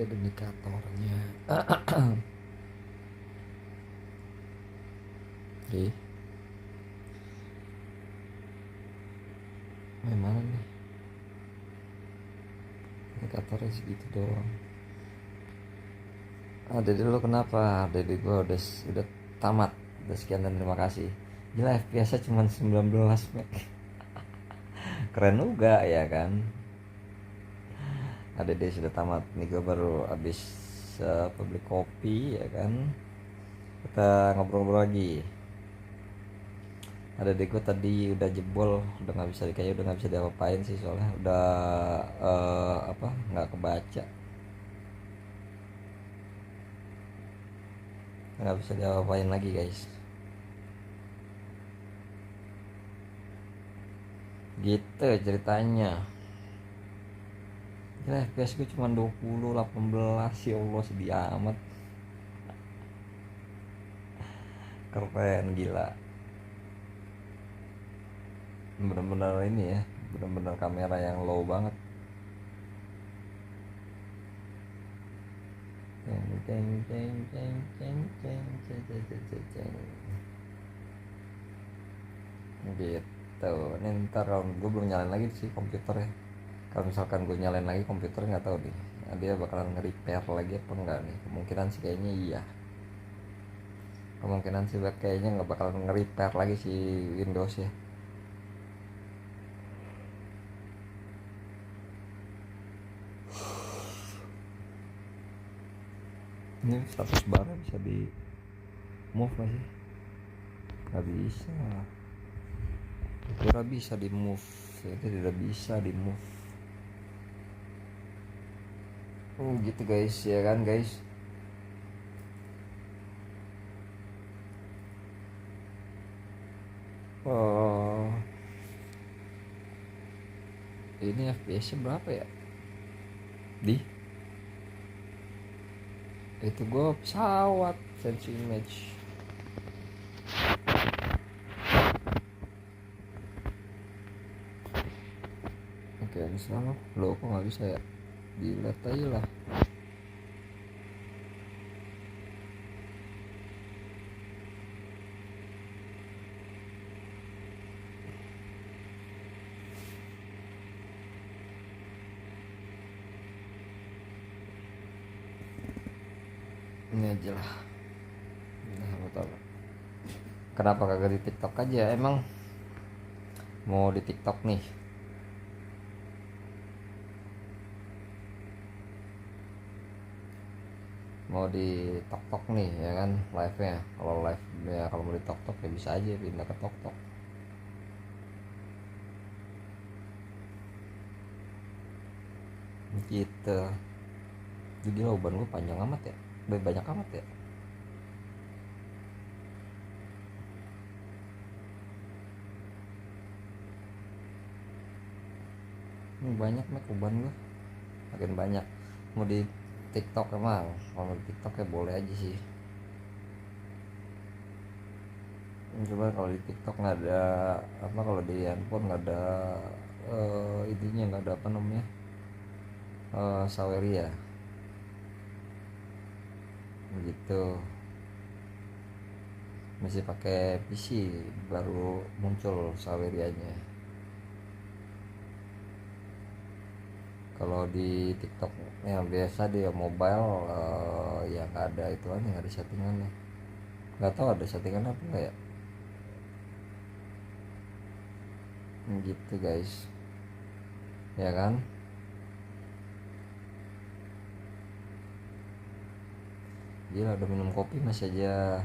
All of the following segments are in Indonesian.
ada indikatornya. Oke, mana nih indikatornya segitu doang. Jadi dulu kenapa? Jadi gue udah tamat. Udah sekian dan terima kasih. Gila FPS-nya cuma 19 meg. Keren juga ya kan. Dia sudah tamat. Nih gue baru habis beli kopi ya kan. Kita ngobrol-ngobrol lagi. Gue tadi udah jebol, udah nggak bisa, kayaknya udah nggak bisa diapa-apain sih, soalnya udah nggak kebaca, nggak bisa diapa-apain lagi guys, gitu ceritanya. Gila FPS gue cuma 20 18, ya Allah sedih amat. Keren gila, bener-bener ini ya, bener-bener kamera yang low banget. Ceng ceng ceng ceng ceng ceng ceng ceng ceng ceng ceng. Gitu. Ini ntar gue belum nyalain lagi sih komputer ya. Kalau misalkan gue nyalain lagi komputer, nggak tahu nih dia bakalan nge-repair lagi apa enggak nih. Kemungkinan sih kayaknya iya, kemungkinan sih kayaknya nggak bakalan nge-repair lagi si Windows ya. Ini status bar bisa di move nggak sih? Nggak bisa, kira bisa di move, itu tidak bisa di move. Gitu guys, ya kan guys. Oh, ini FPS nya berapa ya? Di itu gue pesawat sense image. Oke, bisa lo kok nggak bisa ya? Dilihat aja lah. Ini aja lah. Nah, betul. Kenapa kagak di TikTok aja? Emang mau di TikTok nih? Mau di TokTok nih ya kan, live nya. Kalau live ya, kalau mau di TokTok ya bisa aja pindah ke TokTok gitu. Jadi ban gue panjang amat ya, banyak amat ya. Ini banyak nih uban gue, makin banyak. Mau di TikTok emang, kalau di TikTok ya boleh aja sih. Coba kalau di TikTok nggak ada apa, kalau di handphone nggak ada intinya nggak ada apa namanya, Saweria gitu. Masih pakai PC baru muncul Sawerianya. Kalau di TikTok yang biasa dia mobile, ya nggak ada itu aja, nggak ada settingannya. Nggak tahu ada settingan apa nggak ya, gitu guys, ya kan. Gila udah minum kopi masih aja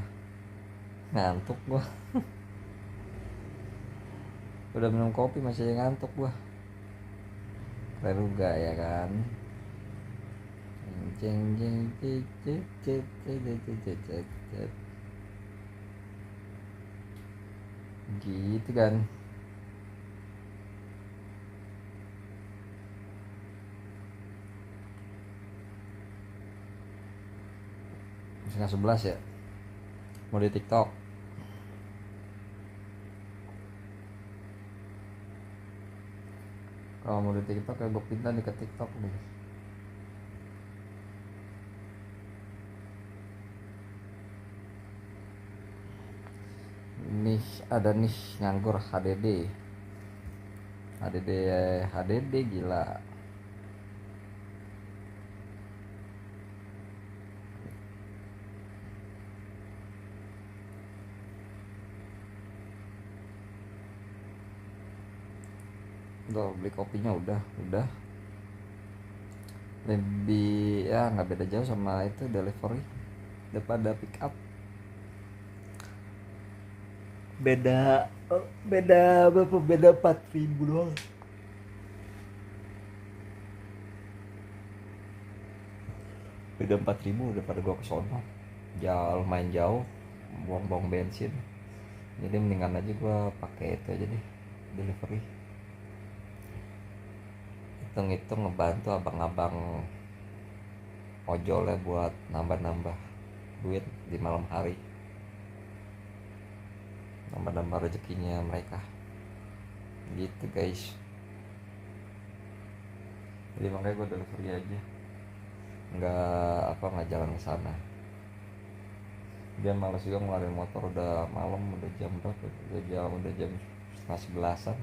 ngantuk gua. Udah minum kopi masih aja ngantuk gua. Keren juga ya kan. Ceng ceng ceng ceng ceng ceng ceng ceng ceng ceng. Gitu kan. Setengah 11 ya, mau di TikTok. Kalau mau di TikTok ya gue pindah nih ke TikTok nih. ada nih nganggur HDD gila. Udah beli kopinya udah lebih ya nggak beda jauh sama itu delivery daripada pick up. Beda berapa, beda 4.000 doang, beda 4.000 daripada gua ke sono jauh, lumayan jauh, buang-buang bensin. Jadi mendingan aja gua pakai itu aja deh, delivery. Hitung-hitung ngebantu abang-abang ojol ya buat nambah-nambah duit di malam hari, nambah-nambah rezekinya mereka gitu guys. Jadi makanya gue delivery aja, nggak jalan ke sana. Dia males juga ngeluarin motor, udah malam, udah jam berapa, udah jam setengah 11-an.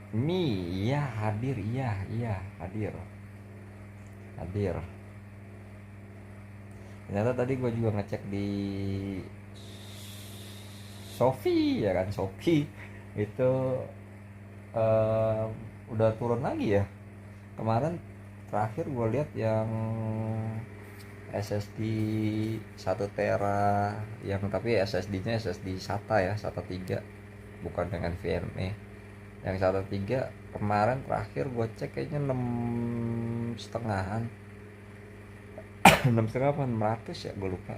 Mie iya hadir, iya hadir. Ternyata tadi gue juga ngecek di Shopee ya kan, Shopee itu eh, udah turun lagi ya. Kemarin terakhir gue lihat yang SSD 1 tera, yang tapi SSD-nya SSD SATA ya, SATA 3, bukan dengan NVMe. Yang SATA 3 kemarin terakhir gue cek kayaknya 6,5-an 6,5 apa 600 ya, gue lupa.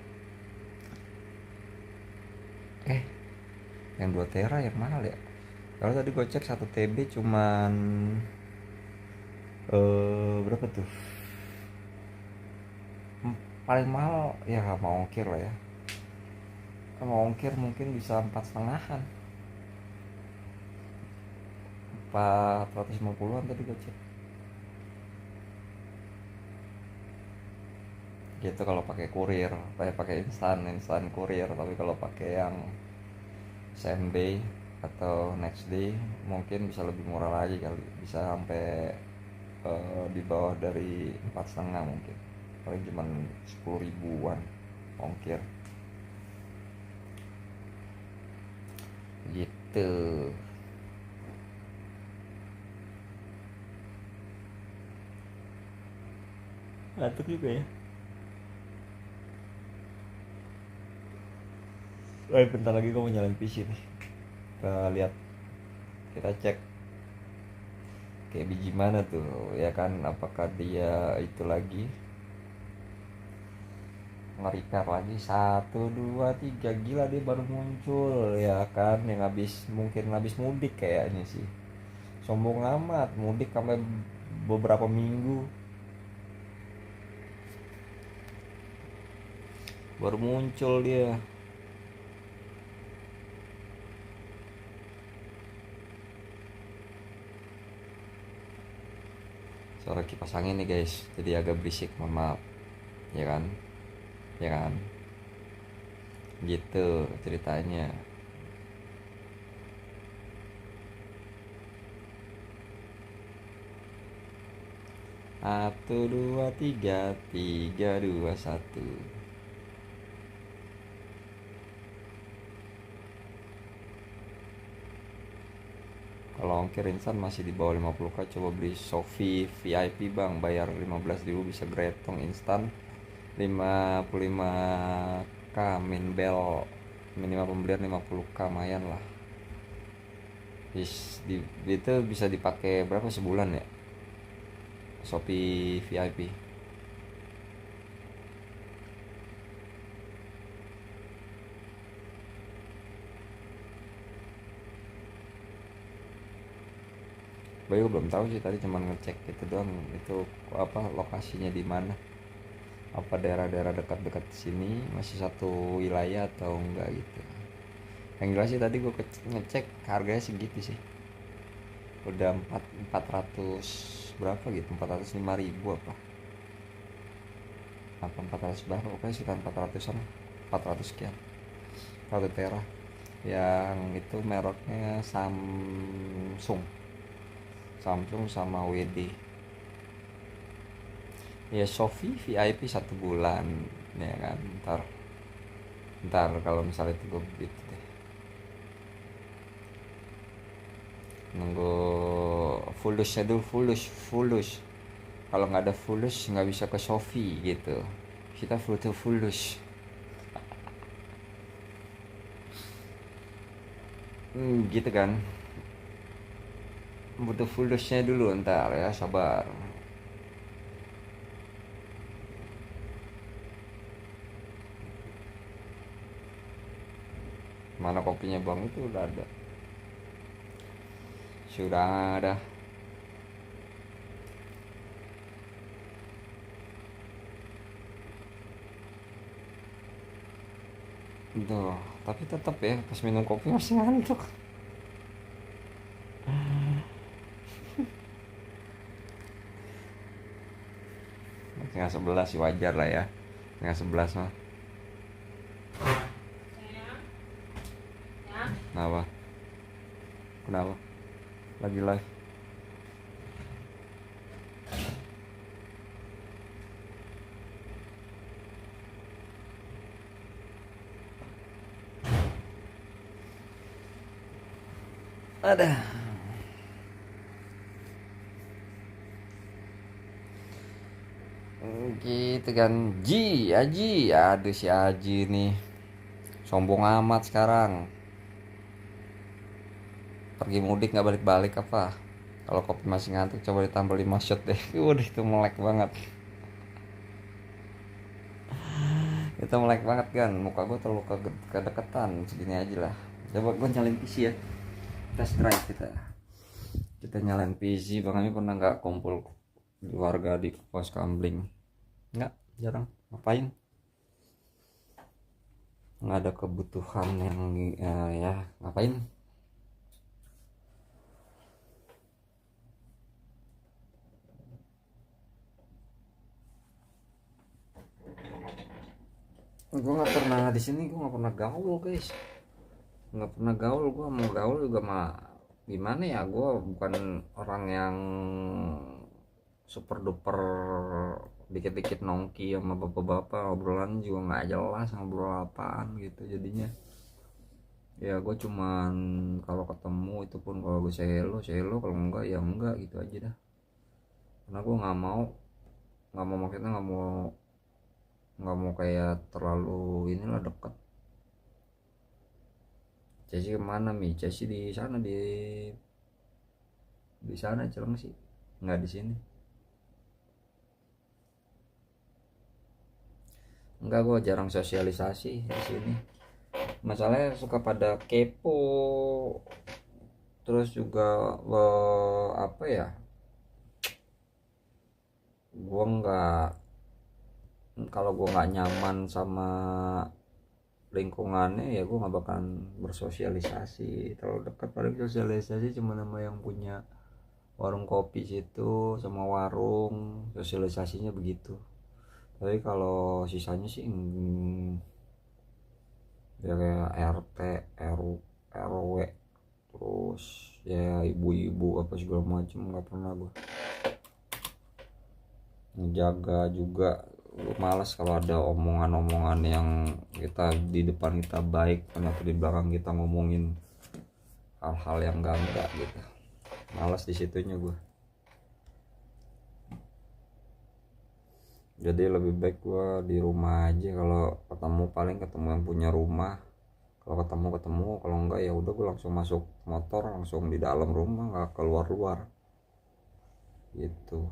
Yang 2 tera yang mahal ya. Kalau tadi gue cek 1 TB cuman berapa tuh? Paling mahal ya mau ongkir lah ya. Mau ongkir mungkin bisa 4,5-an. 450-an tadi gue cek. Gitu kalau pakai kurir, pakai instan kurir. Tapi kalau pakai yang same day atau next day mungkin bisa lebih murah lagi kali, bisa sampai di bawah dari 4,5 mungkin, paling cuman 10 ribuan ongkir gitu. Ngantuk juga ya. Bentar lagi gue mau nyalain PC nih. Kita lihat, kita cek kayak biji mana tuh ya kan, apakah dia itu lagi nge-repair lagi. 1, 2, 3, gila dia baru muncul ya kan, yang mungkin habis mudik kayaknya sih. Sombong amat, mudik sampai beberapa minggu baru muncul dia. Suara kipas angin nih guys, jadi agak berisik, mohon maaf ya kan, gitu ceritanya. Satu, dua, tiga, 3, 2, 1. Kalau ongkir instan masih di bawah 50k, coba beli Shopee VIP bang, bayar 15.000 bisa gretong instan 55k, minimal pembelian 50k, lumayan lah. Itu bisa dipakai berapa sebulan ya Shopee VIP. Gue belum tahu sih, tadi cuma ngecek gitu doang, itu apa lokasinya di mana, apa daerah-daerah dekat-dekat sini masih satu wilayah atau enggak gitu. Yang jelas sih tadi gue ngecek harganya segitu sih, udah 400 berapa gitu, 405.000 apa 400 berapa, pokoknya sekitar 400-an, 400 sekian. Tera yang itu mereknya Samsung. Samsung sama WD. Ya Shopee VIP 1 bulan ya kan. Ntar kalau misalnya itu gue begitu deh, nunggu fulusnya dulu, fulus. Kalau nggak ada fulus nggak bisa ke Shopee gitu, kita butuh fulus. Gitu kan, butuh fulusnya dulu, ntar ya sabar. Mana kopinya bang, itu udah ada, sudah ada. Tuh, tapi tetap ya pas minum kopi masih ngantuk. Setengah 11 sih wajar lah ya, setengah 11 mah. Kenapa? Kenapa? Lagi live. Ada. Gitu kan. Aji. Aduh si Aji nih. Sombong amat sekarang. Pergi mudik nggak balik-balik apa? Kalau kopi masih ngantuk coba ditambah 5 shot deh. Udah itu melek banget. Itu melek banget kan. Muka gue terlalu kedeketan. Segini aja lah. Coba gue nyalain PC ya. Test drive kita. Kita nyalain PC. Bang Ami pernah nggak kumpul keluarga di pos Kambling? Nggak, jarang. Ngapain? Nggak ada kebutuhan yang ya ngapain? Gue nggak pernah di sini, gue nggak pernah gaul guys, nggak pernah gaul. Gue mau gaul juga mah gimana ya, gue bukan orang yang super duper dikit-dikit nongki sama bapak-bapak, obrolan juga nggak jelas ngobrol apaan gitu jadinya. Ya gue cuman kalau ketemu itu pun kalau gue say hello, kalau enggak ya enggak gitu aja dah. Karena gue nggak mau maksudnya nggak mau kayak terlalu inilah deket. Ceci kemana mi? Ceci di sana, di sana Cilengsi, nggak di sini. Enggak, gue jarang sosialisasi di sini. Masalahnya suka pada kepo, terus juga apa ya? Gue nggak, kalau gue nggak nyaman sama lingkungannya ya gue nggak bakalan bersosialisasi terlalu dekat. Paling sosialisasi cuma nama yang punya warung kopi situ sama warung, sosialisasinya begitu. Tapi kalau sisanya sih ya kayak RT, RW, terus ya ibu-ibu apa segala macam nggak pernah gue ngejaga juga. Malas kalau ada omongan-omongan yang kita di depan kita baik ternyata di belakang kita ngomongin hal-hal yang enggak gitu. Malas di situnya gue. Jadi lebih baik gue di rumah aja. Kalau ketemu paling ketemu yang punya rumah. Kalau ketemu, kalau enggak ya udah gue langsung masuk motor, langsung di dalam rumah, nggak keluar gitu.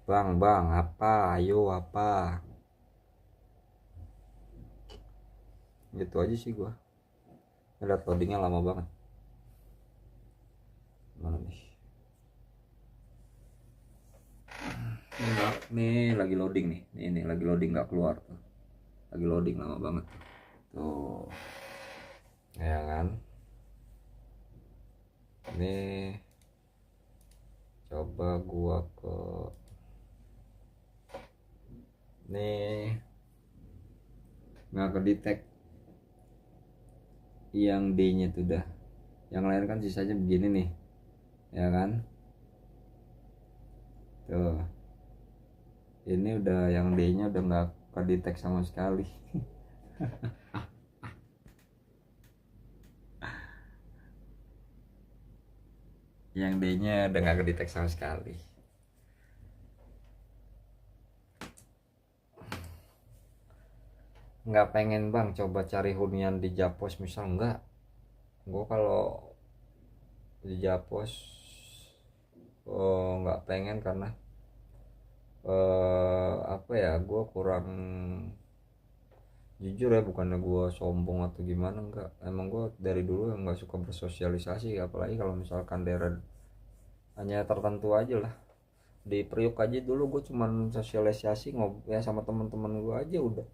Bang apa, ayo apa, gitu aja sih gue. Lihat loadingnya lama banget. Mana nih? Nih lagi loading nih. Ini lagi loading nggak keluar tuh. Lagi loading lama banget tuh. Ya kan? Ini coba gua ke nih nggak ke detect. yang D-nya tuh udah, yang lain kan sisanya begini nih ya kan. Tuh, ini udah yang D-nya udah nggak kedetek sama sekali. Yang D-nya udah nggak kedetek sama sekali. Nggak pengen bang coba cari hunian di Japos misal, nggak. Gue kalau di Japos nggak pengen karena apa ya, gue kurang, jujur ya bukannya gue sombong atau gimana, enggak, emang gue dari dulu nggak suka bersosialisasi, apalagi kalau misalkan daerah hanya tertentu aja lah. Di Priuk aja dulu gue cuman sosialisasi ngobrol ya sama teman-teman gue aja udah,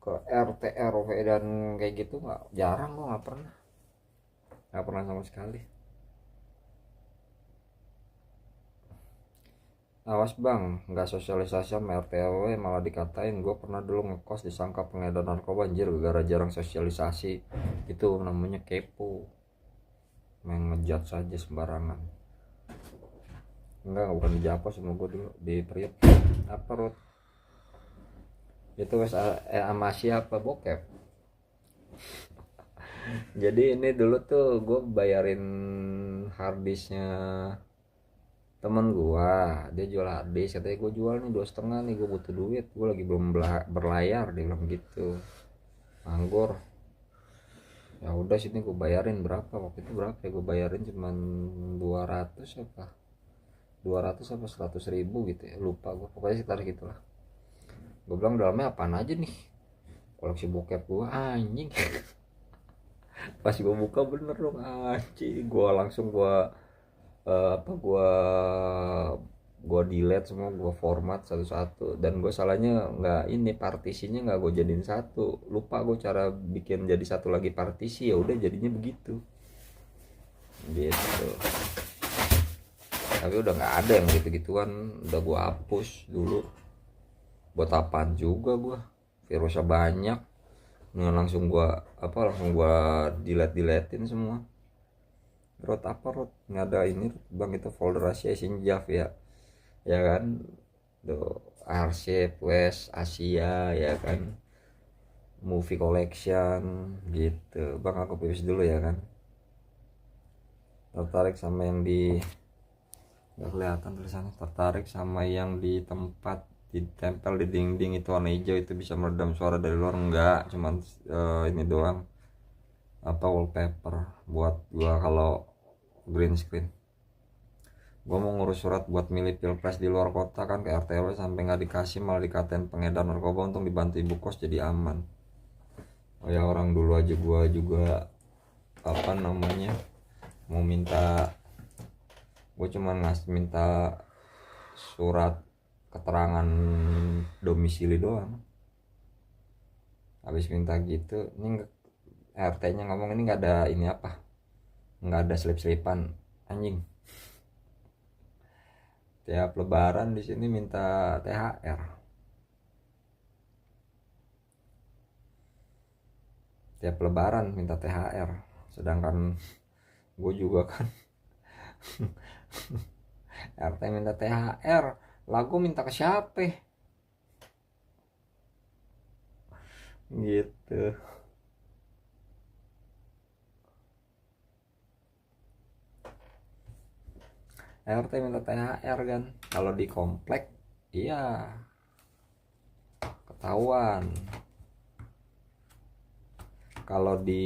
ke RT RW dan kayak gitu nggak, jarang, gue nggak pernah sama sekali. Awas bang, nggak sosialisasi sama RT RW malah dikatain. Gue pernah dulu ngekos disangka pengedar narkoba, anjir, gara jarang sosialisasi. Itu namanya kepo, main ngejat saja sembarangan. Enggak, bukan di Japo, sama gue dulu di Priok. Apa Rut? Itu wes sama siapa bokep. Jadi ini dulu tuh gue bayarin harddisknya temen gua, dia jual harddisk, katanya gue jual nih 2,5 nih, gue butuh duit, gue lagi belum berlayar, dia bilang gitu, nganggur. Ya udah sini gue bayarin, berapa waktu itu, berapa ya gue bayarin, cuman 200 apa 200 apa 100 ribu gitu ya, lupa gue, pokoknya sekitar gitulah. Gue bilang dalamnya apaan aja nih, koleksi bokep gue anjing. Pas gue buka bener dong anjing, gue langsung apa gue delete semua, gue format satu-satu, dan gue salahnya nggak, ini partisinya nggak gue jadiin satu, lupa gue cara bikin jadi satu lagi partisi, ya udah jadinya begitu gitu. Tapi udah nggak ada yang gitu-gituan, udah gue hapus dulu. Buat apaan juga, gue virusnya banyak. Nah, langsung gue delete-deletein semua. Rot apa Rot, nggak ada ini bang, itu folder Asia isinya Jav ya, ya kan. Tuh, arsip West Asia ya kan, movie collection gitu bang. Aku pipis dulu ya kan. Tertarik sama yang di, nggak kelihatan tulisannya, tertarik sama yang di tempat ditempel di dinding itu warna hijau, itu bisa meredam suara dari luar, enggak, cuman ini doang, apa, wallpaper buat gua kalau green screen. Gua mau ngurus surat buat milih pilpres di luar kota kan, ke RT RW sampai nggak dikasih, malah dikatain pengedar narkoba, untung dibantu ibu kos jadi aman. Oh ya, orang dulu aja gua juga apa namanya mau minta, gue cuma minta surat keterangan domisili doang. Habis minta gitu, ini RT-nya ngomong ini nggak ada ini apa, nggak ada selip-selipan, anjing. Tiap lebaran di sini minta THR, tiap lebaran minta THR, sedangkan gue juga kan RT minta THR, lagu minta ke siapa gitu. RT minta THR kan, kalau di komplek iya ketahuan, kalau di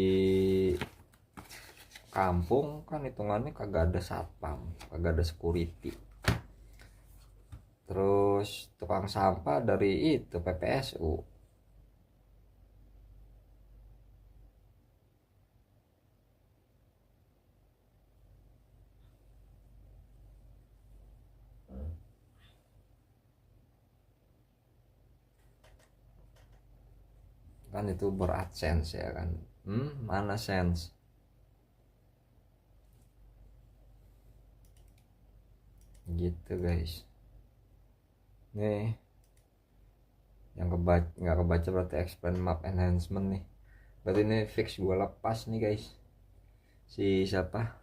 kampung kan hitungannya kagak ada satpam, kagak ada security. Terus tukang sampah dari itu PPSU. Kan itu ber-AdSense ya kan. Mana sense gitu guys. Nih yang nggak kebaca berarti expand map enhancement nih. berarti ini fix gue lepas nih guys. Si siapa,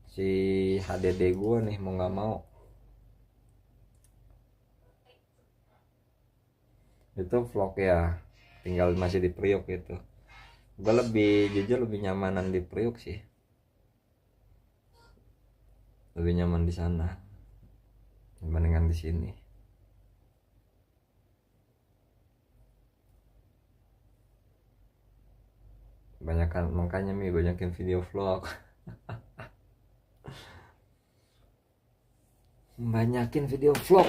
si HDD gue nih mau nggak mau. Itu vlog ya, tinggal masih di Priok gitu. Gue lebih jujur lebih nyamanan di Priok sih, lebih nyaman di sana dibandingkan di sini. Banyakan makanya banyakin video vlog. Banyakin video vlog.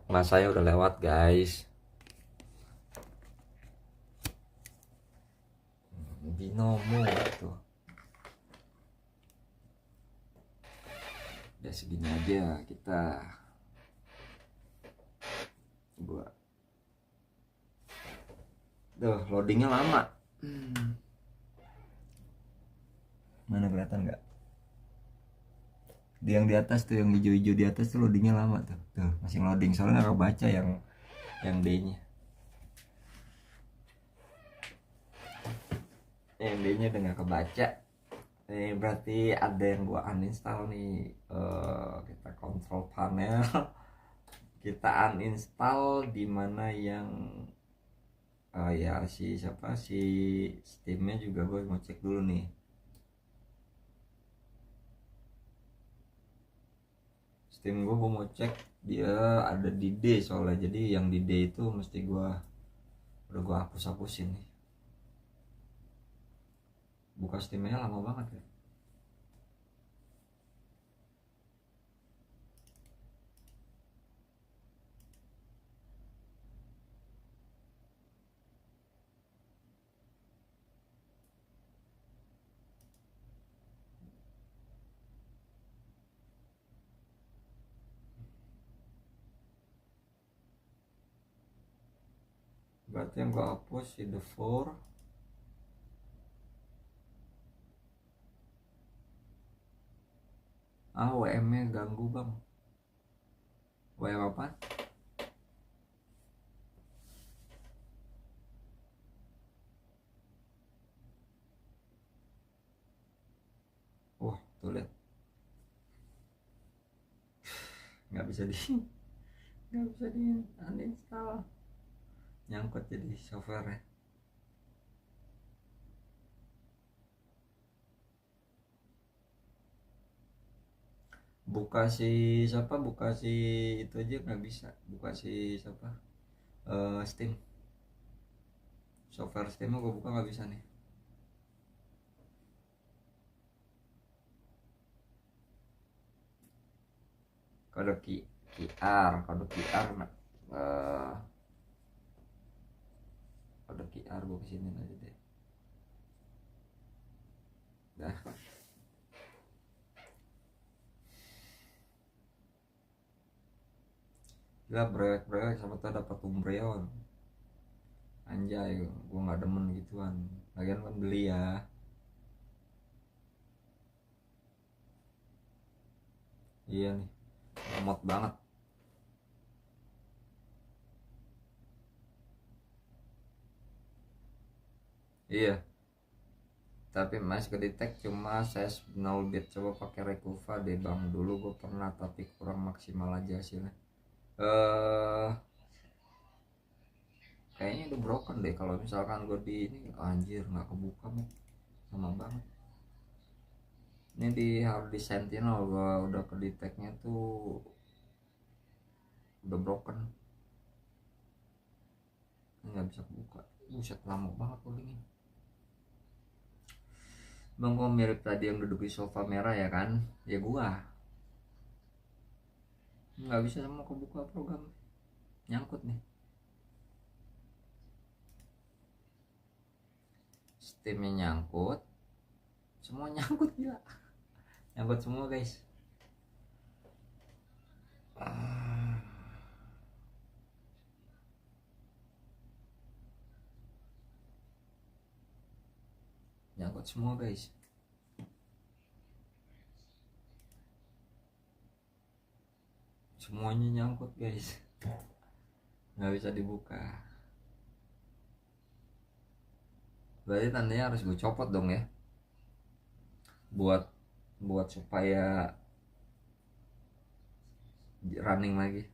Mas saya udah lewat guys. Binomo tuh. Udah segini aja kita buat. Tuh loadingnya lama. Mana kelihatan nggak? Yang di atas tuh, yang hijau-hijau di atas tuh loadingnya lama tuh. Tuh masih loading soalnya nggak kebaca yang D-nya. Yang D-nya udah nggak kebaca. Ini berarti ada yang gua uninstall nih. Kita kontrol panel. Kita uninstall di mana yang ya si siapa si Steamnya juga gue mau cek dulu nih. Steam gue mau cek dia ada di D soalnya, jadi yang di D itu mesti gue udah gue hapus-hapusin nih. Buka Steamnya lama banget ya. Berarti yang gue hapus si The Four. WM nya ganggu bang. WM apa? Wah tuh lihat, nggak bisa di uninstall, nyangkut jadi software ya. Buka si siapa, buka si itu aja nggak bisa, buka si siapa, Steam, software Steam gue buka nggak bisa nih. Kode QR kode QR kode QR gue kesini aja deh. Dah. Gila brewek sama tuh dapat Umbreon. Anjay, gue nggak demen gituan. Lagian kan beli ya. Iya nih, lemot banget. Iya, tapi masih kedetek cuma saya 0 bit. Coba pakai Rekuva deh bang, dulu gue pernah tapi kurang maksimal aja hasilnya. Kayaknya udah broken deh kalau misalkan gue di ini. Anjir nggak kebuka nih, sama banget. Ini di hard disk Sentinel gue udah kedeteknya tuh udah broken. Ini nggak bisa kebuka. Buset lama banget loadingnya. Bang kok mirip tadi yang duduk di sofa merah ya kan? Ya gua nggak bisa sama kebuka program, nyangkut nih. Steamnya nyangkut, semua nyangkut, gila nyangkut semua guys. Nyangkut semua guys. semuanya nyangkut guys, nggak bisa dibuka. Berarti tandanya harus gue copot dong ya, buat buat supaya running lagi.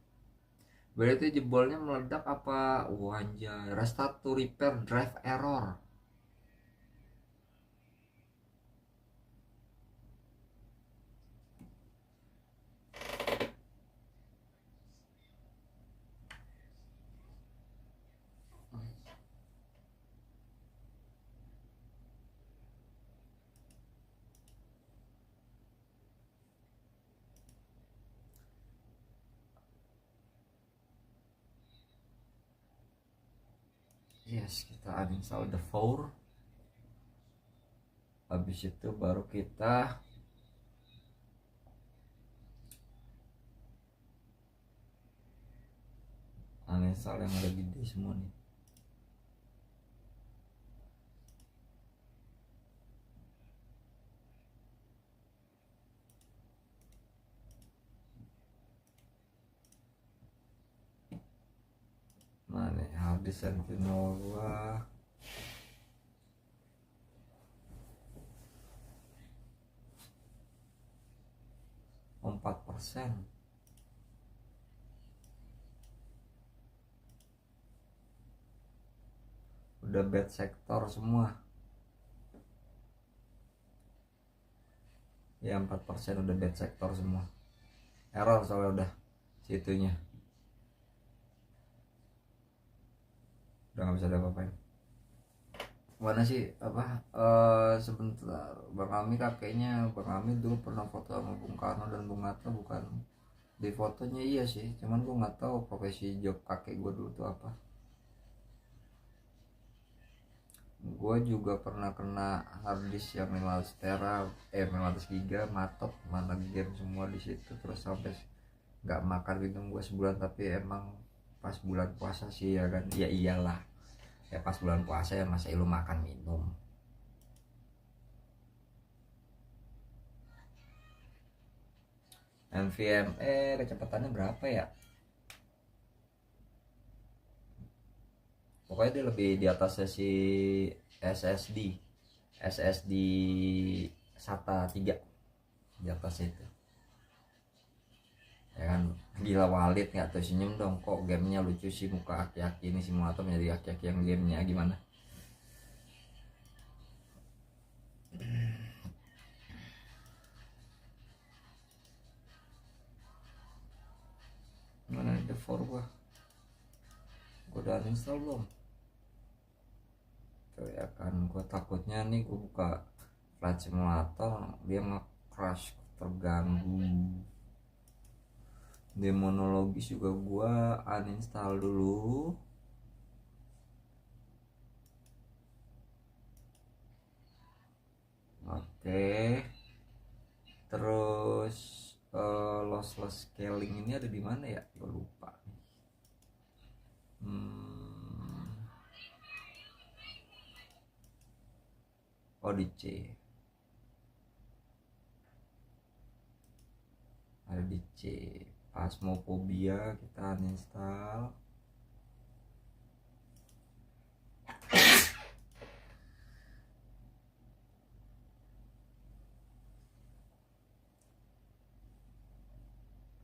Berarti jebolnya meledak apa? Anjay, restart to repair drive error. Yes, kita uninstall the 4. Habis itu baru kita uninstall yang ada gede semua nih. Nah nih harddisk Sentinel gua 4%. Udah bad sector semua ya, 4% udah bad sector semua, error soalnya udah situnya udah nggak bisa apa-apain. Mana sih sebentar, Bang Ami kakeknya Bang Ami dulu pernah foto sama Bung Karno dan Bung Hatta, bukan di fotonya iya sih, cuman gue nggak tahu profesi job kakek gue dulu tuh apa. Gue juga pernah kena harddisk yang 500 tera 500 giga matok, mana game semua di situ, terus sampai nggak makan minum gue sebulan. Tapi emang pas bulan puasa sih ya kan, ya iyalah ya, pas bulan puasa ya masa lu makan minum. NVMe kecepatannya berapa ya, pokoknya dia lebih di atasnya si SSD SATA 3 di atas itu ya kan. Gila Walid nggak tuh, senyum dong, kok gamenya lucu sih, muka aki-aki ini simulator menjadi aki-aki yang gamenya gimana. Mana ada for gua udah uninstall belum tuh ya kan. Gua takutnya nih gua buka flight simulator dia nge-crash, terganggu. Demonologis juga gua uninstall dulu. Oke. Terus lossless scaling ini ada di mana ya? Gua lupa. Oh di C. Ada di C. Phasmophobia kita uninstall.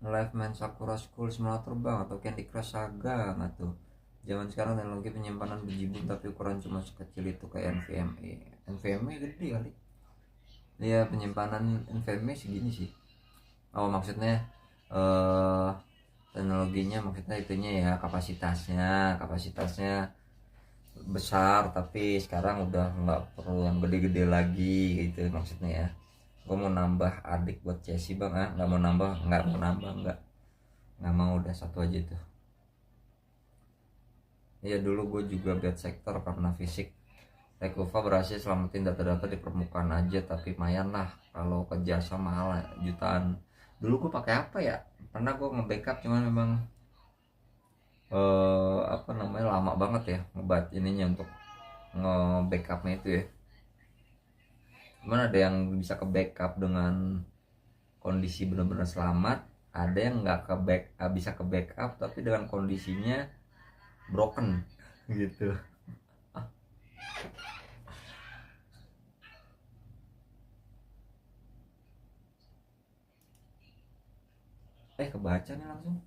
Live main Sakura School Simulator Bang, atau Candy Crush Saga nggak tuh. Zaman sekarang teknologi penyimpanan bejibun tapi ukuran cuma sekecil itu kayak NVMe gede kali ya, penyimpanan NVMe segini sih. Oh maksudnya teknologinya, maksudnya itunya ya, kapasitasnya besar, tapi sekarang udah nggak perlu yang gede-gede lagi gitu maksudnya ya. Gue mau nambah adik buat Chelsea Bang, nggak mau nambah nggak mau, udah satu aja tuh ya. Dulu gue juga bad sector karena fisik. Rekuva berhasil selamatin data-data di permukaan aja, tapi lumayan lah, kalau ke jasa mahal jutaan. Dulu gue pakai apa ya, pernah gue nge-backup, cuman memang lama banget ya ngebat ininya untuk nge-backupnya itu ya. Cuman ada yang bisa ke backup dengan kondisi benar-benar selamat, ada yang nggak bisa ke backup tapi dengan kondisinya broken gitu. Kebaca nih langsung.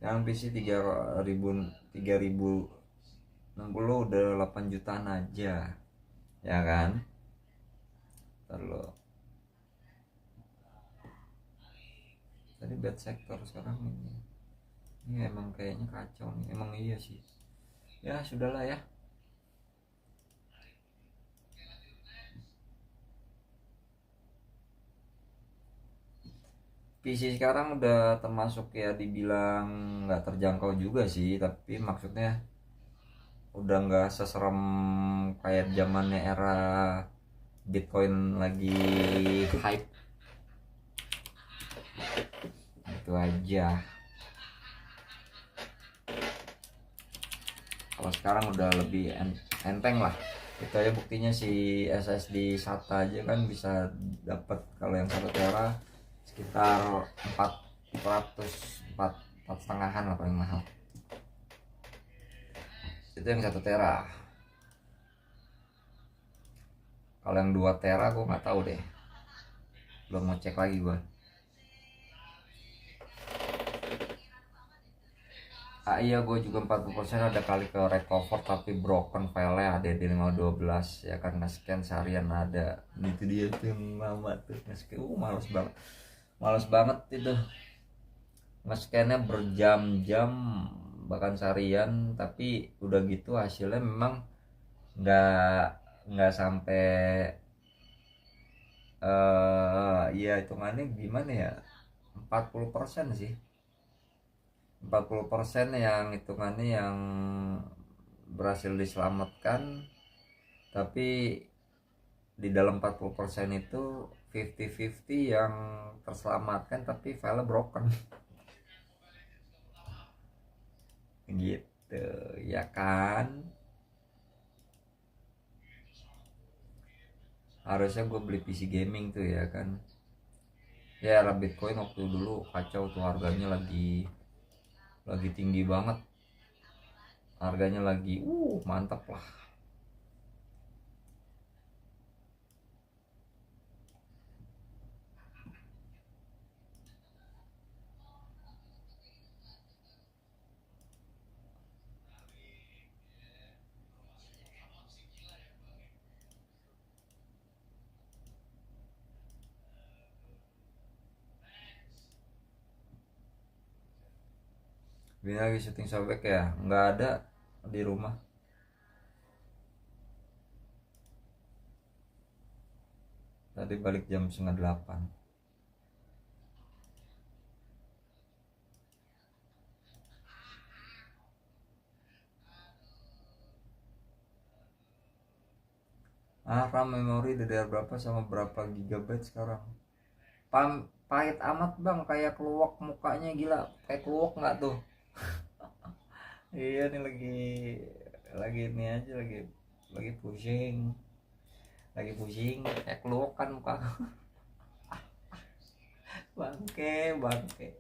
Yang PC 3060 udah 8 jutaan aja, ya kan? Terus tadi bad sector sekarang ini emang kayaknya kacau nih, emang iya sih. Ya sudahlah ya. PC sekarang udah termasuk ya dibilang nggak terjangkau juga sih, tapi maksudnya udah nggak seserem kayak zamannya era Bitcoin lagi hype. Itu aja. Kalau sekarang udah lebih enteng lah. Itu aja buktinya si SSD SATA aja kan bisa dapat, kalau yang 1 tera sekitar 4 setengahan lah paling mahal. Itu yang 1 tera. Kalau yang 2 tera gue nggak tahu deh, belum mau cek lagi gue. Iya, gue juga 40% ada kali ke recover tapi broken filenya ada di 512 ya kan, nge-scan seharian ada. Itu dia tuh yang lama tuh nge-scan, males banget itu nge-scannya berjam-jam bahkan seharian, tapi udah gitu hasilnya memang nggak nggak sampai ya hitungannya gimana ya, 40% sih. 40% yang hitungannya yang berhasil diselamatkan, tapi di dalam 40% itu 50-50 yang terselamatkan tapi file broken gitu ya kan. Harusnya gue beli PC gaming tuh ya kan. Ya era Bitcoin waktu dulu kacau tuh, harganya lagi tinggi banget, harganya lagi mantap lah. Ini lagi syuting sobek ya, nggak ada di rumah. Tadi balik jam setengah 8. RAM memori DDR berapa sama berapa gigabyte sekarang? Pahit amat bang, kayak keluak mukanya, gila kayak keluak nggak tuh? Iya nih lagi ini aja, lagi pusing, kayak keluak kan muka. Bangke.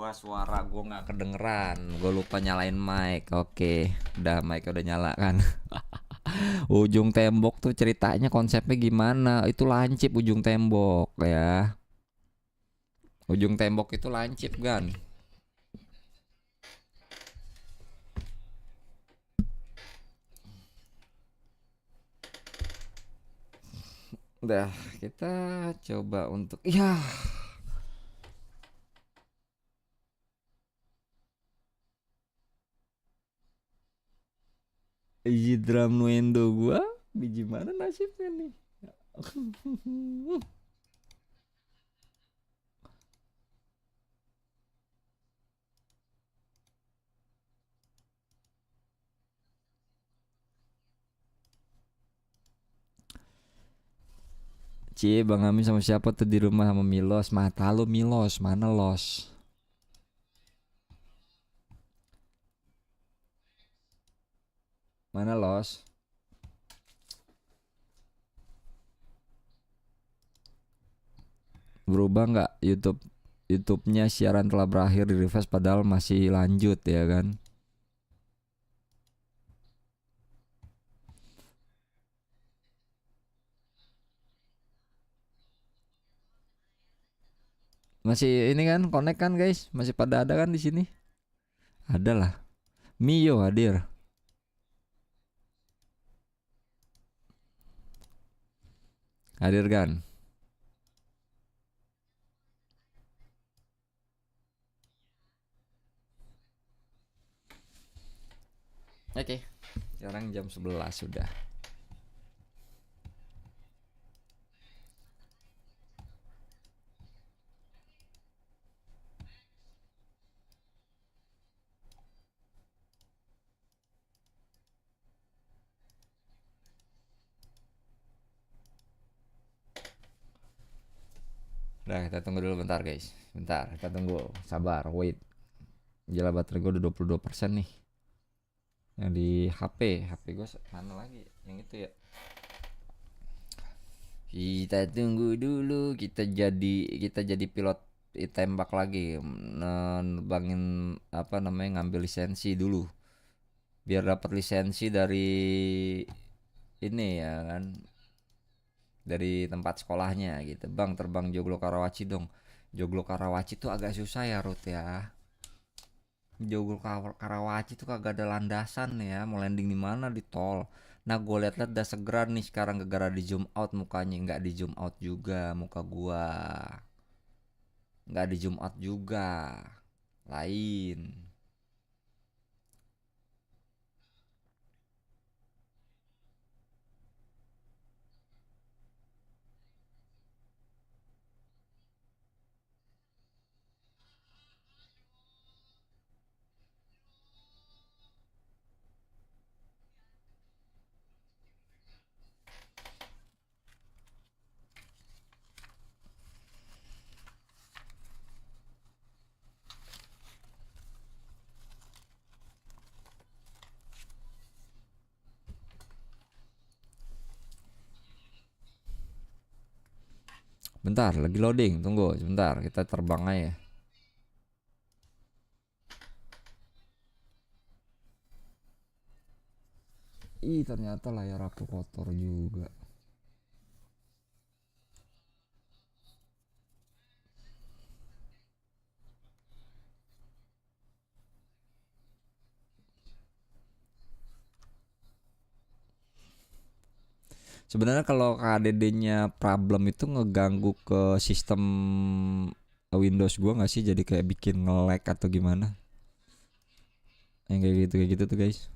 Suara gua nggak kedengeran, gua lupa nyalain mic. Oke, udah, mic udah nyala kan. Ujung Tembok tuh ceritanya konsepnya gimana? Itu lancip Ujung Tembok ya. Ujung Tembok itu lancip kan. Udah, kita coba untuk ya. Biji drum nuendo gua biji mana nasibnya nih? Cie, Bang Amin sama siapa tuh di rumah sama Milos? Mata lu Milos, mana los? Mana los? Berubah nggak YouTube-nya siaran telah berakhir di refresh padahal masih lanjut ya kan? Masih ini kan connect kan guys? Masih pada ada kan di sini? Ada lah. Mio hadir. Hadir kan? Oke. Sekarang jam 11 sudah. Udah kita tunggu dulu bentar guys. Bentar, kita tunggu. Sabar, wait. Gila baterai gue udah 22% nih. Yang di HP gue mana lagi? Yang itu ya. Kita tunggu dulu. Kita jadi pilot tembak lagi. Nebangin apa namanya ngambil lisensi dulu. Biar dapat lisensi dari ini ya kan. Dari tempat sekolahnya gitu. Bang terbang Joglo Karawaci dong. Joglo Karawaci tuh agak susah ya Ruth ya. Joglo Karawaci tuh kagak ada landasan ya. Mau landing di mana di tol. Nah gue liat-liat udah segeran nih sekarang gara-gara di zoom out mukanya. Nggak di zoom out juga muka gua. Nggak di zoom out juga. Lain. Bentar lagi loading. Tunggu sebentar kita terbang aja. Ih ternyata layar aku kotor juga. Sebenarnya kalau KDD-nya problem itu ngeganggu ke sistem Windows gua nggak sih? Jadi kayak bikin nge-lag atau gimana? Yang kayak gitu tuh guys.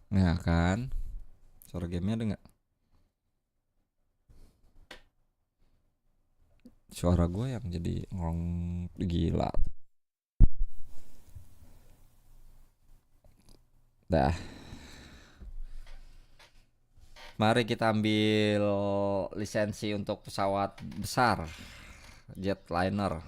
Ya kan? Suara gamenya ada nggak? Suara gue yang jadi ngong gila. Dah. Mari kita ambil lisensi untuk pesawat besar, jetliner.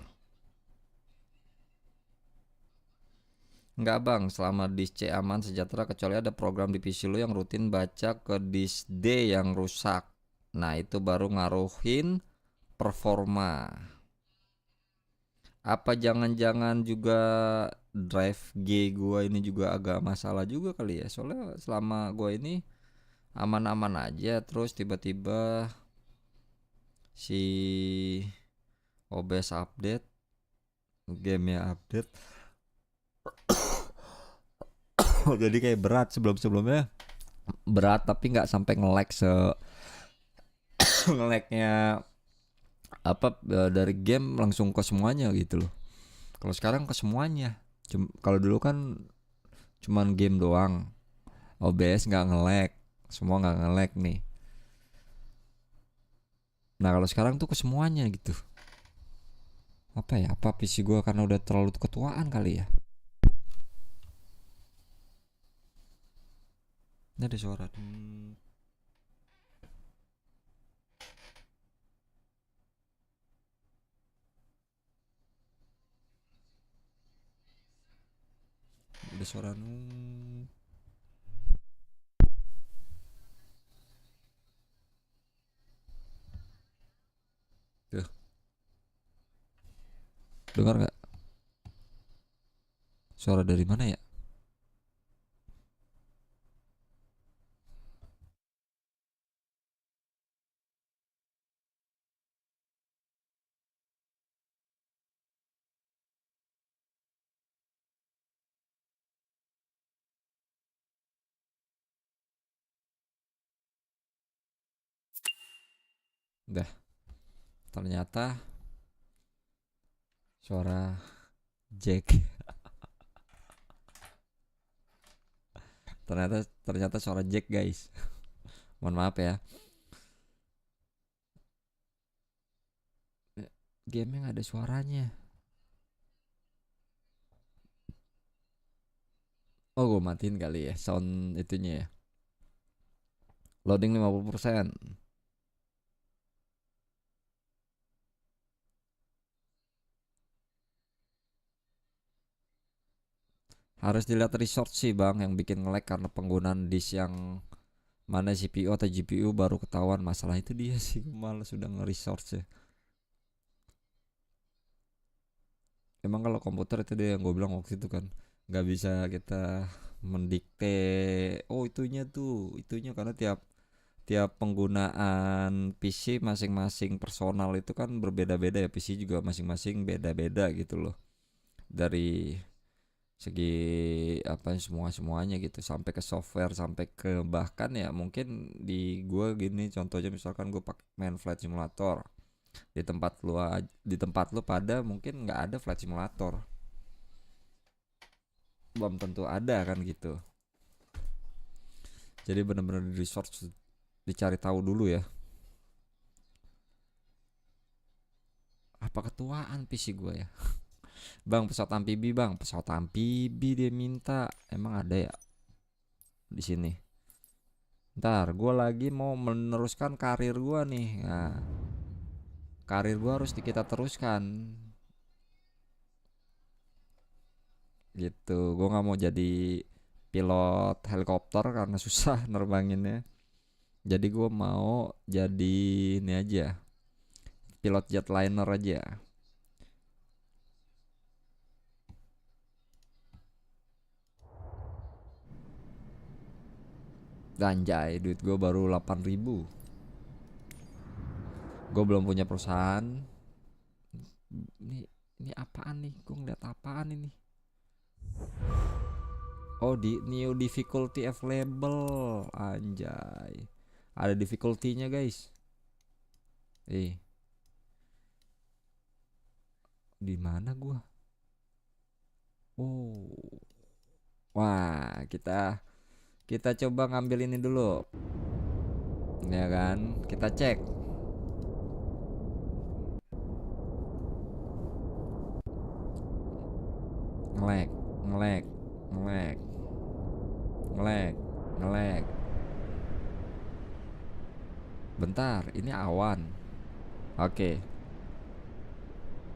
Enggak bang, selama disk C aman sejahtera kecuali ada program di PC lu yang rutin baca ke disk D yang rusak. Nah itu baru ngaruhin performa. Apa jangan-jangan juga drive G gua ini juga agak masalah juga kali ya. Soalnya selama gua ini aman-aman aja, terus tiba-tiba si OBS update, game ya update. Jadi kayak berat, sebelum-sebelumnya berat tapi nggak sampai nge-lag nge-lagnya apa dari game langsung ke semuanya gitu loh. Kalau sekarang ke semuanya. Kalau dulu kan cuman game doang. OBS nggak nge-lag, semua nggak nge-lag nih. Nah kalau sekarang tuh ke semuanya gitu. Apa ya? Apa PC gue karena udah terlalu ketuaan kali ya? Ini ada suara. Ada suara. Tuh, dengar nggak? Suara dari mana ya? Dah, ternyata suara Jack. ternyata suara Jack guys. Mohon maaf ya. Game yang ada suaranya. Oh gue matiin kali ya sound itunya ya. Loading 50%. Harus dilihat resource sih bang, yang bikin nge-lag karena penggunaan disk yang mana CPU atau GPU baru ketahuan masalah itu dia sih. Malah sudah nge-resource ya. Emang kalau komputer itu dia yang gue bilang waktu itu kan nggak bisa kita mendikte oh itunya karena tiap tiap penggunaan PC masing-masing personal itu kan berbeda-beda ya. PC juga masing-masing beda-beda gitu loh, dari segi apa semuanya gitu, sampai ke software, sampai ke bahkan ya mungkin di gua gini contohnya, misalkan gue pakai main flight simulator di tempat lu pada mungkin nggak ada flight simulator, belum tentu ada kan gitu. Jadi benar-benar di research, dicari tahu dulu ya. Apa ketuaan PC gue ya? Bang pesawat amfibi, bang pesawat amfibi dia minta, emang ada ya di sini? Ntar gue lagi mau meneruskan karir gue nih. Nah, karir gue harus kita teruskan gitu. Gue nggak mau jadi pilot helikopter karena susah nerbanginnya. Jadi gue mau jadi ini aja, pilot jetliner aja. Ganjay, duit gue baru 8.000. Gue belum punya perusahaan. Ini apaan nih? Gue ngeliat apaan ini? Oh, di new difficulty available. Anjay. Ada difficulty-nya, guys. Di mana gua? Oh. Wah, kita kita coba ngambil ini dulu. Ya kan? Kita cek. Ngelag, ngelag, ngelag, ngelag, ngelag. Bentar, ini awan. Oke.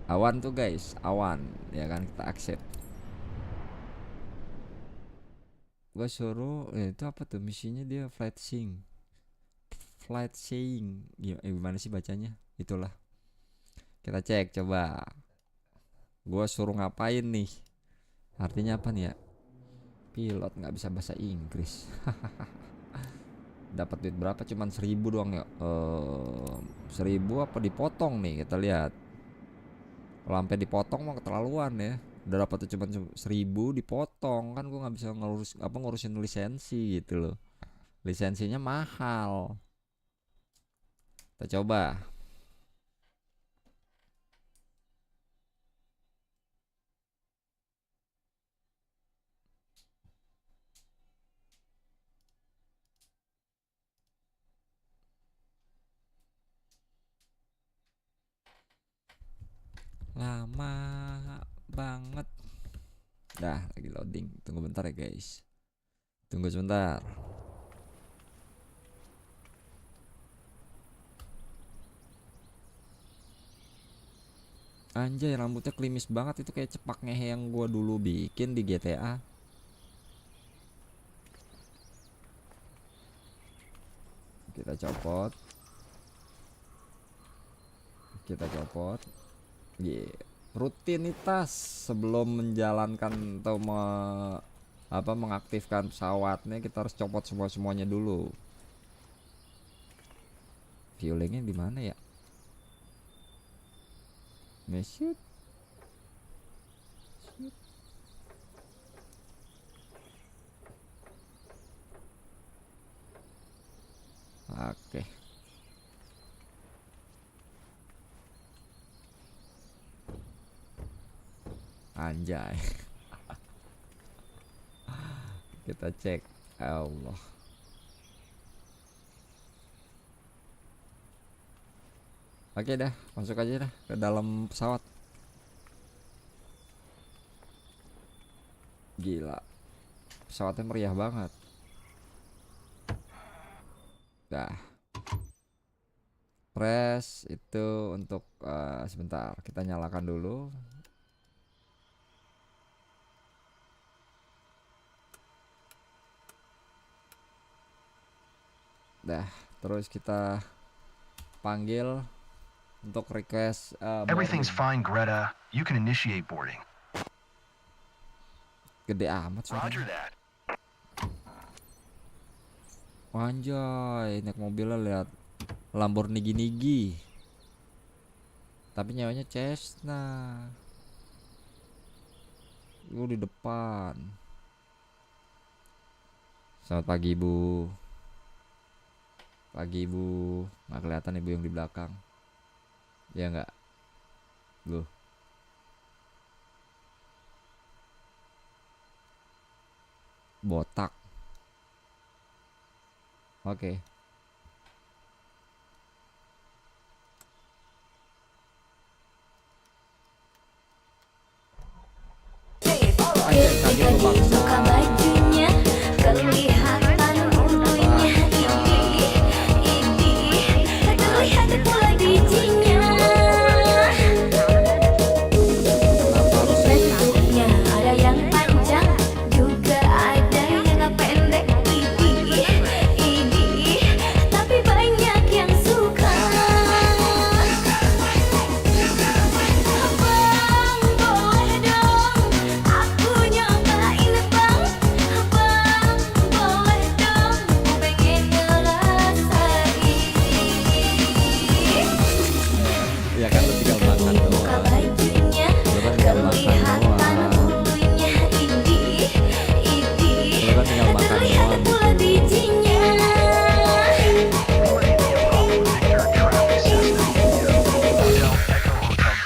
Awan tuh guys, awan. Ya kan, kita accept. Gua suruh itu apa tuh misinya, dia flight saying gimana sih bacanya, itulah. Kita cek coba. Gua suruh ngapain nih, artinya apa nih ya, pilot nggak bisa bahasa Inggris. Dapat duit berapa, cuman 1000 doang ya. 1000 apa dipotong nih, kita lihat. Kalau sampai dipotong mah keterlaluan ya. Udah dapat tuh cuman 1000 dipotong, kan gua nggak bisa ngurusin lisensi gitu loh. Lisensinya mahal. Kita coba. Lama banget. Dah lagi loading. Tunggu bentar ya guys. Tunggu sebentar. Anjay, rambutnya klimis banget, itu kayak cepak ngehe yang gua dulu bikin di GTA. Kita copot. Yeah. Rutinitas sebelum menjalankan atau mengaktifkan pesawatnya, kita harus copot semuanya dulu. Violengnya di mana ya? Shoot. Oke. Anjay. Kita cek. Allah. Oke dah, masuk aja dah ke dalam pesawat. Gila, pesawatnya meriah banget. Dah. Press itu untuk sebentar, kita nyalakan dulu. Dah, terus kita panggil untuk request Everything's fine, Greta. You can initiate boarding. Gede amat suaranya. Anjay, naik mobilnya lihat Lamborghini, tapi nyawanya Cessna. Lu di depan. Selamat pagi Bu. Pagi Bu. Nggak kelihatan Ibu yang di belakang. Ya nggak? Loh. Botak. Oke. Buka bajunya, kelihatan bulunya, terlihat pula bijinya. Bentuknya ada yang panjang, juga ada yang pendek. Tapi banyak yang suka. Bang, boleh dong aku nyobain bang. Bang, boleh dong aku pengen ngerasain. Ya kan, lu tinggal makan Buka doang. bajunya, Lu kan tinggal makan kelihatan doang. bulunya, Lu kan tinggal makan terlihat doang pula gitu. bijinya.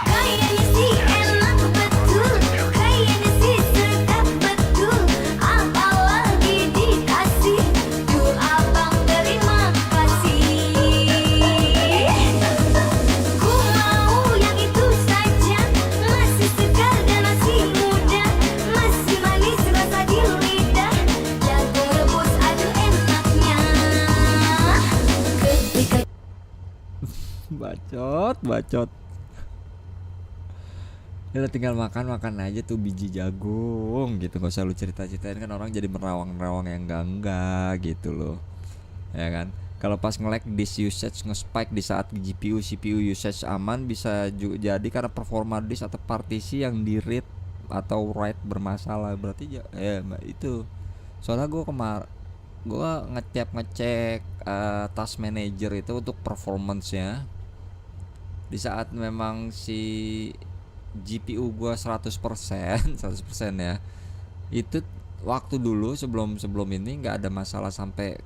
Kayaknya sih enak betul, kayaknya sih sedap betul. Apalagi dikasih, duh abang terima kasih. Ku mau yang itu saja, masih segar dan masih muda, masih manis rasa di lidah, jagung rebus aduh enaknya. Ketika Bacot. Ya lu tinggal makan aja tuh biji jagung gitu, gak usah lu cerita-ceritain, kan orang jadi merawang-merawang yang enggak gitu loh. Ya kan? Kalau pas nge-lag disk usage nge-spike di saat GPU CPU usage aman, bisa jadi karena performa disk atau partisi yang di read atau write bermasalah. Berarti itu. Soalnya gue ngecek task manager itu untuk performance-nya. Di saat memang si GPU gua 100% 100% ya, itu waktu dulu sebelum ini nggak ada masalah sampai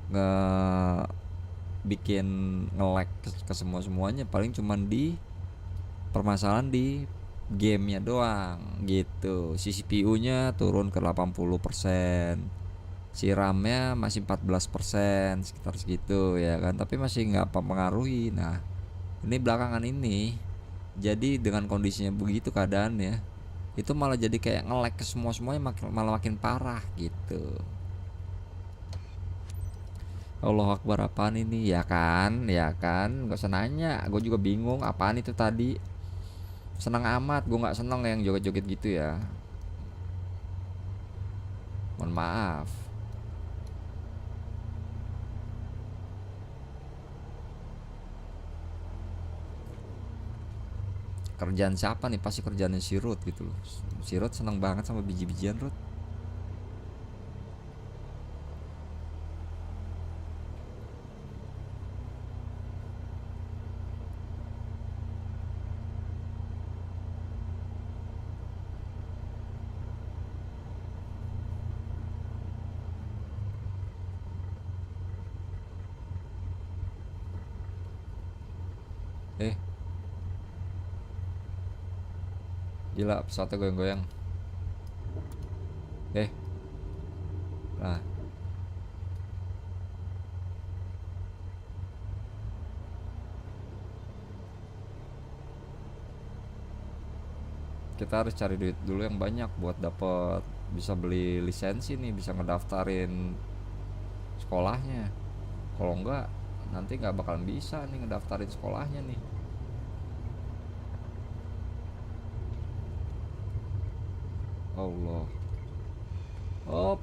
bikin nge-lag ke semuanya, paling cuman di permasalahan di gamenya doang gitu. Si CPU nya turun ke 80%, si RAM-nya masih 14%, sekitar segitu ya kan, tapi masih nggak mempengaruhi. Nah ini belakangan ini, jadi dengan kondisinya begitu keadaannya, itu malah jadi kayak nge-lag ke semuanya, malah makin parah gitu. Allah Akbar, apaan ini ya kan, gak usah nanya, gue juga bingung apaan itu tadi. Senang amat, gue nggak seneng yang joget-joget gitu ya, mohon maaf. Kerjaan siapa nih? Pasti kerjaannya si Ruth gitu loh. Si Ruth seneng banget sama biji-bijian Ruth. Gila, pesawatnya goyang-goyang. Nah, kita harus cari duit dulu yang banyak buat dapat bisa beli lisensi nih, bisa ngedaftarin sekolahnya. Kalau enggak, nanti nggak bakalan bisa nih ngedaftarin sekolahnya nih. Allah. Oh,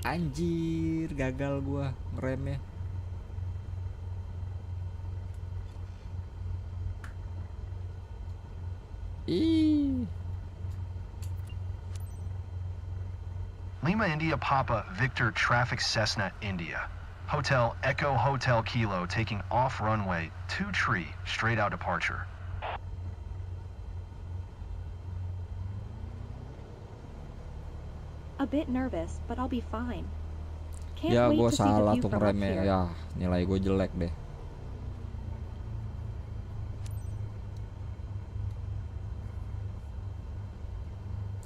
anjir, gagal gua ngeremnya. Ih. Lima India Papa Victor Traffic Cessna India. Hotel Echo Hotel Kilo taking off runway 23 straight out departure. A bit nervous, but I'll be fine. Can't Ya wait gue to see the salah view tuh from up ngeremnya. here. Ya nilai gue jelek deh.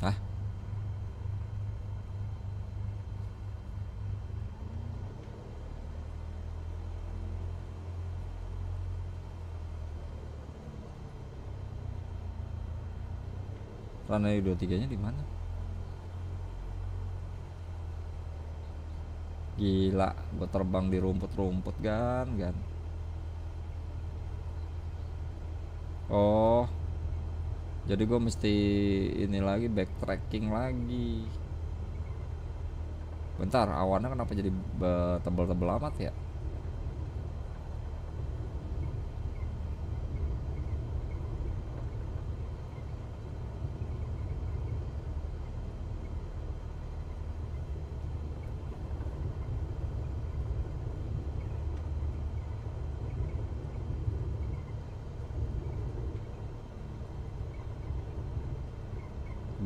Hah? Runway 23-nya di mana? Gila, gue terbang di rumput-rumput kan. Oh, jadi gue mesti ini lagi, backtracking lagi. Bentar, awannya kenapa jadi tebel-tebel amat ya?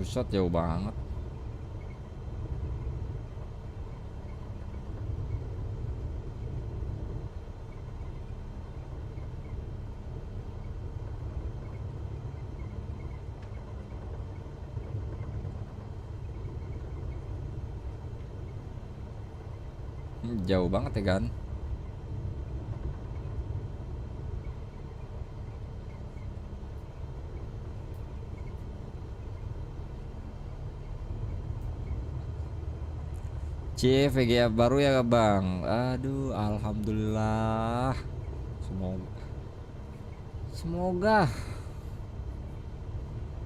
Buset, jauh banget. Jauh banget ya kan? Cie, VGA baru ya bang. Aduh, alhamdulillah. Semoga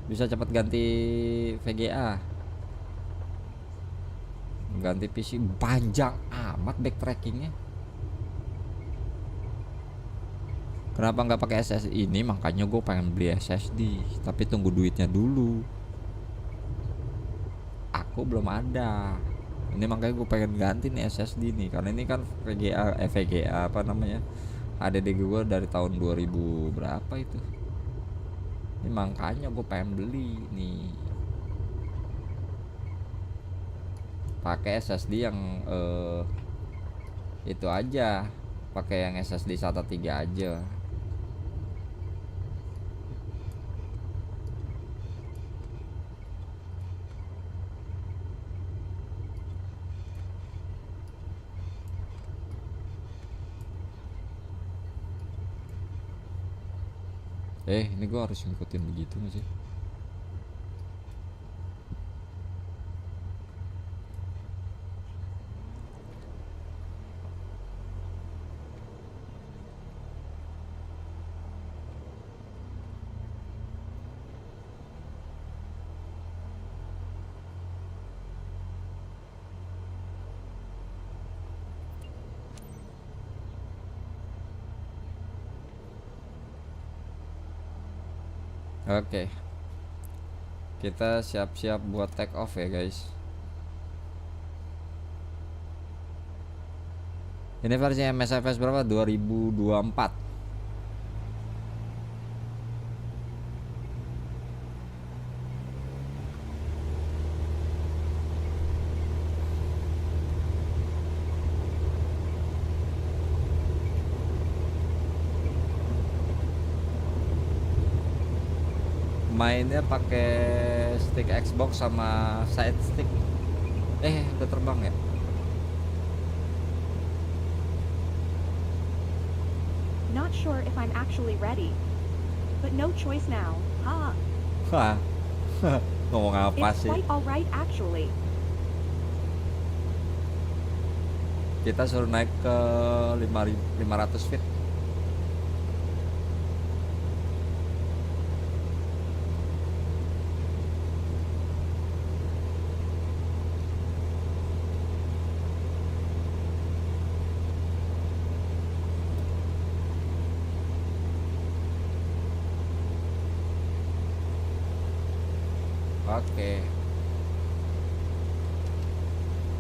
bisa cepat ganti VGA, ganti PC. Panjang amat backtrackingnya. Kenapa nggak pakai SSD ini? Makanya gue pengen beli SSD, tapi tunggu duitnya dulu. Aku belum ada. Ini makanya gue pengen ganti nih SSD nih, karena ini kan VGA apa namanya, HDD gue dari tahun 2000 berapa itu. Ini makanya gue pengen beli nih, pakai SSD yang itu aja, pakai yang SSD SATA 3 aja. Ini gue harus ngikutin begitu gak sih? Oke, kita siap-siap buat take off ya guys. Ini versi MSFS berapa? 2024. Mainnya pakai stick Xbox sama side stick. Udah terbang ya? Not sure if I'm actually ready. But no choice now, huh? Wah, ngomong apa It's sih? quite alright actually. Kita suruh naik ke 500 feet. Oke.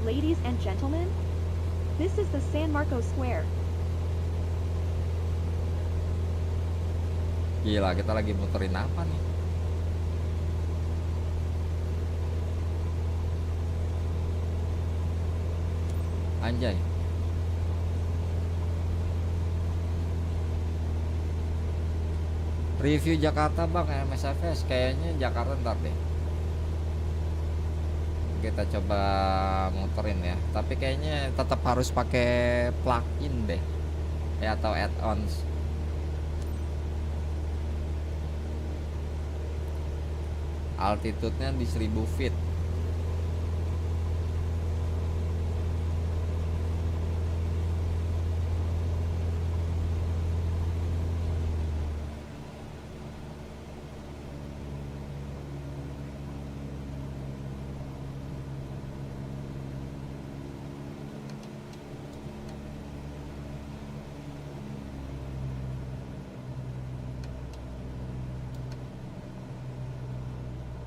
Ladies and gentlemen, this is the San Marcos Square. Gila, kita lagi muterin apa nih? Anjay. Review Jakarta bang, MSFS. Kayaknya Jakarta ntar deh. Kita coba muterin ya. Tapi kayaknya tetap harus pakai plugin deh. Atau add-ons. Altitude-nya di 1000 feet.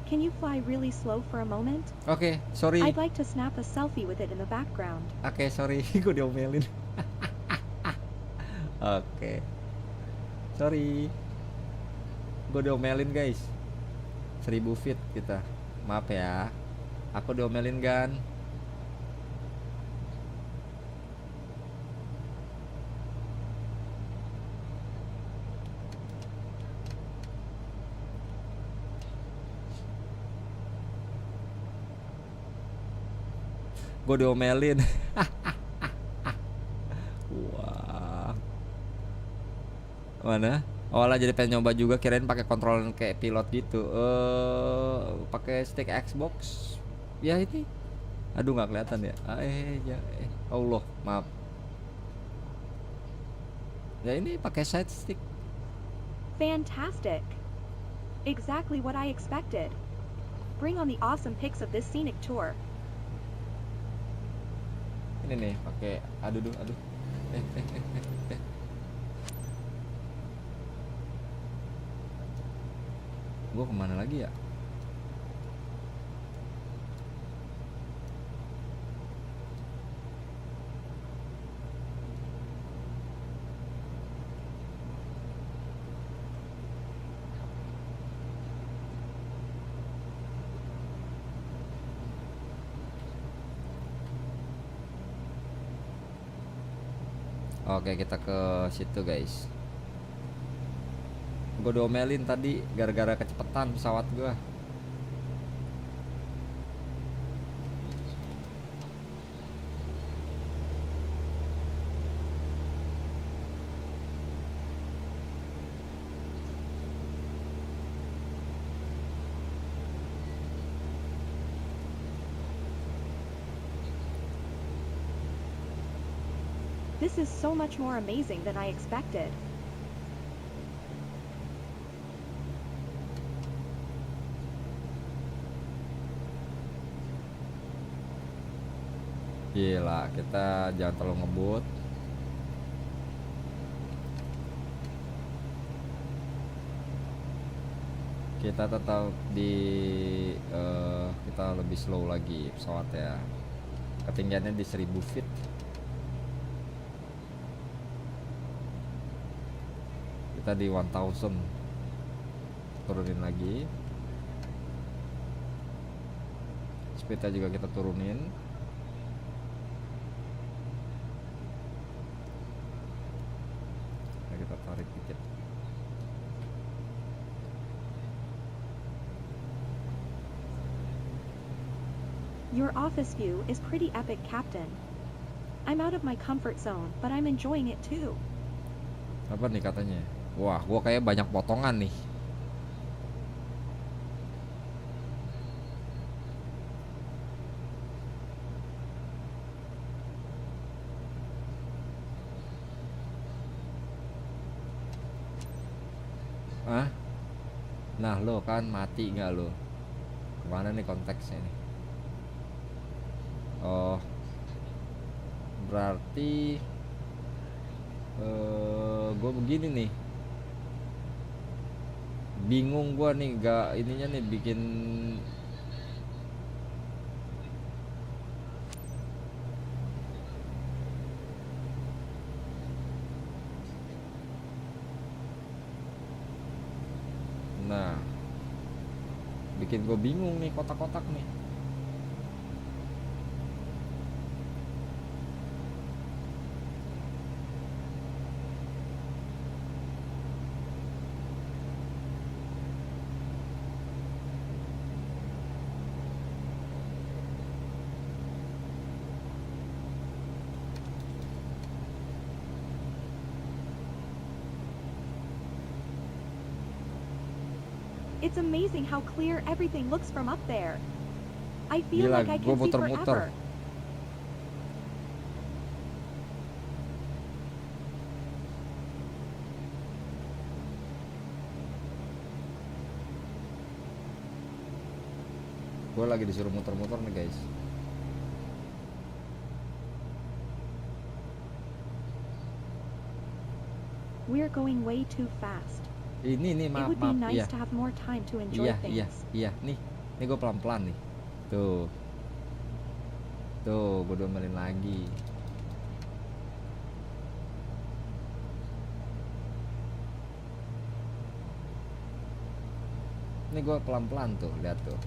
Can you fly really slow for a moment? Oke, sorry. I'd like to snap a selfie with it in the background. Oke, sorry, gue diomelin. Oke, sorry, gue diomelin guys. 1000 feet kita. Maaf ya, aku diomelin kan. Gue diomelin. Wah. Mana? Awalnya jadi pengen nyoba juga, kirain pakai kontrol kayak pilot gitu. Pakai stick Xbox. Ya ini. Aduh nggak kelihatan ya. Allah, maaf. Ya ini pakai side stick. Fantastic. Exactly what I expected. Bring on the awesome pics of this scenic tour. Ini nih pakai aduh. Gua kemana lagi ya? Oke, kita ke situ guys. Gue domelin tadi gara-gara kecepatan pesawat gue. This is so much more amazing than I expected. Gila, kita jangan terlalu ngebut. Kita tetap di kita lebih slow lagi pesawat ya. Ketinggiannya di 1000 feet. Kita di 1000. Turunin lagi. Speednya juga kita turunin. Nah, kita tarik dikit. Your office view is pretty epic, Captain. I'm out of my comfort zone, but I'm enjoying it too. Apa nih katanya? Wah, gua kayak banyak potongan nih. Hah? Nah, lo kan mati nggak lo? Kemana nih konteksnya nih? Oh, berarti gue begini nih. Bingung gua nih, gak ininya nih bikin nah bikin gue bingung nih kotak-kotak nih. It's amazing how clear everything looks from up there. I feel Gila, like I gua can see muter-muter. forever. Gue lagi disuruh muter-muter nih guys. We're going way too fast. Ini nih It maaf would be maaf nice iya. to have more time to enjoy things. Iya nih gue pelan-pelan nih. Tuh gue domelin lagi. Ini gue pelan-pelan tuh, lihat tuh.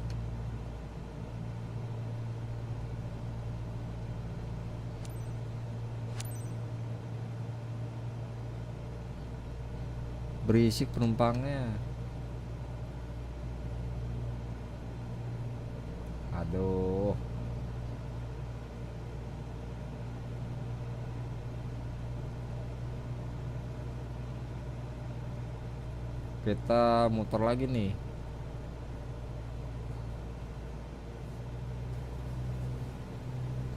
Berisik penumpangnya. Aduh. Kita muter lagi nih.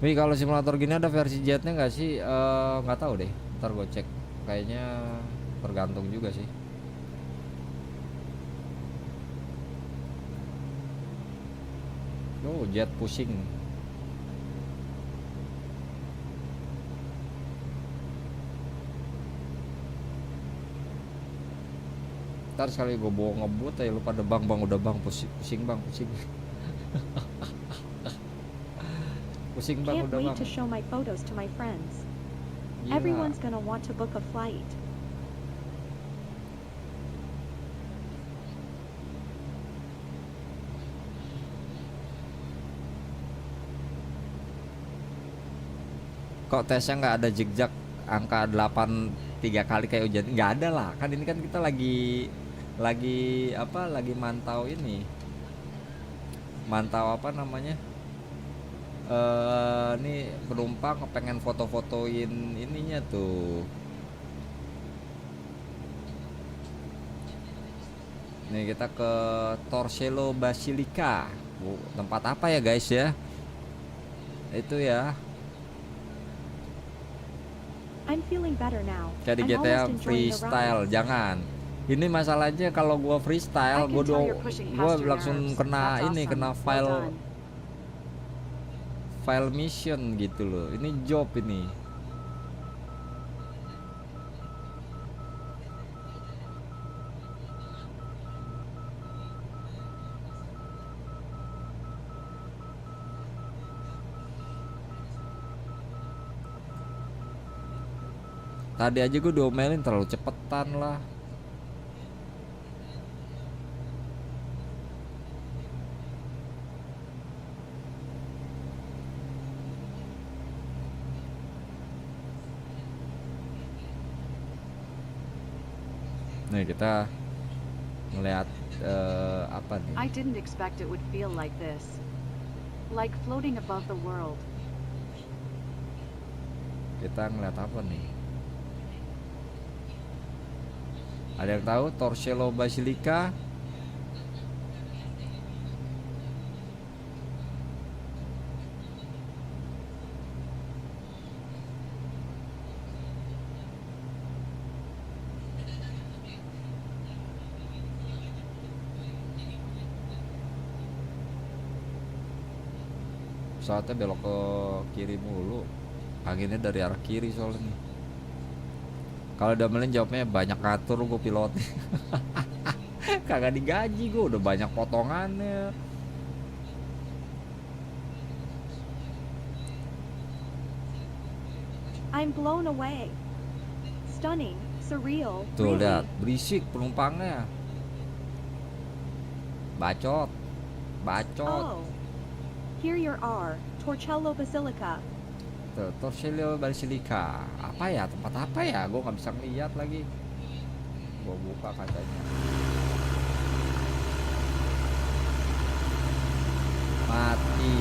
Tapi kalau simulator gini ada versi jetnya nggak sih? Nggak tahu deh. Ntar gue cek. Kayaknya tergantung juga sih. Oh, jet pusing. Ntar sekali gue bawa ngebut aja lu pada bang udah bang pusing, pusing bang pusing. Pusing bang Can't udah wait bang. to show my photos to my friends. Gila. Everyone's gonna want to book a flight. Kok tesnya nggak ada zigzag angka 8 3 kali kayak ujian? Nggak ada lah, kan ini kan kita lagi apa, lagi mantau ini, mantau apa namanya, nih penumpang pengen foto-fotoin ininya tuh. Nih kita ke Torcello Basilica. Tempat apa ya guys ya, itu ya. I'm feeling better now. Kayak di I'm GTA almost enjoying the freestyle, ride. jangan. Ini masalahnya kalau gua freestyle, I can gua tell you're pushing past gua your langsung nerves. kena That's ini, awesome. kena Well file done. file mission gitu loh. Ini job ini. Tadi aja gue diomelin terlalu cepetan lah. Nih kita ngeliat apa nih? I didn't expect it would feel like this. Like floating above the world. Kita ngeliat apa nih? Ada yang tahu Torcello Basilica? Pesawatnya belok ke kiri mulu. Anginnya dari arah kiri soalnya nih. Kalau Damelin jawabnya banyak ngatur gue pilotnya. Kagak digaji, gue udah banyak potongannya. I'm blown away. Stunning, surreal, Tuh really. lihat, berisik penumpangnya. Bacot. Bacot. Oh. Here you are, Torcello Basilica. Tuh, Torcello Basilica. Apa ya? Tempat apa ya? Gue nggak bisa ngeliat lagi. Gue buka kacanya. Mati.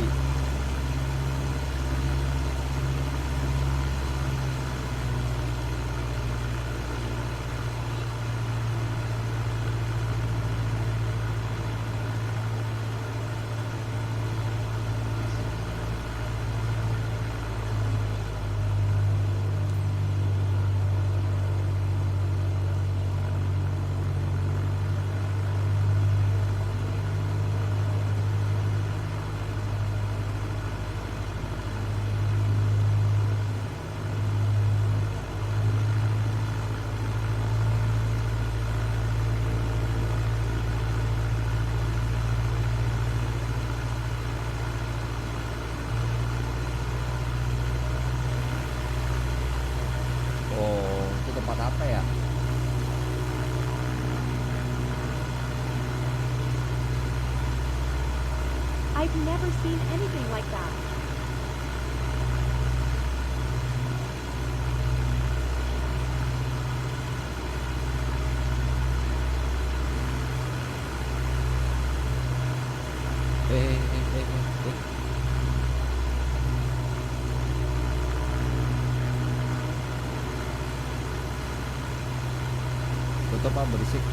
Oh, itu tempat apa ya? I've never seen anything like that. Eh. Tutup apa berisik?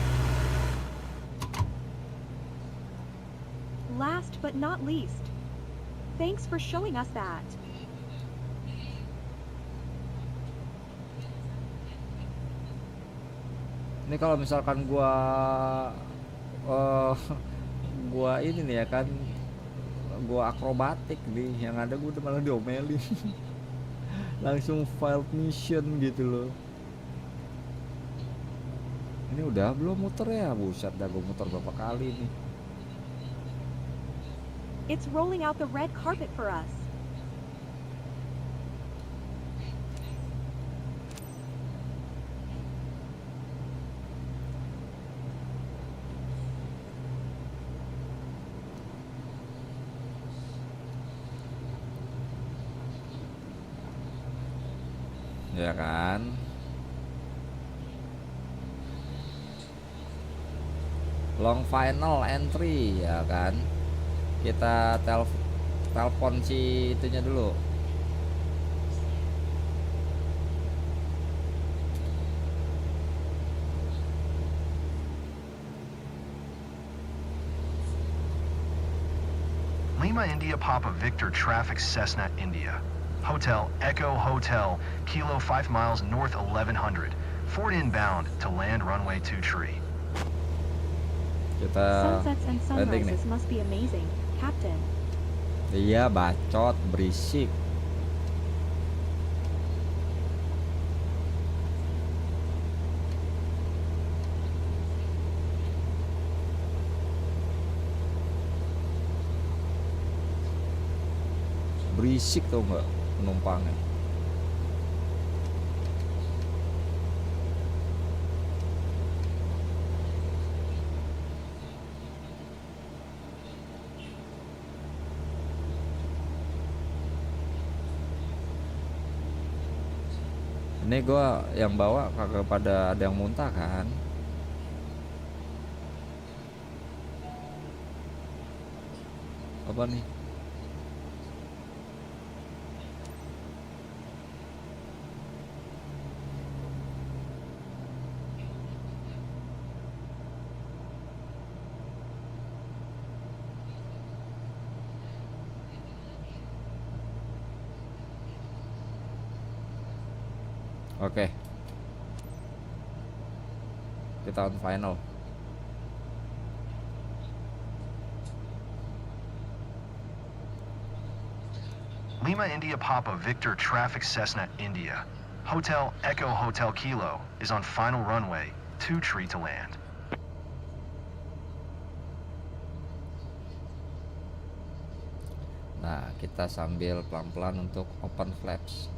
Last but not least. Thanks for showing us that. Ini kalau misalkan gua ini nih ya kan, gue akrobatik nih, yang ada gue udah malah diomelin. Langsung failed mission gitu loh. Ini udah belum muter ya? Buset dah, gue muter berapa kali nih. It's rolling out the red carpet for us. Ya kan? Long final entry ya kan? Kita telepon si itunya dulu. Lima India Papa Victor traffic Cessna India. Hotel Echo Hotel, Kilo 5 miles north 1100. Ford inbound to land runway 23. Kita Sunsets and landing nih. sunrises must be amazing, Captain. Iya, bacot, berisik. Berisik tau nggak penumpangnya. Ini gua yang bawa kagak pada ada yang muntah kan? Apa nih? Oke. Kita on final. Lima India Papa Victor traffic Cessna India. Hotel Echo Hotel Kilo is on final runway 23 to land. Nah, kita sambil pelan-pelan untuk open flaps.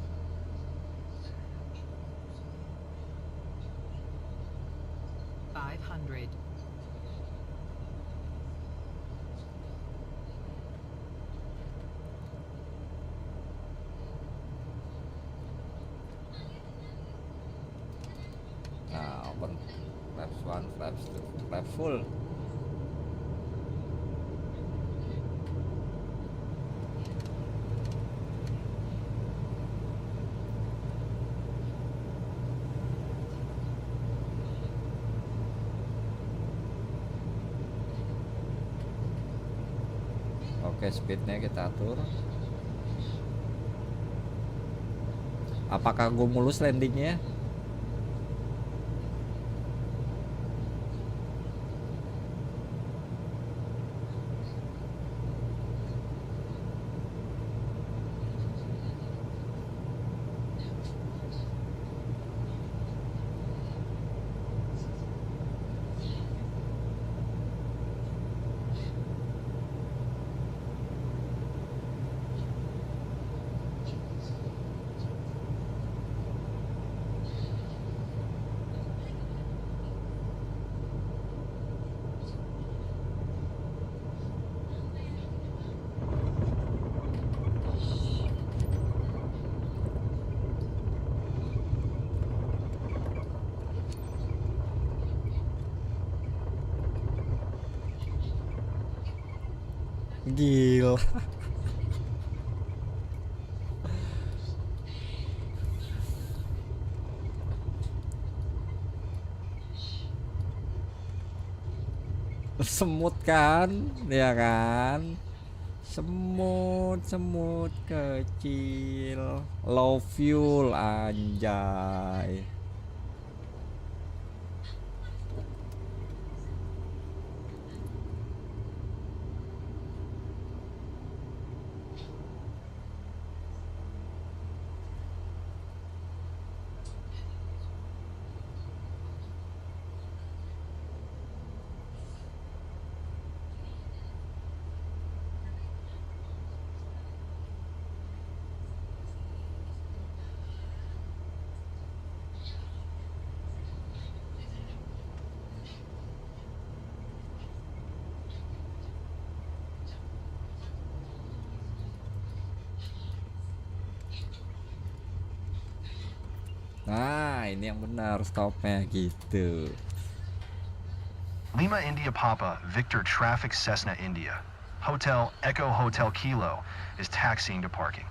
Nah, open flaps 1, flaps 2, flaps full. Oke, speednya kita atur. Apakah gue mulus landingnya? Gila. Semut kan, ya kan? Semut kecil, low fuel anjay. Nah, ini yang benar stopnya gitu. Lima India Papa Victor Traffic Cessna India. Hotel Echo Hotel Kilo is taxiing to parking.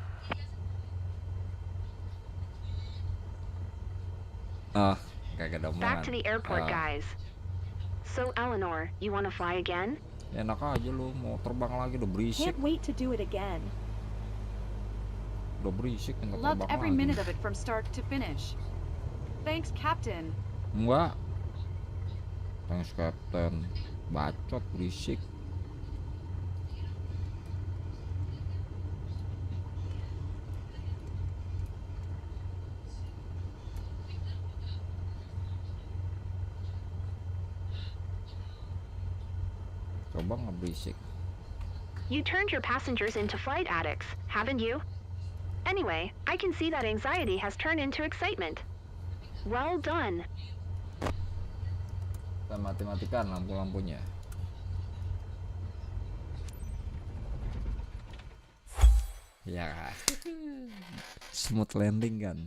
Ah, kagak ada omongan. Back to the airport, guys. So, Eleanor, you want to fly again? Enak aja lu mau terbang lagi, udah berisik. Can't wait to do it again. Udah berisik minta Loved terbang every lagi. minute of it from start to finish. Thanks, Captain. Enggak. Thanks Captain. Bacot berisik. Coba nggak berisik. You turned your passengers into flight addicts, haven't you? Anyway, I can see that anxiety has turned into excitement. Well done. Kita mati-matikan lampu-lampunya. Ya. Smooth landing kan.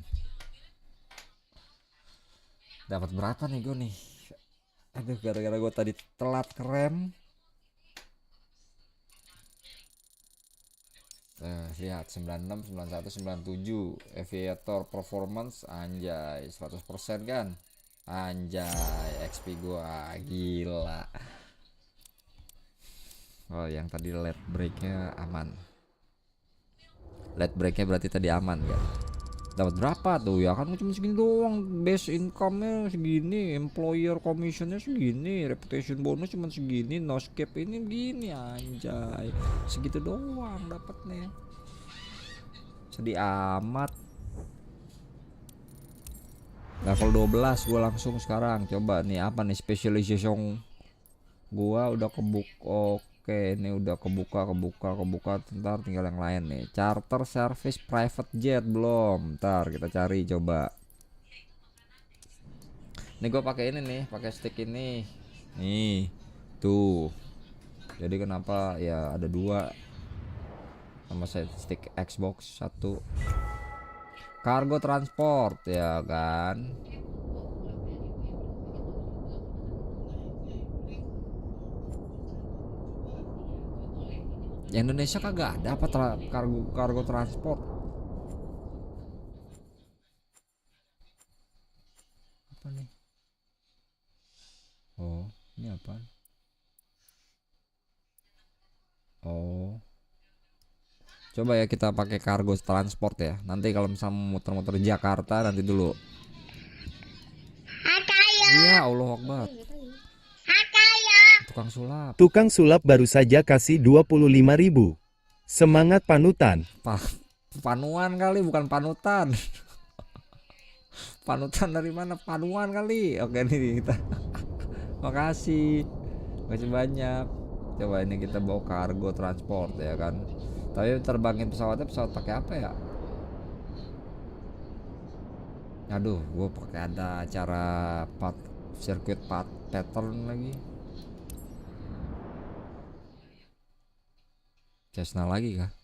Dapat berapa nih gue nih? Aduh, gara-gara gue tadi telat keren. Lihat 96, 91, 97 Aviator performance anjay 100% kan. Anjay XP gua gila. Oh, yang tadi late breaknya aman. Late breaknya berarti tadi aman kan. Dapat berapa tuh ya kan, cuma segini doang. Base income-nya segini, employer commission-nya segini, reputation bonus cuma segini, no escape ini begini anjay. Segitu doang dapatnya. Sedih amat. Level 12 gua langsung sekarang. Coba nih apa nih specialization gua udah Oke, ini udah kebuka. Ntar tinggal yang lain nih. Charter service private jet belum. Ntar kita cari coba. Ini gue pakai ini nih, pakai stick ini. Nih, tuh. Jadi kenapa ya ada dua sama saya stick Xbox satu. Cargo transport ya kan. Indonesia kagak ada apa kargo transport. Apa nih? Oh, ini apa? Oh. Coba ya kita pakai kargo transport ya. Nanti kalau misalnya muter-muter Jakarta nanti dulu. Iya, Allah Akbar. Tukang sulap. Tukang sulap baru saja kasih 25.000. Semangat panutan. Panuan kali, bukan panutan. Panutan dari mana? Panuan kali. Oke nih kita. Makasih. Masih banyak. Coba ini kita bawa kargo transport ya kan. Tapi terbangin pesawatnya pesawat pakai apa ya? Aduh, gue pakai ada acara sirkuit pattern lagi. Cessna lagi kah?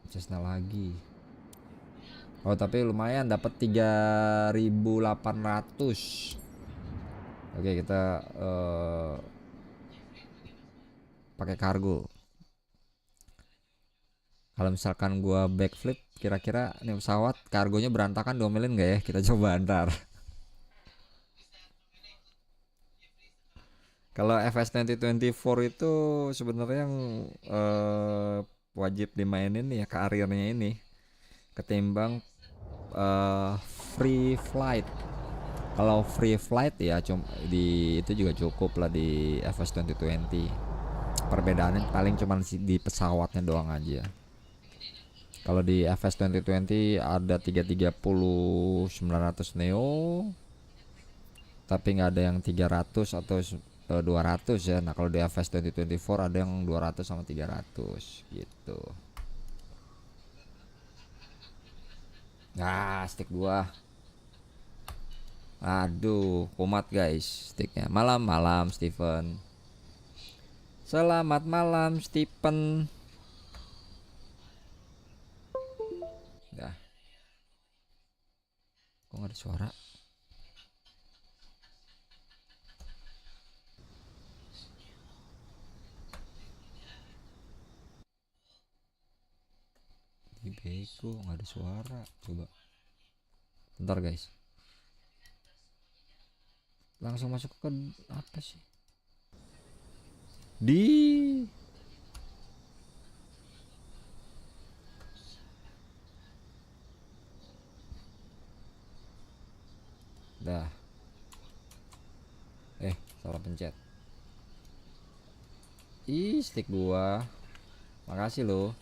Cessna lagi. Oh, tapi lumayan dapat 3.800. Oke, kita pakai kargo. Kalau misalkan gua backflip, kira-kira nih pesawat kargonya berantakan diomelin nggak ya? Kita coba ntar. Kalau FS 2024 itu sebenarnya yang wajib dimainin ya karirnya ini ketimbang free flight. Kalau free flight ya cuma di itu juga cukup lah di FS 2020. Perbedaannya paling cuma di pesawatnya doang aja. Kalau di FS 2020 ada 330 900 Neo, tapi nggak ada yang 300 atau 200 ya. Nah kalau di FS 2024 ada yang 200 sama 300 gitu. Nah stick gua, aduh kumat guys sticknya. Malam Steven. Selamat malam Stephen. nggak ada suara? Di beko nggak ada suara. Coba. Bentar guys. Langsung masuk ke apa sih? Dah. Salah pencet. Ih, stick gua. Makasih loh.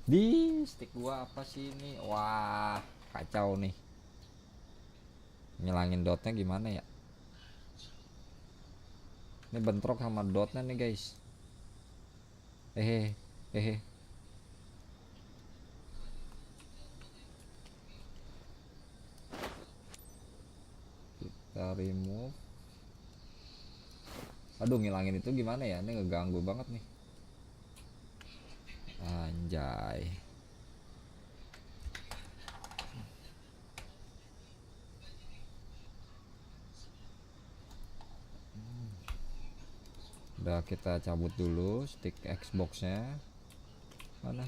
Di stick gua apa sih ini? Wah, kacau nih. Ngilangin dotnya gimana ya? Ini bentrok sama dotnya nih guys. Kita remove. Aduh, ngilangin itu gimana ya? Ini ngeganggu banget nih. Anjay. Udah, kita cabut dulu stick Xbox-nya. Mana?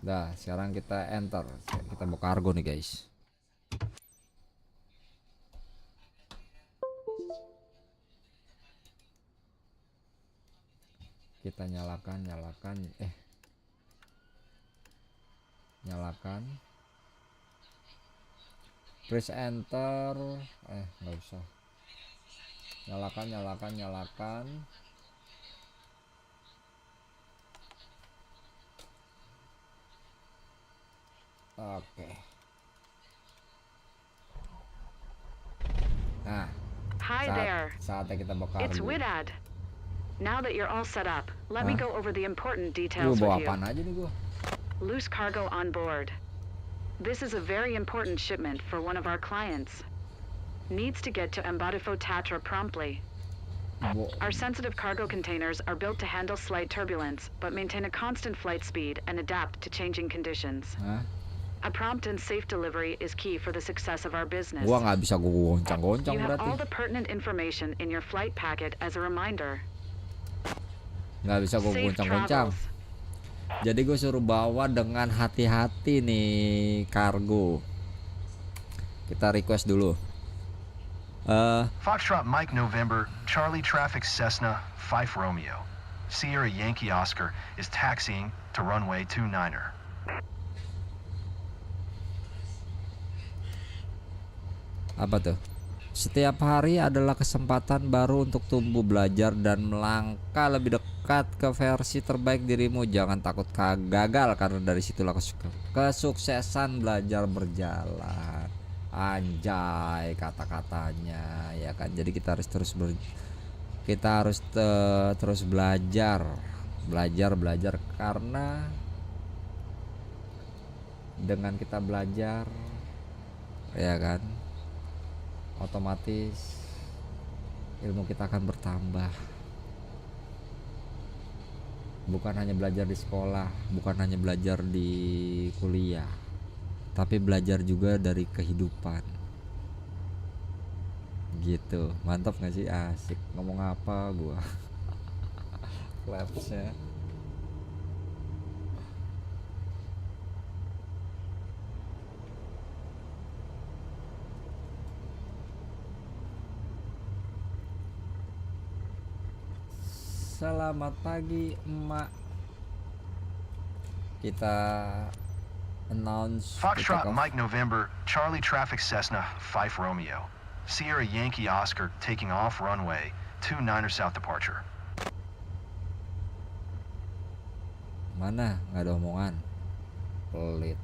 Dah, sekarang kita enter. Kita mau kargo nih guys. Kita nyalakan. Press enter. Nggak usah. Nyalakan. Oke. Nah, Hi there. saatnya kita bakar. It's Widad. Now that you're all set up, let me go over the important Gua details bawa with you. apaan aja nih gua? Loose cargo on board. This is a very important shipment for one of our clients. Needs to get to Embadifo Tatra promptly. Our sensitive cargo containers are built to handle slight turbulence, but maintain a constant flight speed and adapt to changing conditions. A prompt and safe delivery is key for the success of our business. Gua nggak bisa gua goncang-goncang You have berarti. all the pertinent information in your flight packet as a reminder. Nggak bisa gua Safe goncang-goncang. travels. Jadi gue suruh bawa dengan hati-hati nih kargo. Kita request dulu. Foxtrot Mike November, Charlie Traffic Cessna, 5 Romeo. Sierra Yankee Oscar is taxiing to runway 29er. Apa tuh? Setiap hari adalah kesempatan baru untuk tumbuh, belajar, dan melangkah lebih dekat ke versi terbaik dirimu. Jangan takut gagal, karena dari situlah kesuksesan belajar berjalan. Anjay kata-katanya, ya kan? Jadi kita harus terus belajar karena dengan kita belajar, ya kan, otomatis ilmu kita akan bertambah. Bukan hanya belajar di sekolah, bukan hanya belajar di kuliah, tapi belajar juga dari kehidupan. Gitu. Mantap gak sih? Asik. Ngomong apa gua? Clapsnya. Selamat pagi, emak. Kita announce Foxtrot Mike November, Charlie Traffic Cessna, 5 Romeo. Sierra Yankee Oscar taking off runway 29er South departure. Mana? Nggak ada omongan. Pelit.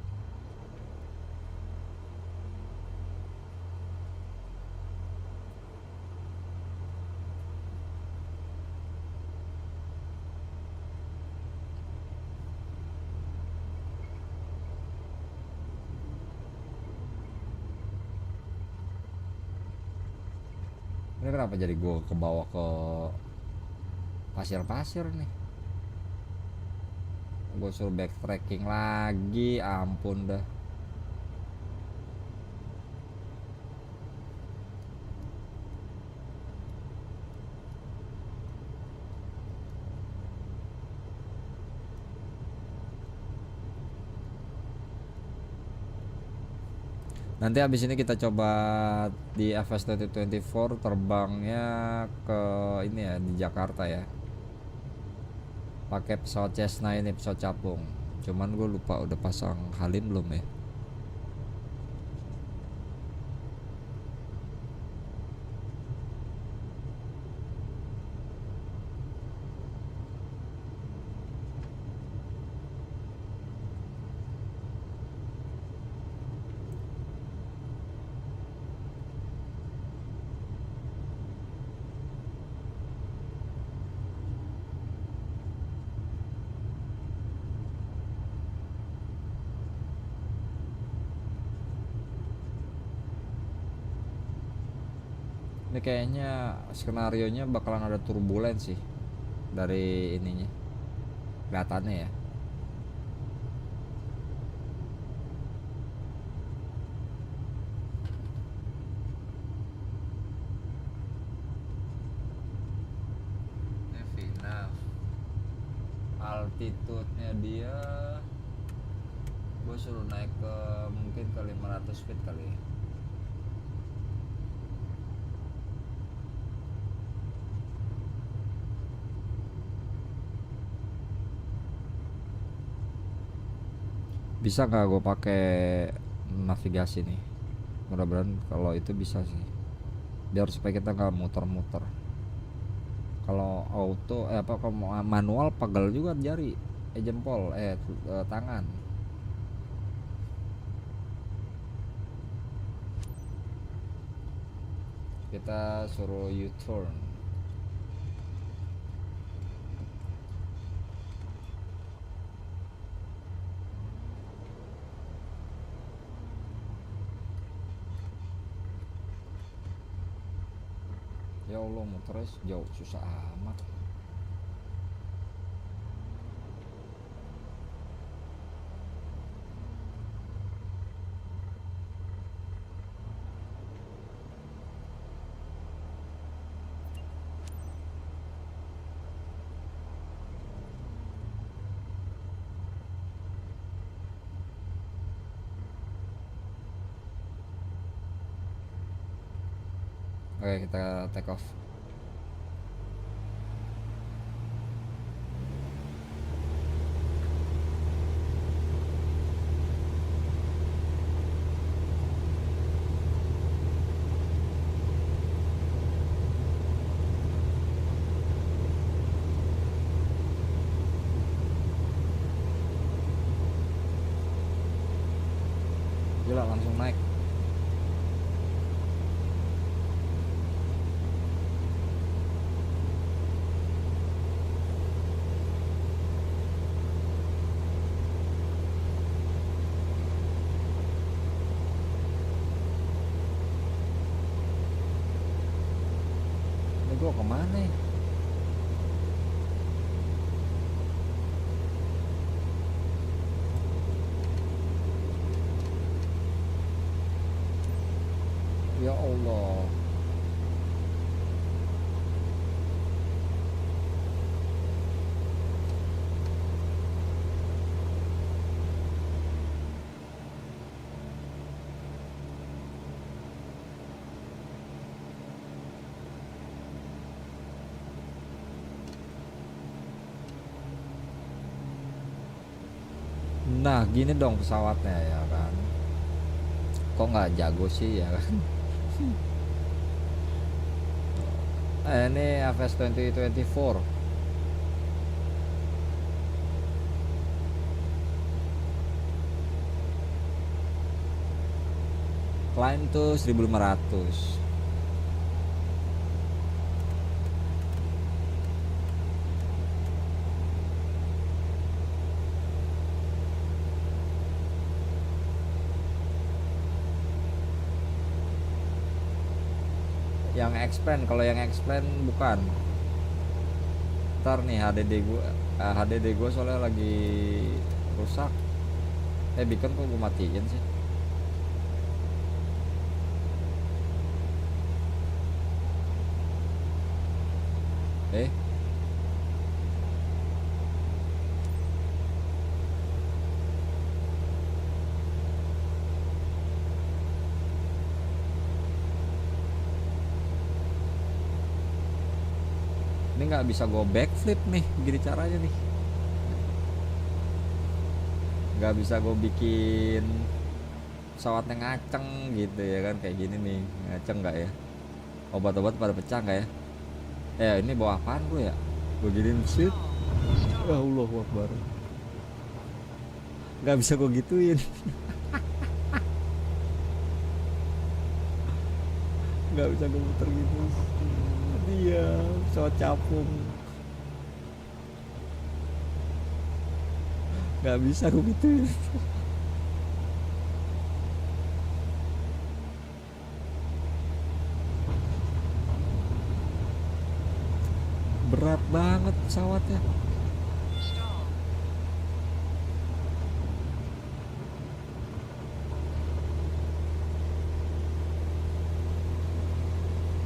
Ini kenapa jadi gue kebawa ke pasir-pasir nih? Gue suruh backtracking lagi, ampun dah. Nanti habis ini kita coba di FS 2024 terbangnya ke ini ya, di Jakarta ya. Pakai pesawat Cessna ini, pesawat capung. Cuman gue lupa udah pasang Halim belum ya. Ini kayaknya skenarionya bakalan ada turbulen sih dari ininya, kelihatannya ya. Nah, altitude-nya dia gue suruh naik ke mungkin ke 500 feet kali ya. Bisa nggak gue pakai navigasi nih? Mudah-mudahan kalau itu bisa sih, biar supaya kita nggak muter-muter. Kalau auto kalau manual pegel juga jari, jempol, tangan. Kita suruh U-turn. Ya Allah, muternya jauh, susah amat. Oke, kita take off. Gila, langsung naik. Ini gua kemana ya? Ya Allah. Nah, gini dong pesawatnya ya kan. Kok nggak jago sih ya kan? Ini FS 2024. Climb tuh 1500. Yang expand, kalau yang expand bukan. Ntar nih HDD gue soalnya lagi rusak. Beacon kok gue matiin sih. Ini nggak bisa gue backflip nih, gini caranya nih. Nggak bisa gue bikin pesawatnya ngaceng gitu ya kan, kayak gini nih, ngaceng nggak ya? Obat-obat pada pecah nggak ya? Ini bawa apaan gue ya? Gue giniin shit. Ya Allah Akbar. Nggak bisa gue gituin. Nggak bisa gue muter gitu. Dia pesawat capung. Nggak bisa gue gituin. Berat banget pesawatnya.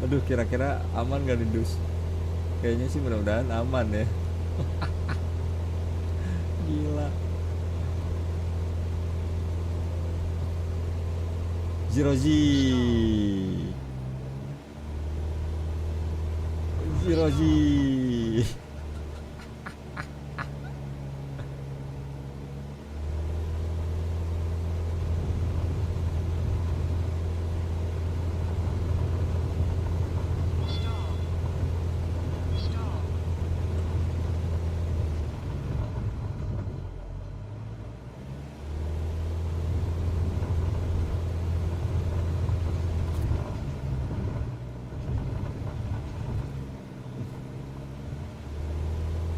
Aduh, kira-kira aman gak di dus? Kayaknya sih mudah-mudahan aman ya. Gila. Zero G. Zero G.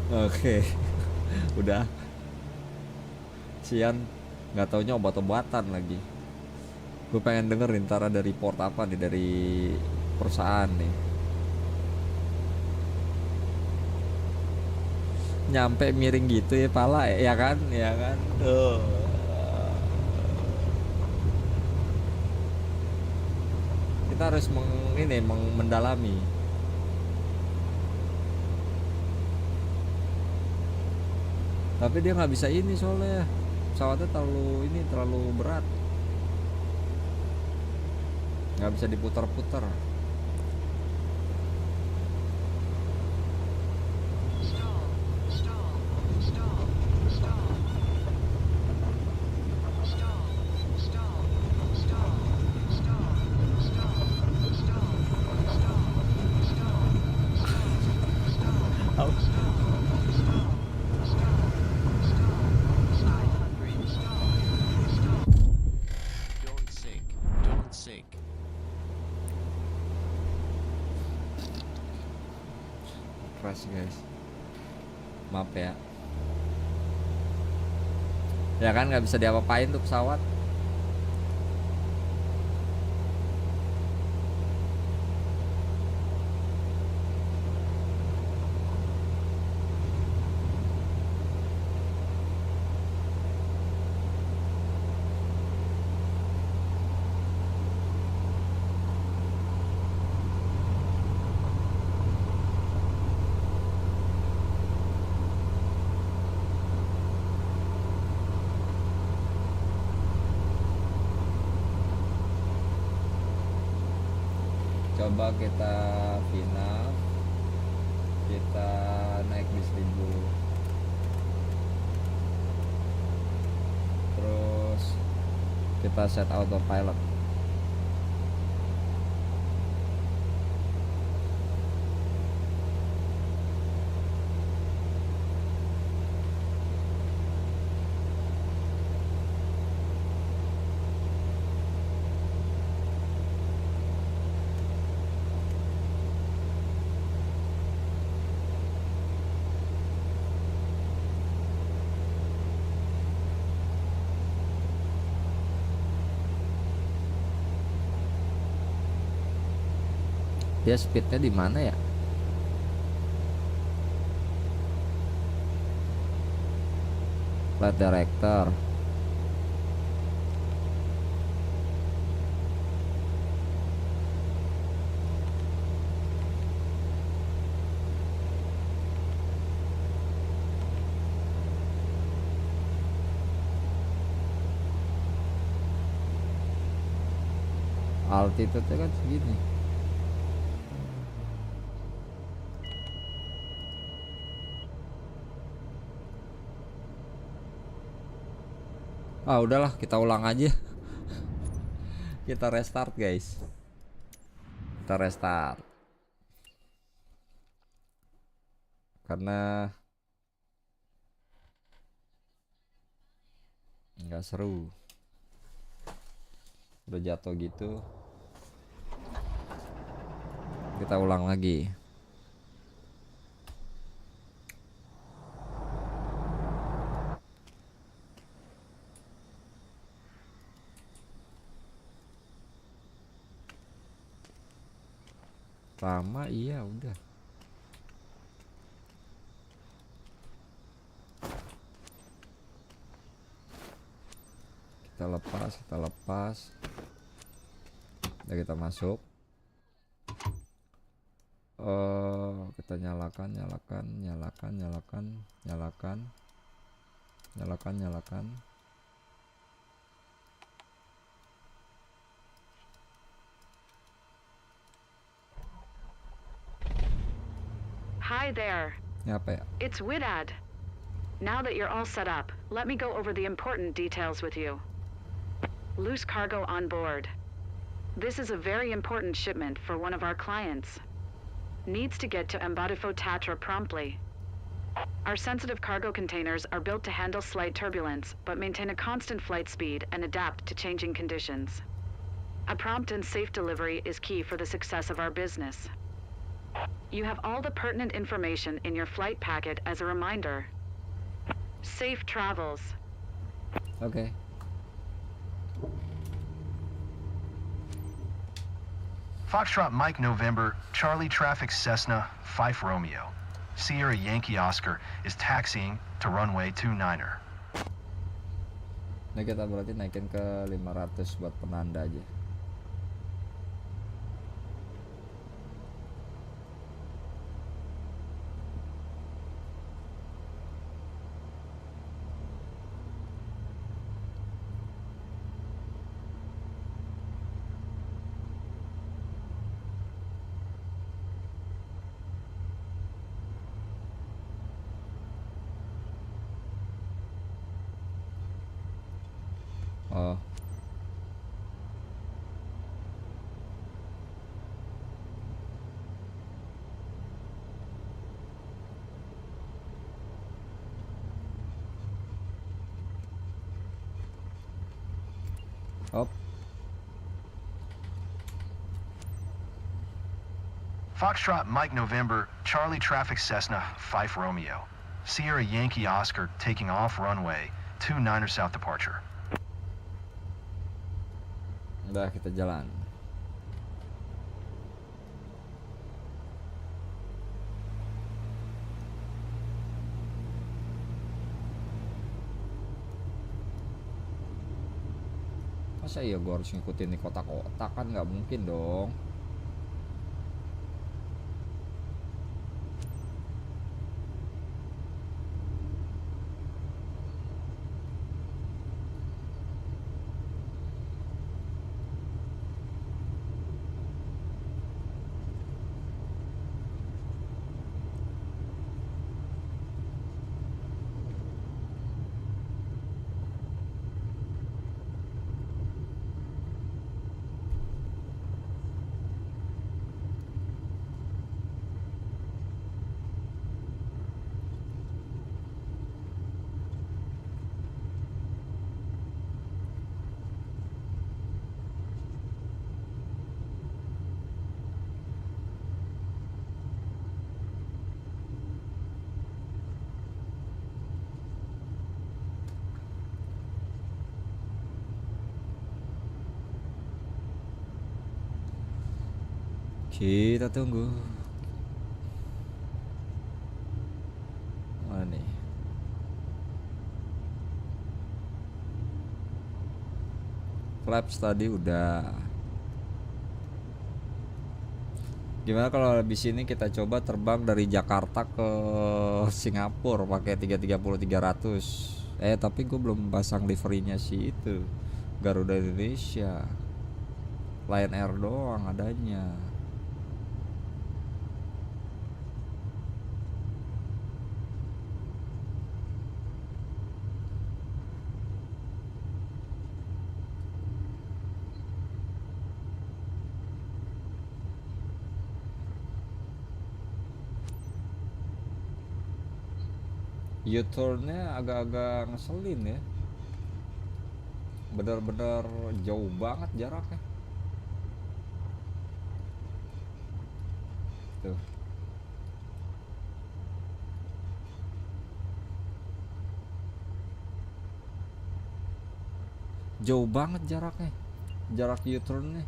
Oke. Udah. Sian, nggak taunya obat-obatan lagi. Gue pengen denger ntar ada report apa nih dari perusahaan nih. Nyampe miring gitu ya pala ya kan, ya kan. Kita harus mendalami. Tapi dia nggak bisa ini soalnya pesawatnya terlalu berat, nggak bisa diputar-putar. Keras guys, maaf ya. Ya kan nggak bisa diapa-apain tuh pesawat. Coba kita final, kita naik di 1000, terus kita set autopilot. Dia speednya di mana ya? Flight director. Altitude kan segini. Udahlah, kita ulang aja. Kita restart guys. Kita restart. Karena nggak seru. Udah jatuh gitu. Kita ulang lagi. Lama iya udah. Kita lepas. Udah kita masuk. Kita nyalakan. Hi there. Ini apa ya? It's Widad. Now that you're all set up, let me go over the important details with you. Loose cargo on board. This is a very important shipment for one of our clients. Needs to get to Embadifo Tatra promptly. Our sensitive cargo containers are built to handle slight turbulence, but maintain a constant flight speed and adapt to changing conditions. A prompt and safe delivery is key for the success of our business. You have all the pertinent information in your flight packet as a reminder. Safe travels. Okay. Foxtrot Mike November, Charlie Traffic Cessna, Fife Romeo. Sierra Yankee Oscar is taxiing to runway 29er. Nah kita berarti naikin ke 500 buat penanda aja. Oh. Op. Foxtrot Mike November, Charlie Traffic Cessna, Fife Romeo. Sierra Yankee Oscar taking off runway 29er South departure. Udah kita jalan. Masa iya gue harus ngikutin di kotak-kotak, kan nggak mungkin dong. Kita tunggu. Mana nih? Flaps tadi udah. Gimana kalau habis ini kita coba terbang dari Jakarta ke Singapura pakai 330-300. Tapi gue belum pasang liverynya sih itu Garuda Indonesia. Lion Air doang adanya. U-turn-nya agak-agak ngeselin ya. Bener-bener jauh banget jaraknya. Tuh. Jauh banget jaraknya. Jarak U-turn-nya.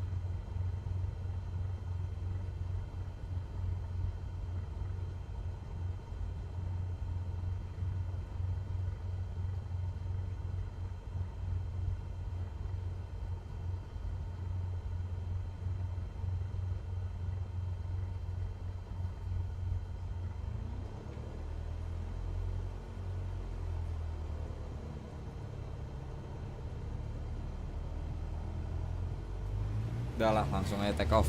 Udah lah, langsung aja take off.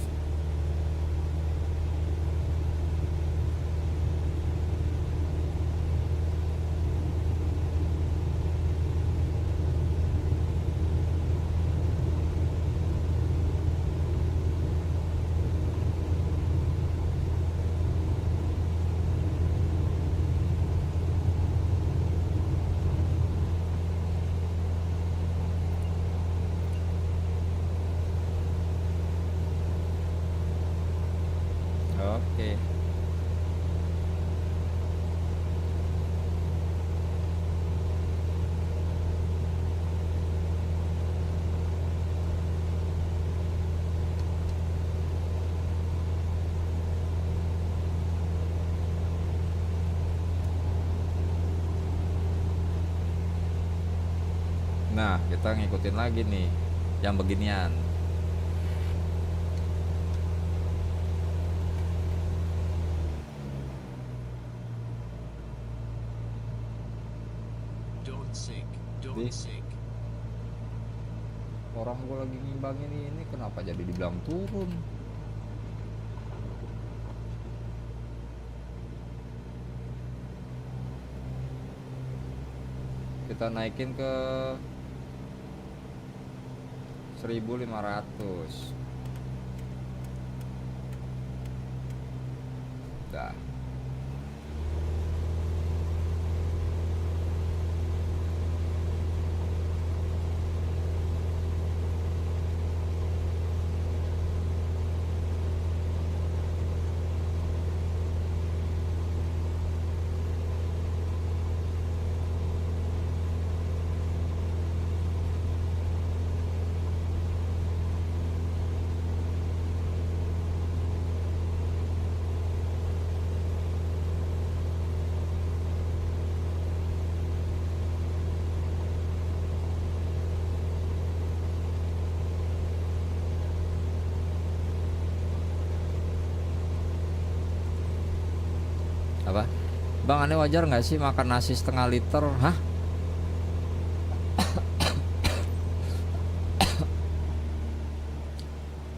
Oke. Nah, kita ngikutin lagi nih yang beginian. Di orang gue lagi ngimbangin ini kenapa jadi dibilang turun? Kita naikin ke 1.500. Dah. Apa? Bang, aneh wajar nggak sih makan nasi setengah liter? Hah?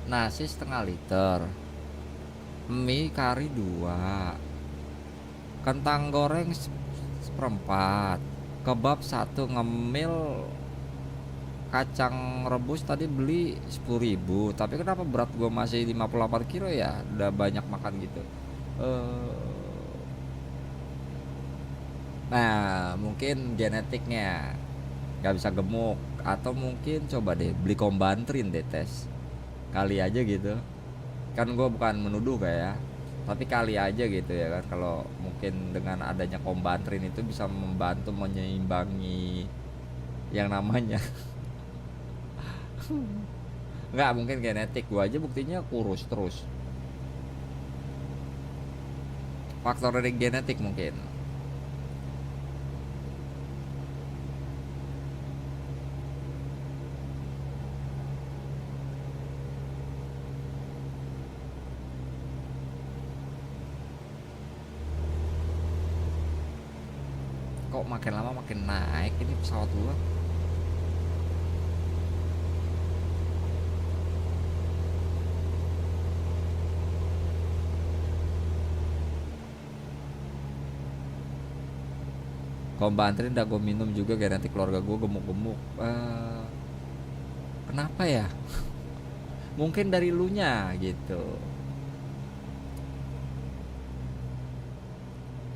Nasi setengah liter, mie kari 2, kentang goreng seperempat, kebab 1, ngemil kacang rebus tadi beli 10.000. Tapi kenapa berat gue masih 58 kilo ya? Udah banyak makan gitu. Nah, mungkin genetiknya nggak bisa gemuk, atau mungkin coba deh beli kombantrin deh tes, kali aja gitu. Kan gue bukan menuduh kayak, tapi kali aja gitu ya kan, kalau mungkin dengan adanya kombantrin itu bisa membantu menyeimbangi yang namanya nggak mungkin genetik. Gue aja buktinya kurus terus, faktor dari genetik mungkin. Kok makin lama makin naik ini pesawat gua. Kalau Mbak Antri udah gue minum juga, genetik keluarga gue gemuk-gemuk. Kenapa ya? Mungkin dari lunya gitu.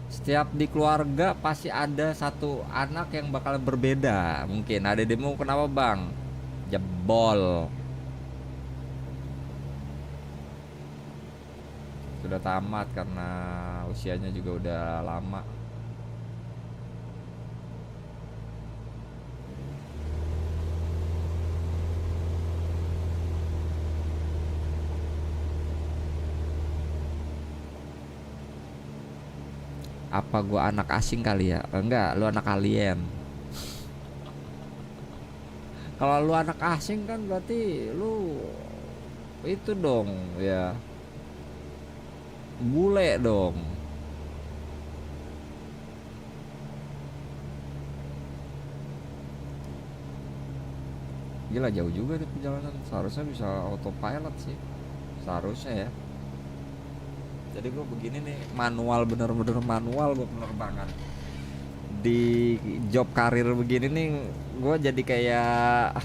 Setiap di keluarga pasti ada satu anak yang bakal berbeda. Mungkin ada demo, kenapa bang? Jebol. Sudah tamat karena usianya juga udah lama. Apa gua anak asing kali ya? Enggak, lu anak alien. Kalau lu anak asing kan berarti lu itu dong ya, bule dong. Gila jauh juga deh perjalanan. Seharusnya bisa autopilot sih, seharusnya ya. Jadi gue begini nih, manual, bener-bener manual gue penerbangan. Di job karir begini nih, gue jadi kayak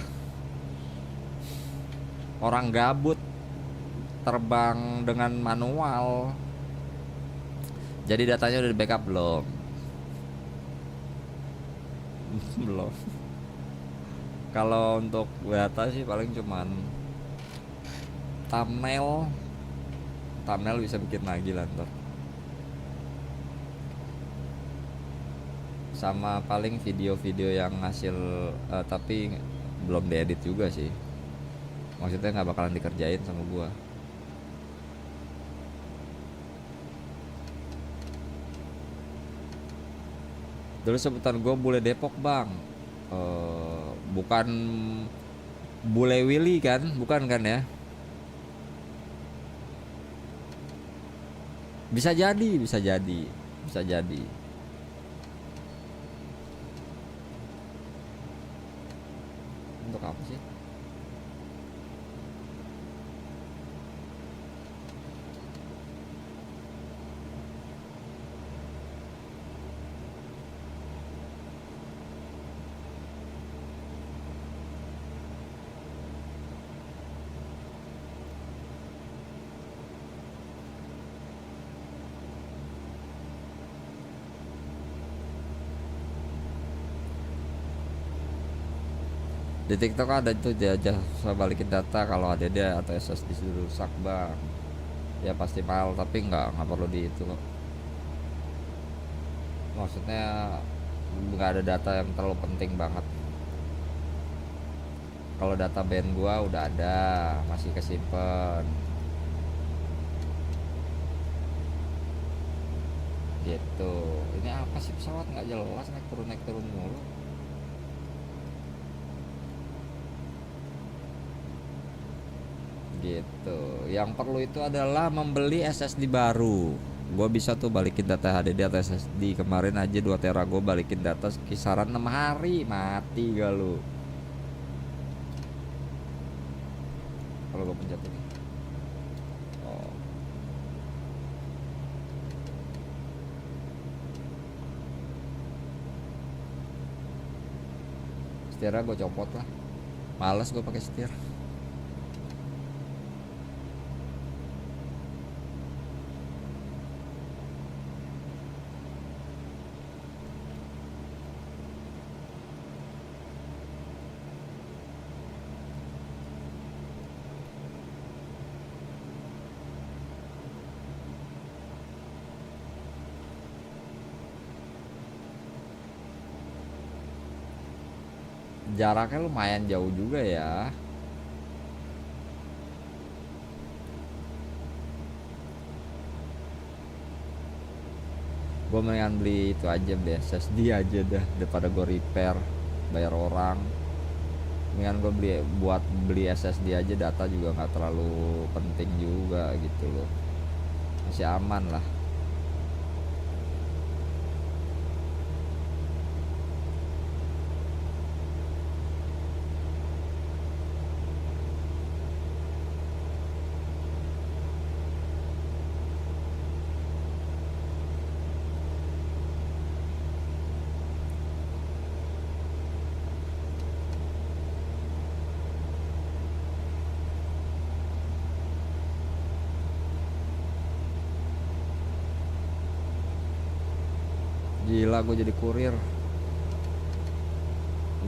orang gabut terbang dengan manual. Jadi datanya udah di backup belum? Belum. Kalau untuk data sih paling cuman thumbnail bisa bikin lagi lah ntar. Sama paling video-video yang hasil tapi belum diedit juga sih. Maksudnya nggak bakalan dikerjain sama gua. Dulu sebutan gua bule Depok bang. Bukan bule Willy kan? Bukan kan ya? Bisa jadi. Untuk apa sih? Di TikTok ada tuh jasa balikin data kalau ada dia atau SSD rusak bang. Ya pasti mahal, tapi nggak perlu di itu loh. Maksudnya nggak ada data yang terlalu penting banget. Kalau data band gua udah ada, masih kesimpan. Gitu. Ini apa sih pesawat nggak jelas, naik turun mulu. Gitu. Yang perlu itu adalah membeli SSD baru. Gue bisa tuh balikin data HDD atau SSD. Kemarin aja 2 tera gue balikin data kisaran 6 hari. Mati gak lu? Kalau gue pencet ini. Oh. Setirnya gue copot lah. Males gue pakai setir. Jaraknya lumayan jauh juga ya. Gue mendingan beli itu aja, beli SSD aja dah daripada gue repair bayar orang. Mendingan gue beli SSD aja, data juga nggak terlalu penting juga gitu loh, masih aman lah. Gila, gue jadi kurir.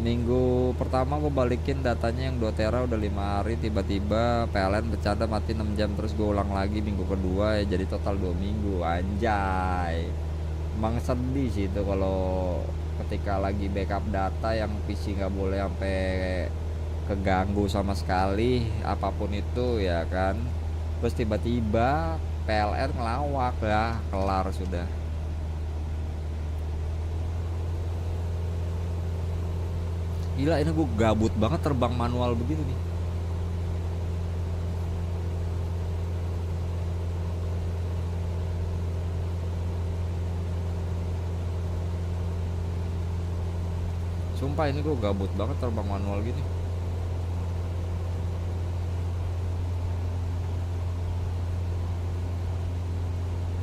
Minggu pertama gue balikin datanya yang 2 tera udah 5 hari, tiba-tiba PLN bercanda mati 6 jam, terus gue ulang lagi minggu kedua, ya jadi total 2 minggu. Anjay, emang sedih sih itu kalau ketika lagi backup data yang PC nggak boleh sampai keganggu sama sekali apapun itu ya kan. Terus tiba-tiba PLN ngelawak, ya kelar sudah. Gila, ini gue gabut banget terbang manual begitu nih. Sumpah ini gue gabut banget terbang manual gini.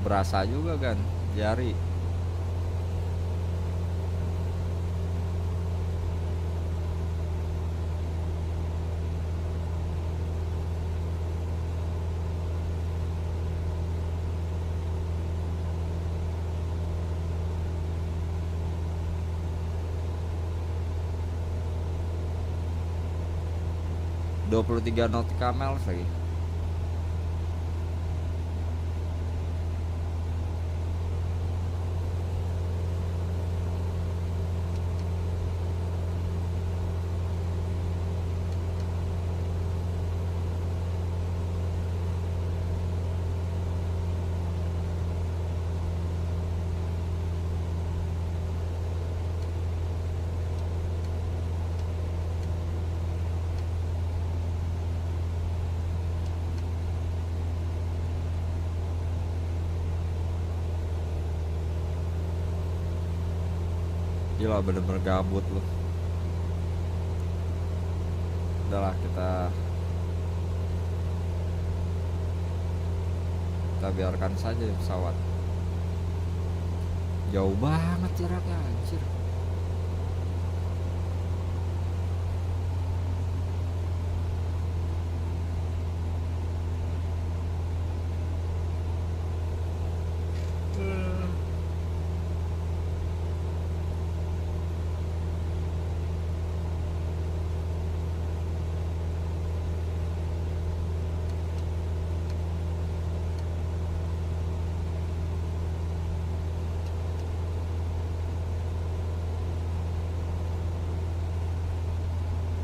Berasa juga kan jari. Dua 23 nautical miles lagi. Gila, bener-bener gabut loh. Udahlah, kita biarkan saja pesawat. Jauh banget jaraknya, anjir.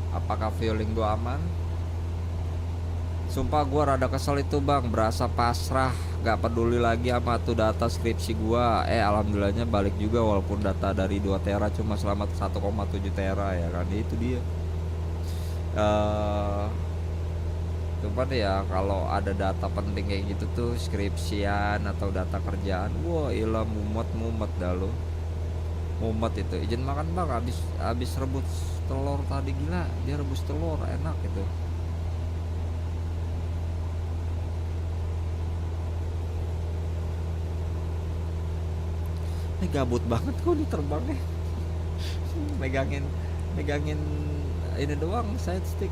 Apakah feeling gua aman? Sumpah gua rada kesel itu bang, berasa pasrah, gak peduli lagi sama tuh data skripsi gua. Alhamdulillahnya balik juga walaupun data dari 2 tera cuma selamat 1,7 tera ya kan. Itu dia. Cuman ya kalau ada data penting kayak gitu tuh, skripsian atau data kerjaan, wah ilah mumet dah lo. Mumet itu. Izin makan bang, habis rebus telur tadi, gila dia rebus telur enak gitu. Ini gabut banget kok nih terbangnya. megangin ini doang, side stick.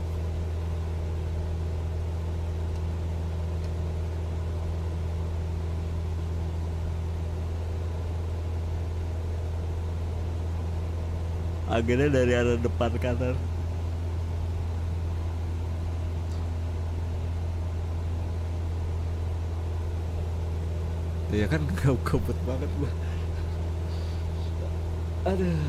Akhirnya dari arah depan kanan. Ya kan gabut banget gua. Aduh.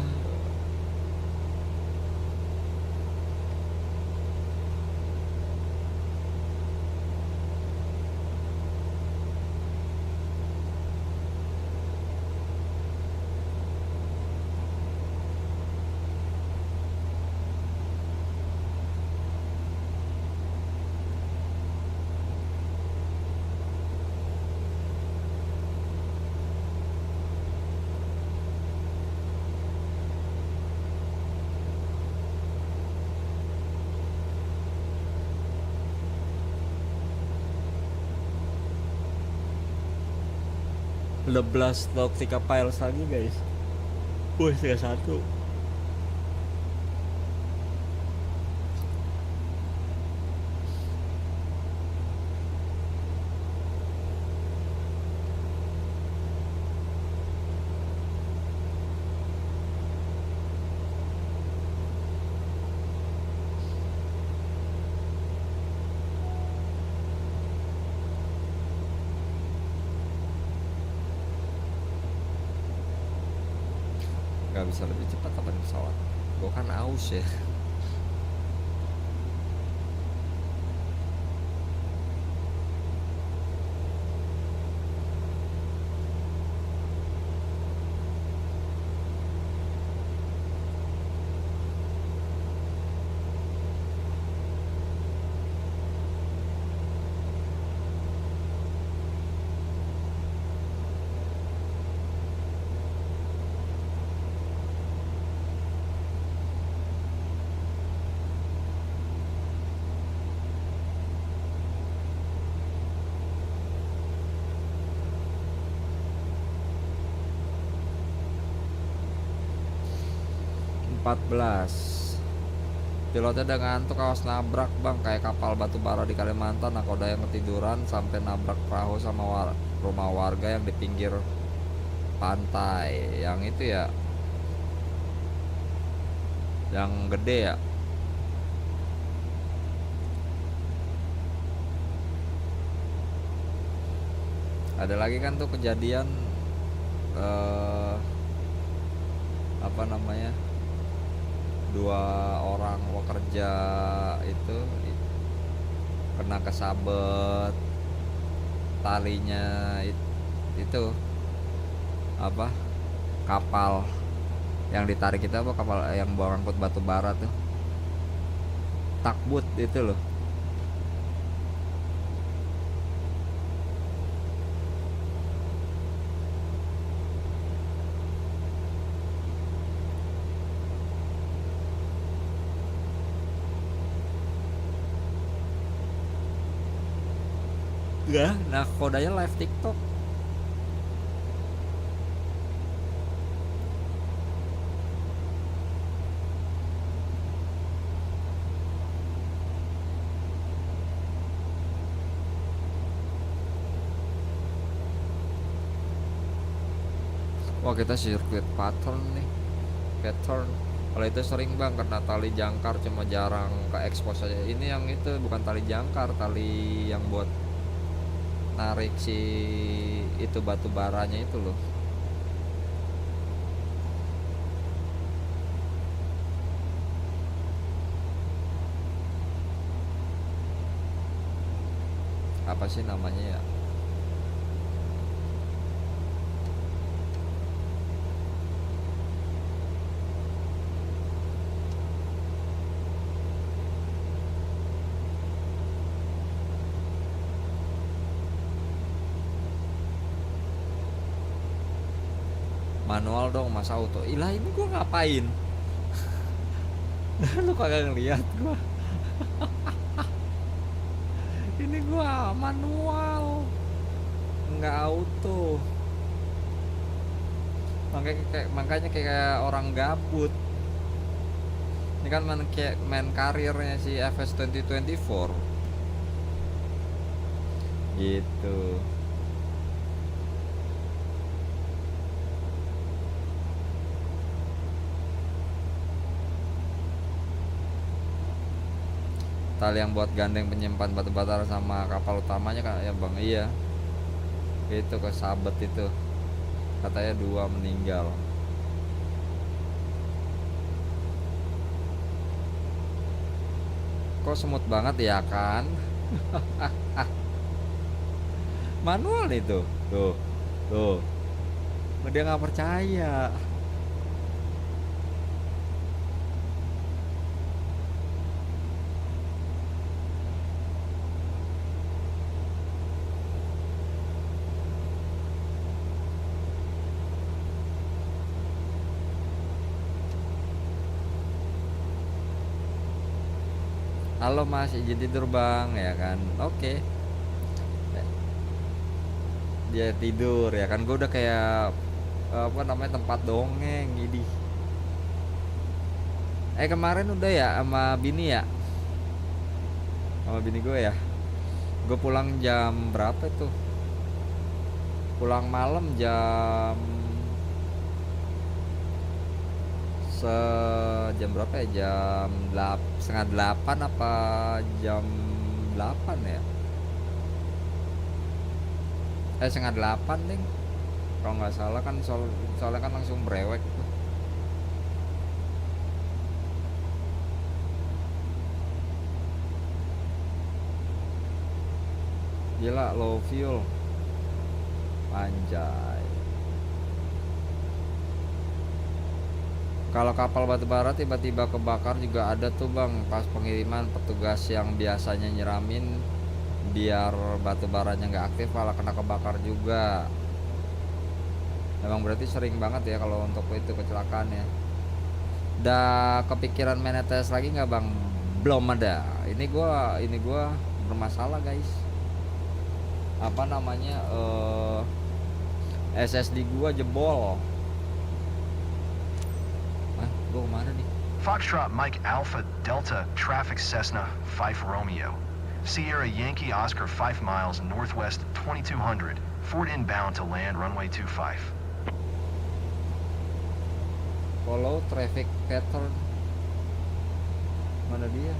Udah blast log 3 files lagi guys. Wih, 31. Gak bisa lebih cepat apa nih pesawat? Gue kan aus ya. Pilotnya udah ngantuk, awas nabrak bang, kayak kapal batu bara di Kalimantan. Nakoda yang ketiduran sampai nabrak perahu sama rumah warga yang di pinggir pantai. Yang itu ya, yang gede ya. Ada lagi kan tuh kejadian apa namanya, 2 orang pekerja itu kena kesabet talinya itu apa, kapal yang ditarik itu apa, kapal yang bawa angkut batu bara tuh, takbut itu loh. Enggak, nah kodanya live TikTok. Wah, kita sirkuit pattern nih. Pattern. Kalau itu sering bang kena tali jangkar, cuma jarang ke expose aja. Ini yang itu bukan tali jangkar, tali yang buat narik si itu batu baranya itu loh. Apa sih namanya ya? Manual dong, masa auto. Ilah, ini gua ngapain? Lu kagak ngeliat gua. Ini gua manual, nggak auto. Makanya kayak orang gabut. Ini kan main karirnya si FS 2024 gitu. Tali yang buat gandeng penyimpan batu bara sama kapal utamanya kan ya bang. Iya, itu kesabet itu, katanya 2 meninggal. Kok semut banget ya kan? Manual itu tuh dia nggak percaya. Halo mas, izin tidur bang, ya kan? Oke. dia tidur ya kan, gue udah kayak apa namanya tempat dongeng ini. Kemarin udah ya sama bini ya, sama bini gue ya. Gue pulang jam berapa itu? Pulang malam jam berapa ya? Setengah 8 apa jam 8 ya? Setengah 8 ding. Kalau nggak salah kan soalnya kan langsung brewek tuh. Gila low fuel. Anjay. Kalau kapal batubara tiba-tiba kebakar juga ada tuh bang, pas pengiriman petugas yang biasanya nyiramin biar batubaranya nggak aktif malah kena kebakar juga. Emang berarti sering banget ya kalau untuk itu kecelakaan ya. Udah kepikiran main ETS lagi nggak bang? Belum ada. Ini gua bermasalah guys. Apa namanya SSD gua jebol. Gua kemana nih? Foxtrot Mike Alpha Delta Traffic Cessna 5 Romeo. Sierra Yankee Oscar 5 miles northwest 2200. Ford inbound to land runway 25. Follow traffic pattern. Mana dia?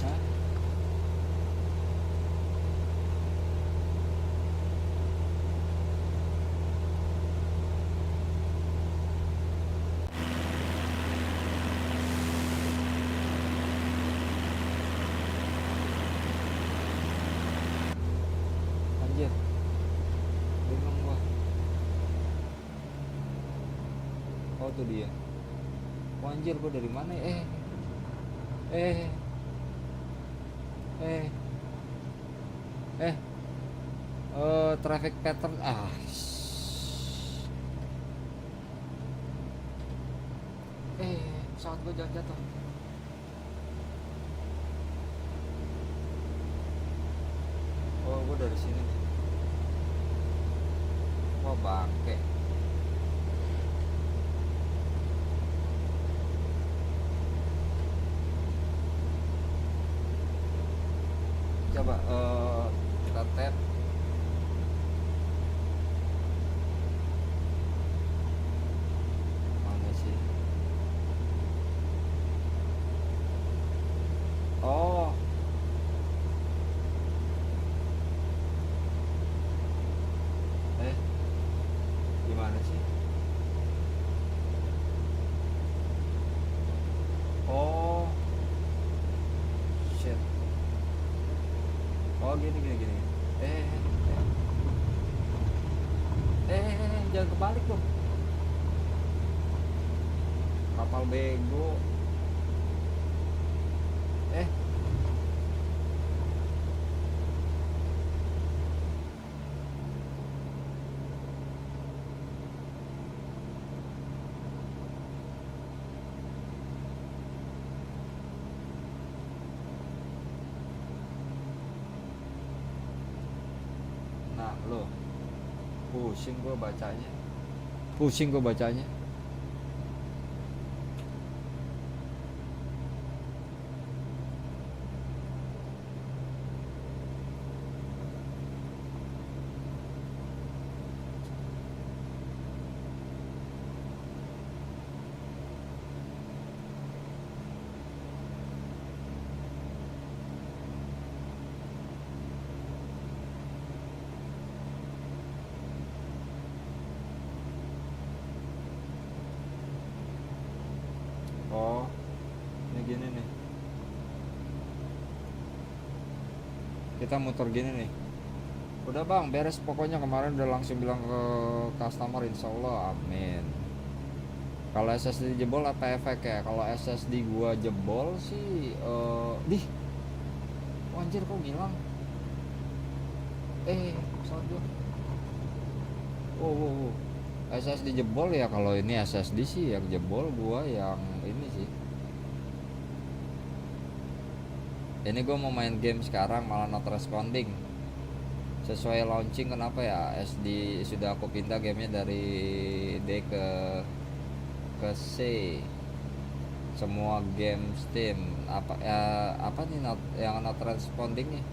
Hah? Anjir. Bingung gua. Oh tuh dia. Oh, anjir gua dari mana ya? Traffic pattern pesawat gua jangan jatuh. Oh gua dari sini nih. Wah bangke. Coba kita tap. Mana sih? Oh. Gimana sih? Oh. Shit. Oh gini. Jangan kebalik dong. Kapal bego. Nah lo, pusing gue bacanya. Oh, ini gini nih. Kita muter gini nih. Udah bang, beres pokoknya, kemarin udah langsung bilang ke customer, insya Allah, amin. Kalau SSD jebol apa efek ya? Kalau SSD gua jebol sih, anjir kok ngilang? Pesawat gua. Wow. SSD jebol ya, kalau ini SSD sih yang jebol gua yang ini sih. Ini gua mau main game sekarang malah not responding. Sesuai launching, kenapa ya SD sudah aku pindah gamenya dari D ke C. Semua game Steam apa ya, apa nih yang not responding nih?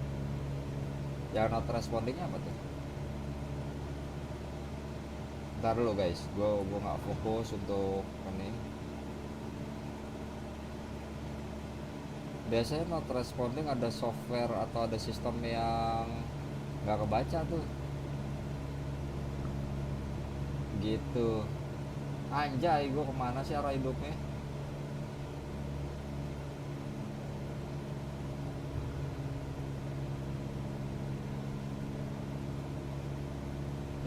Yang not respondingnya apa tuh? Ntar dulu guys, gua nggak fokus untuk ini. Biasanya not responding ada software atau ada sistem yang nggak kebaca tuh, gitu. Anjay, gua kemana sih arah hidupnya?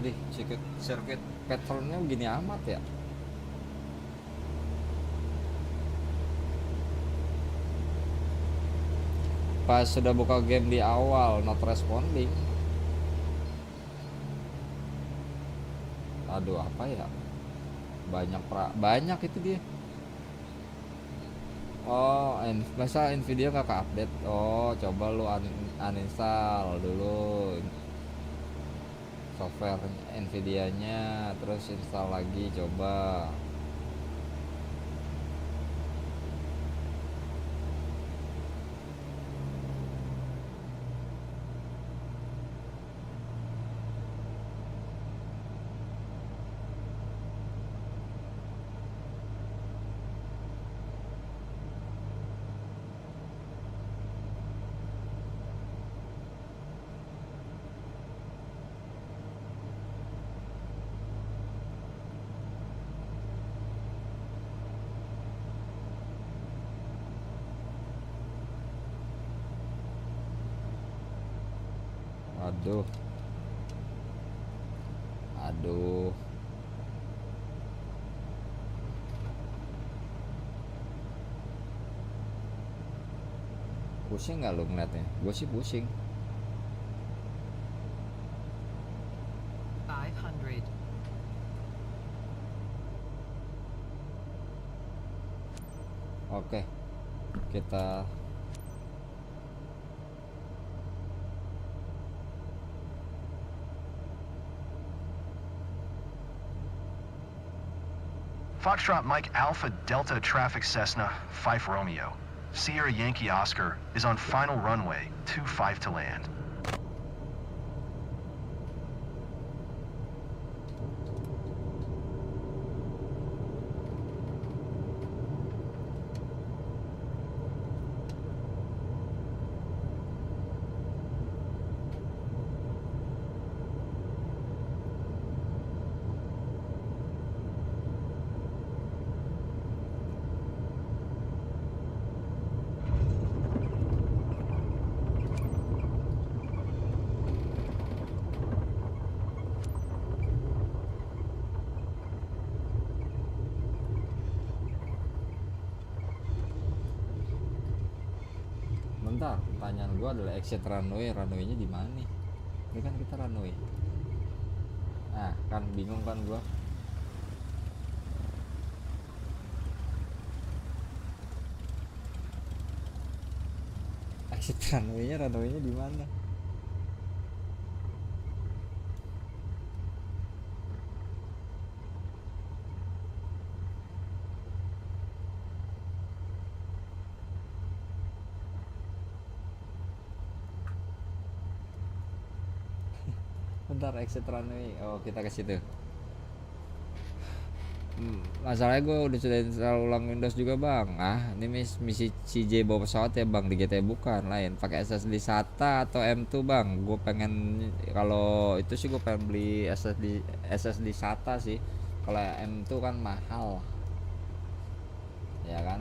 Jadi sirkuit patternnya gini amat ya. Pas sudah buka game di awal not responding. Aduh, apa ya, banyak itu dia. Oh, masa Nvidia nggak update. Oh, coba lu uninstall dulu software Nvidia-nya, terus install lagi coba. Aduh. Pusing nggak lu ngeliatnya? Gue sih pusing. 500. Oke, kita Foxtrot Mike Alpha Delta Traffic Cessna 5 Romeo. Sierra Yankee Oscar is on final runway 25 to land. Bentar, pertanyaan gue adalah exit runway-nya di mana nih? Ini kan kita runway. Nah, kan bingung kan gue. Exit runway-nya di mana? Bentar, exit runway. Oh, kita ke situ. Masalahnya gue udah sudah install ulang Windows juga bang. Ini misi CJ bawa pesawat ya bang, di GTA bukan lain. Pakai SSD SATA atau M2 bang. Gue pengen, kalau itu sih gue pengen beli SSD SATA sih. Kalau M2 kan mahal, ya kan,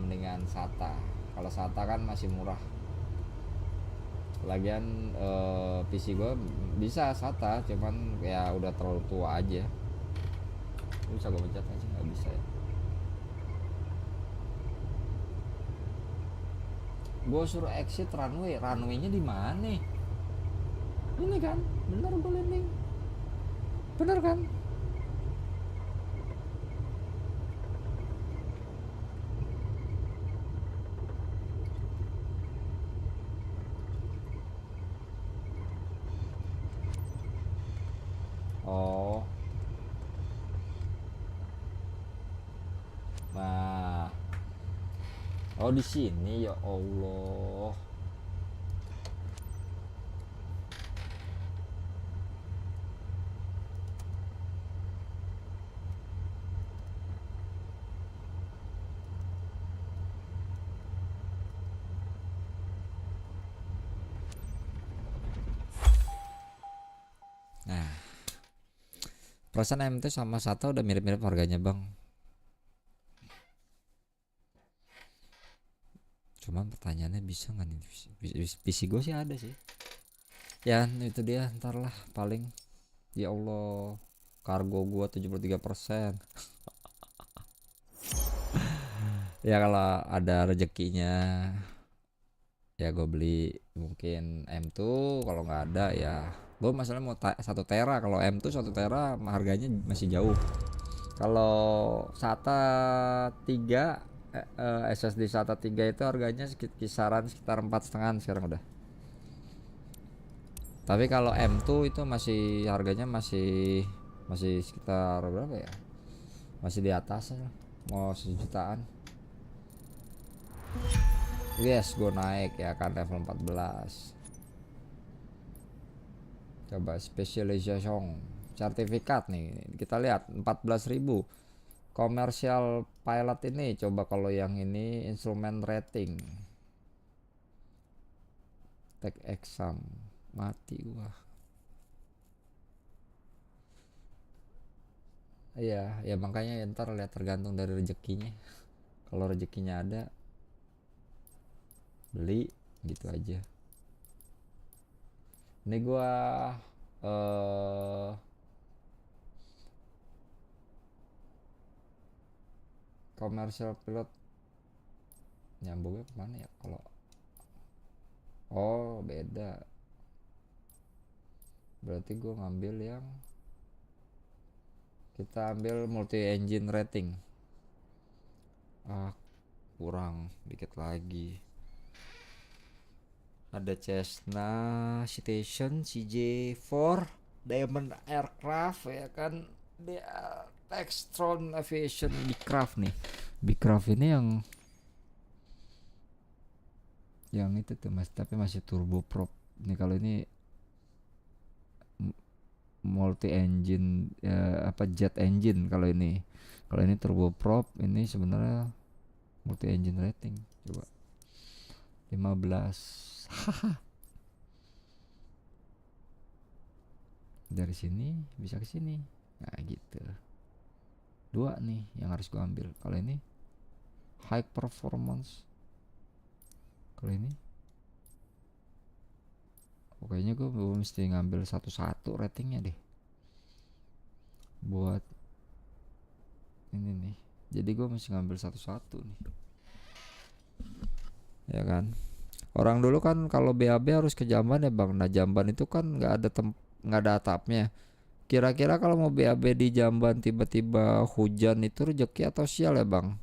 mendingan SATA. Kalau SATA kan masih murah. Lagian PC gue bisa SATA, cuman ya udah terlalu tua aja. Bisa gue pencet aja, nggak bisa ya. Gue suruh exit runway-nya di mana? Ini kan, bener gue landing, bener kan? Oh di sini ya Allah. Nah, perasaan MT sama Sata udah mirip-mirip harganya bang. Cuman pertanyaannya bisa nggak nih? PC gue sih ada sih. Ya itu dia, ntar lah paling. Ya Allah, kargo gua 73%. Ya kalau ada rezekinya ya gue beli mungkin M2, kalau nggak ada ya gue masalah mau 1 tera. Kalau M2 1 tera harganya masih jauh. Kalau SATA 3 SSD SATA 3 itu harganya kisaran sekitar 4,5 sekarang udah. Tapi kalau M2 itu masih harganya masih sekitar berapa ya? Masih di atas lah, mau 1 jutaan. Yes, gue naik ya kan level 14. Coba specialization sertifikat nih, kita lihat 14.000. Commercial pilot ini, coba kalau yang ini instrument rating. Tech exam, mati gua. Iya, ya makanya ya ntar lihat tergantung dari rezekinya. Kalau rezekinya ada, beli gitu aja. Ini gua commercial pilot nyambungnya kemana ya kalau beda, berarti gua ngambil yang kita ambil multi engine rating. Kurang dikit lagi. Ada Cessna Citation CJ4 Diamond Aircraft ya kan, dia Textron Aviation Beechcraft nih. Beechcraft ini yang itu tuh mas, tapi masih turboprop. Ini kalau ini multi engine jet engine. Kalau ini turboprop, ini sebenarnya multi engine rating. Coba 15. Dari sini bisa ke sini. Nah gitu. 2 nih yang harus gua ambil. Kalau ini high performance. Kalau ini pokoknya gue mesti ngambil satu-satu ratingnya deh buat ini nih. Jadi gue mesti ngambil satu-satu nih, ya kan. Orang dulu kan kalau BAB harus ke Jamban ya bang. Nah Jamban itu kan nggak ada atapnya. Kira-kira kalau mau BAB di Jamban tiba-tiba hujan itu rezeki atau sial ya bang?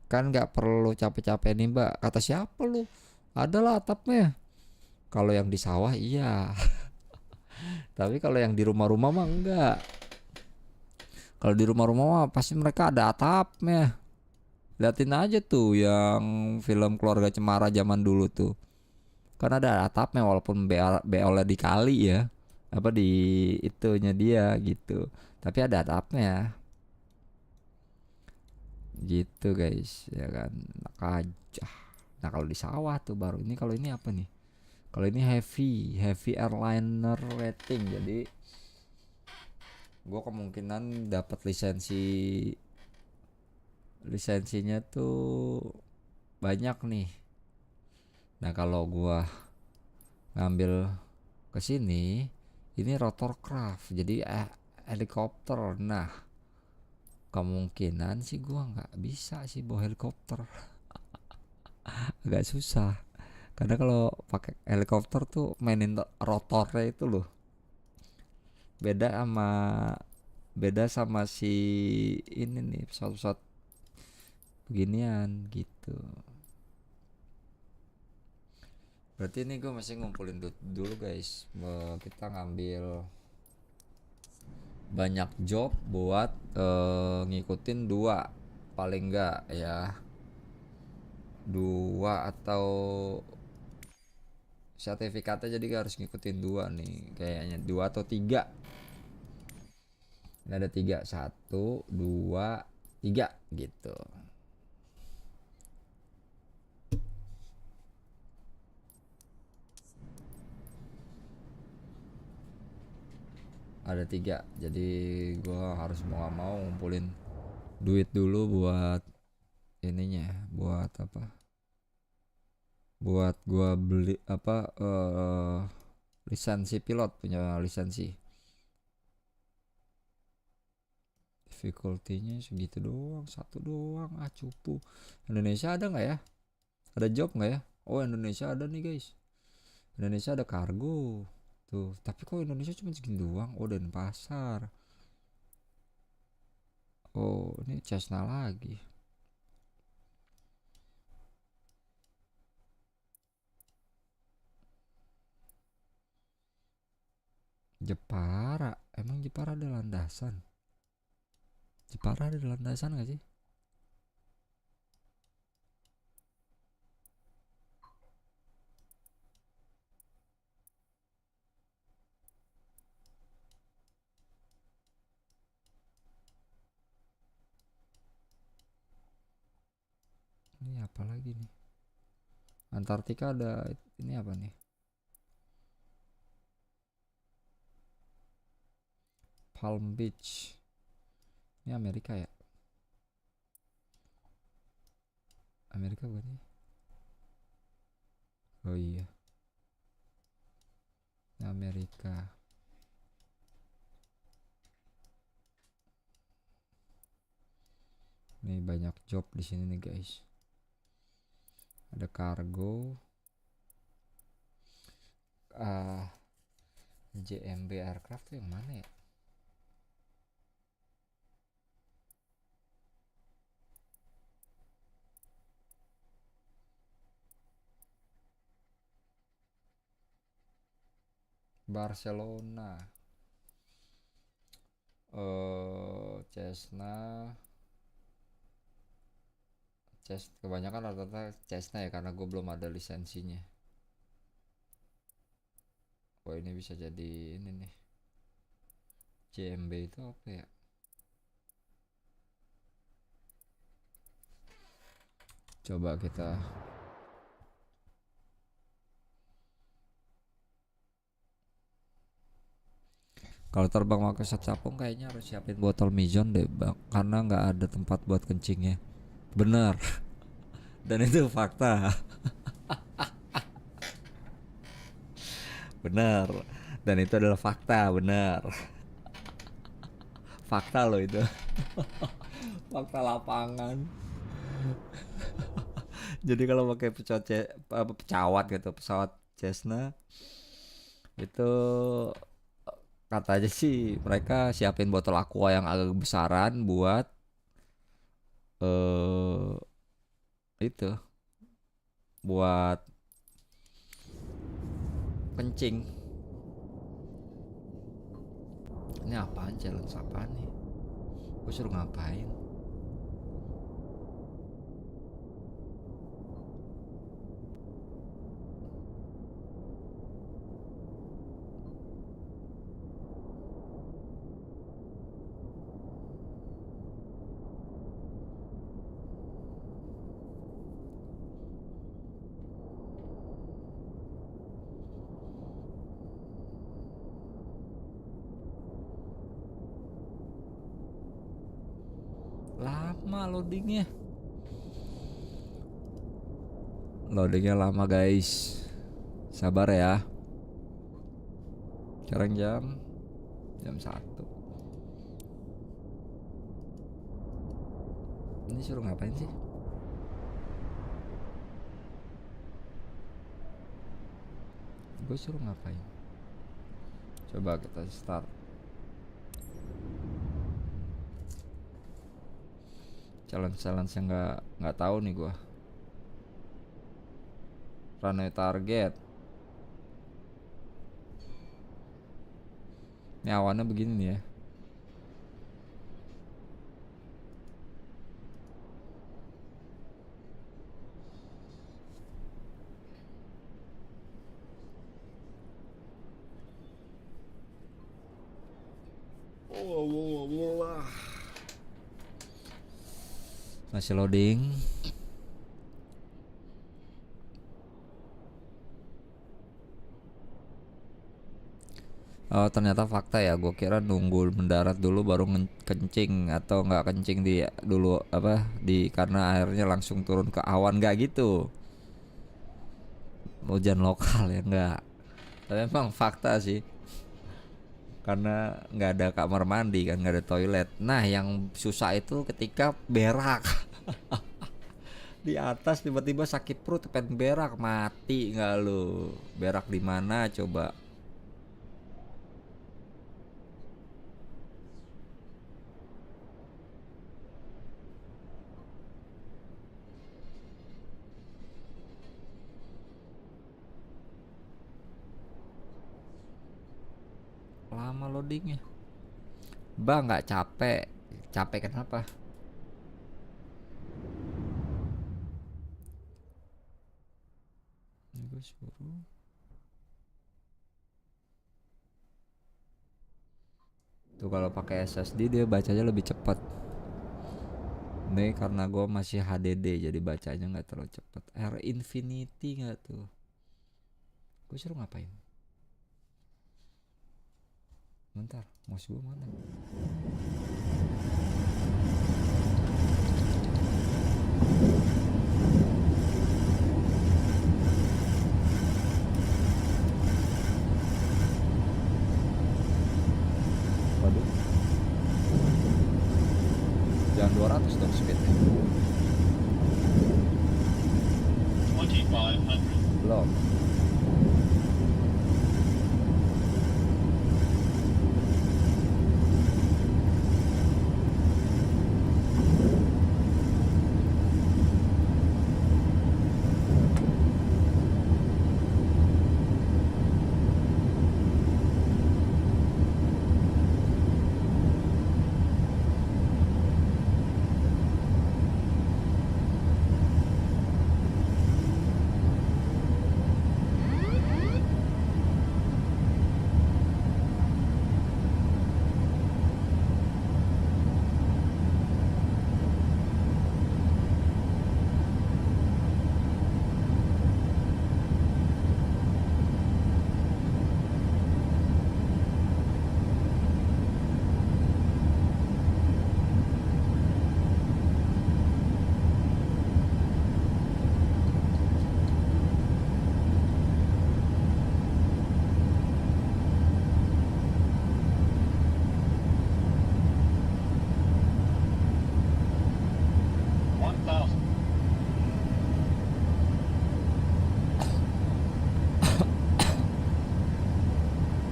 Kan nggak perlu capek-capek nih mbak. Kata siapa lu? Adalah atapnya. Kalau yang di sawah iya. Tapi kalau yang di rumah-rumah mah enggak. Kalau di rumah-rumah mah pasti mereka ada atapnya. Liatin aja tuh yang film Keluarga Cemara zaman dulu tuh. Kan ada atapnya walaupun beolnya di kali ya. Apa di itunya dia gitu. Tapi ada atapnya. Gitu guys, ya kan. Enak aja. Nah kalau di sawah tuh baru. Ini kalau ini apa nih? Kalau ini heavy airliner rating. Jadi gue kemungkinan dapat lisensinya tuh banyak nih. Nah kalau gue ngambil ke sini, ini rotorcraft, jadi helikopter. Nah kemungkinan sih gue nggak bisa sih bawa helikopter. Agak susah. Karena kalau pakai helikopter tuh mainin rotornya itu loh. Beda sama si ini nih, pesawat beginian gitu. Berarti ini gue masih ngumpulin dulu guys. Kita ngambil banyak job buat ngikutin 2 paling enggak ya. 2 atau sertifikatnya, jadi harus ngikutin 2 nih kayaknya, 2 atau 3. Ini ada 3, 1 2 3 gitu. Ada 3, jadi gua harus mau gak mau ngumpulin duit dulu buat ininya, buat apa, buat gua beli apa, lisensi pilot, punya lisensi. Difficulty-nya segitu doang, 1 doang, cupu. Indonesia ada nggak ya, ada job nggak ya? Oh, Indonesia ada nih guys, Indonesia ada kargo tuh, tapi kok Indonesia cuma segini doang. Oh, Denpasar. Oh, ini Cessna lagi. Jepara, emang Jepara ada landasan? Jepara ada landasan gak sih? Ini apa lagi nih? Antartika ada, ini apa nih? Palm Beach. Ini Amerika ya? Amerika bukan sih? Oh iya, ini Amerika. Nih banyak job di sini nih guys. Ada kargo, JMB Aircraft tuh yang mana ya? Barcelona, Cessna, kebanyakan rata-rata Cessna ya, karena gue belum ada lisensinya. Wah, ini bisa jadi ini nih, JMB itu apa ya? Coba kita kalau terbang pakai pesawat capung kayaknya harus siapin botol mizon deh bang, karena nggak ada tempat buat kencingnya. Bener. Dan itu fakta. Bener. Dan itu adalah fakta, bener. Fakta loh itu. Fakta lapangan. Jadi kalau pakai pesawat gitu, pesawat Cessna itu katanya sih mereka siapin botol aqua yang agak besaran buat itu, buat kencing. Ini apaan, challenge apaan nih? Gue suruh ngapain? Lama loadingnya lama guys, sabar ya. Sekarang jam 1. Ini suruh ngapain sih? Gue suruh ngapain? Coba kita start. Challenge yang nggak tahu nih gua. Runway target. Ini awannya begini nih ya. Masih loading. Oh ternyata fakta ya, gue kira nunggu mendarat dulu baru kencing atau nggak kencing di dulu apa di karena airnya langsung turun ke awan, nggak gitu. Hujan lokal ya nggak. Tapi emang fakta sih, karena nggak ada kamar mandi kan, nggak ada toilet. Nah yang susah itu ketika berak di atas tiba-tiba sakit perut pengen berak, mati nggak lu? Berak di mana coba? Lama loadingnya. Bang nggak capek? Capek kenapa? Ini gue suruh. Tuh kalau pakai SSD dia bacanya lebih cepat. Ini karena gue masih HDD jadi bacanya nggak terlalu cepat. R Infinity nggak tuh? Gue suruh ngapain? Bentar, mouse gue mana? Waduh. Jangan 200 dong speednya. 2500. Belum.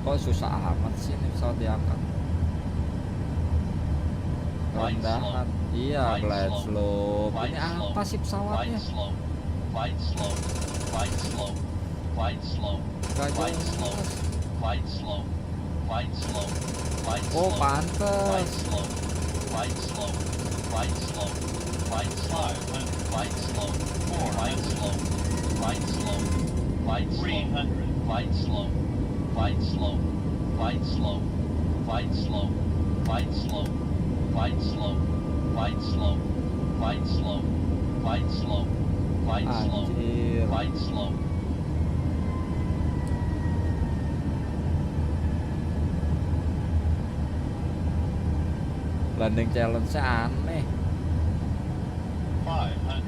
Kok susah amat sih ini pesawat diangkat? Rendahan. Iya, glide slope. Ini apa sih pesawatnya? Glide slope. Glide slope. Glide slope. Gak Glide jelas. slope. Glide slope. Glide slope. Glide Oh slope. Glide pantes. slope. Glide slope. Glide slope. Glide slope. Glide slope. Glide slope. Glide slope. Glide slope. Glide slope. Glide slope. Glide slope. Glide slope. Glide slope. Glide slope. Glide slope. Glide slope. Glide slope. Glide slope. Anjir. Glide slope. Landing challenge-nya aneh. 500.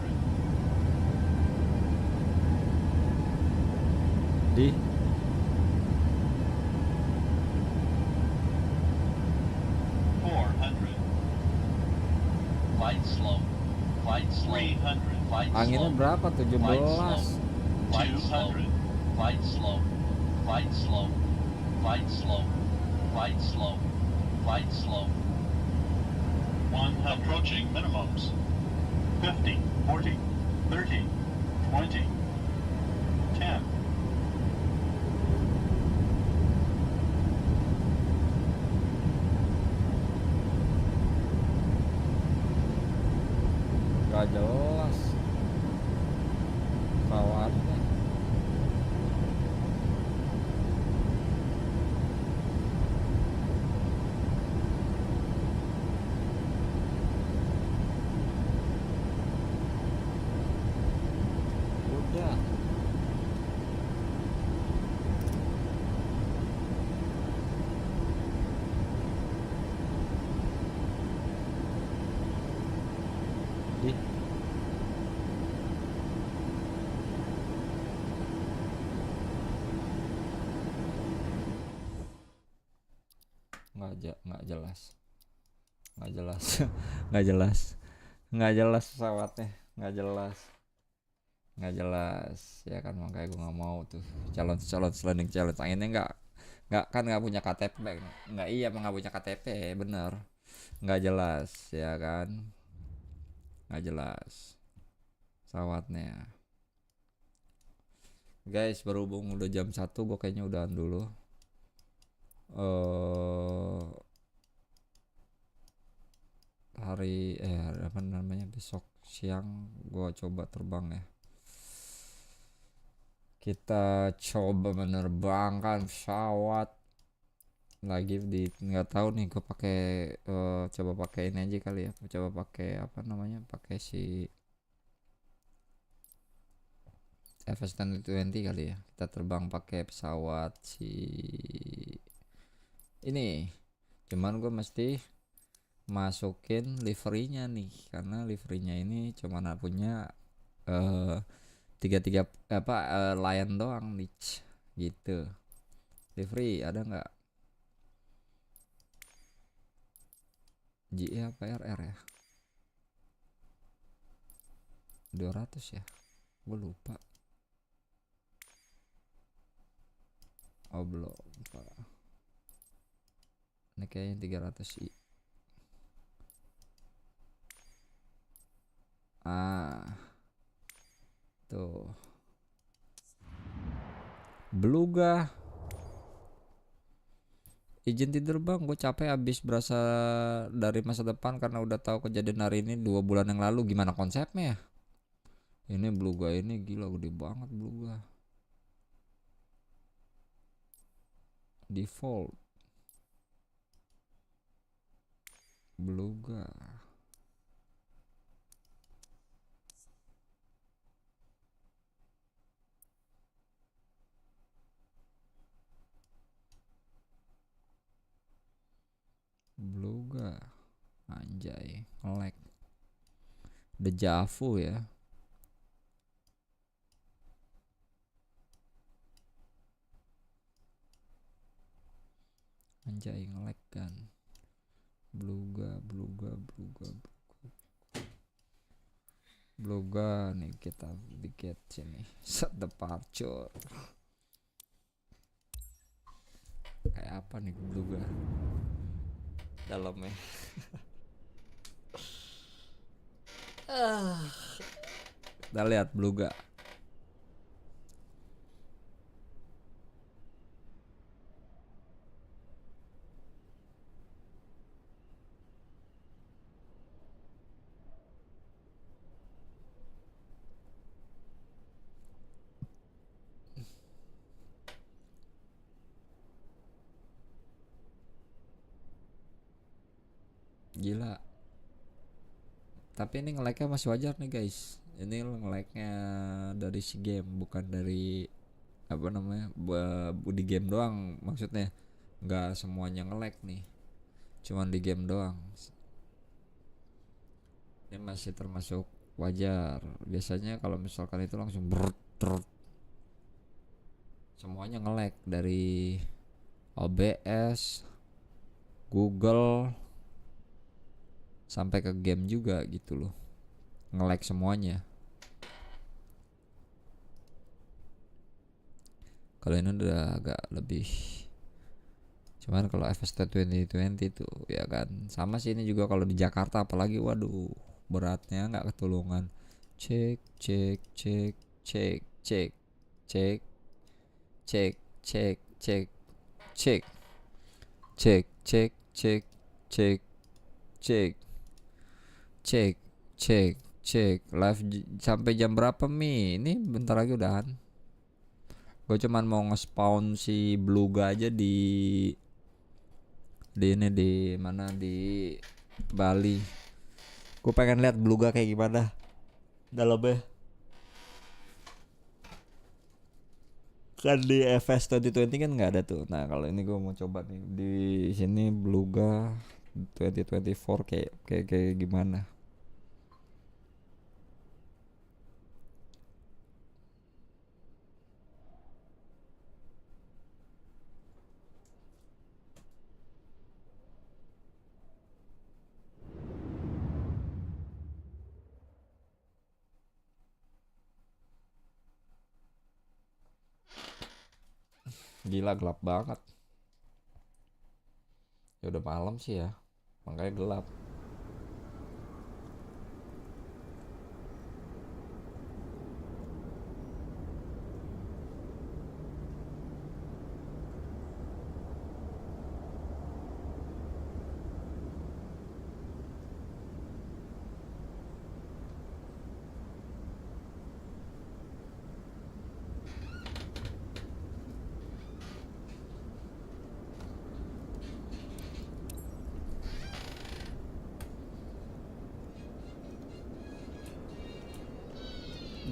Di 400. Glide slope. Glide slope. 300. Glide anginnya slope. berapa? 17. Glide slope. Glide slope. Glide slope. Glide slope. Glide slope. Glide slope. 100. Approaching minimums. 50, 40, 30, 20, 10. Gak jelas pesawatnya. nggak jelas nggak jelas nggak jelas nggak jelas pesawatnya nggak jelas ya kan, makanya gue nggak mau tuh calon sliding challenge. Anginnya nggak kan nggak punya KTP, nggak, iya emang nggak punya KTP, bener, nggak jelas ya kan, nggak jelas pesawatnya. Guys, berhubung udah jam 1, gue kayaknya udahan dulu. Hari apa namanya, besok siang gue coba terbang ya. Kita coba menerbangkan pesawat lagi di, nggak tahu nih, gue pakai coba pakai ini aja kali ya, coba pakai apa namanya, pakai si FS1020 kali ya. Kita terbang pakai pesawat si ini, cuman gue mesti masukin liverynya nih, karena liverynya ini cuma punya tiga apa Lion doang nih gitu. Livery ada nggak? GE apa RR ya? 200 ya, gue lupa. Oh belum, ini kayaknya 300 i. Tuh Beluga, izin tidur bang, gue capek abis berasa dari masa depan karena udah tahu kejadian hari ini 2 bulan yang lalu. Gimana konsepnya ya? Ini beluga ini gila, gede banget beluga. Default beluga. Beluga anjay, nge-lag. Dejavu ya. Anjay, nge-lag kan. Beluga nih, kita bikin sini set departure. Kayak apa nih beluga dalamnya? Kita lihat beluga. Gila. Tapi ini nge-lag-nya masih wajar nih guys. Ini nge-lag-nya dari si game, bukan dari apa namanya, di game doang maksudnya. Nggak semuanya nge-lag nih, cuman di game doang. Ini masih termasuk wajar. Biasanya kalau misalkan itu langsung semuanya nge-lag, dari OBS, Google, sampai ke game juga gitu loh, nge-lag semuanya. Kalau ini udah agak lebih, cuman kalau FS2020 itu ya kan sama sih. Ini juga kalau di Jakarta apalagi, waduh beratnya nggak ketulungan. Cek cek cek cek cek cek cek cek cek cek cek cek cek cek cek cek cek cek live sampai jam berapa Mi? Ini bentar lagi udahan. Gue cuman mau nge-spawn si beluga aja di ini, di mana, di Bali. Gue pengen lihat beluga kayak gimana dalamnya. Kan di FS2020 kan nggak ada tuh. Nah kalau ini gue mau coba nih di sini beluga 2024 kayak gimana. Gila gelap banget. Ya udah malam sih ya, makanya gelap.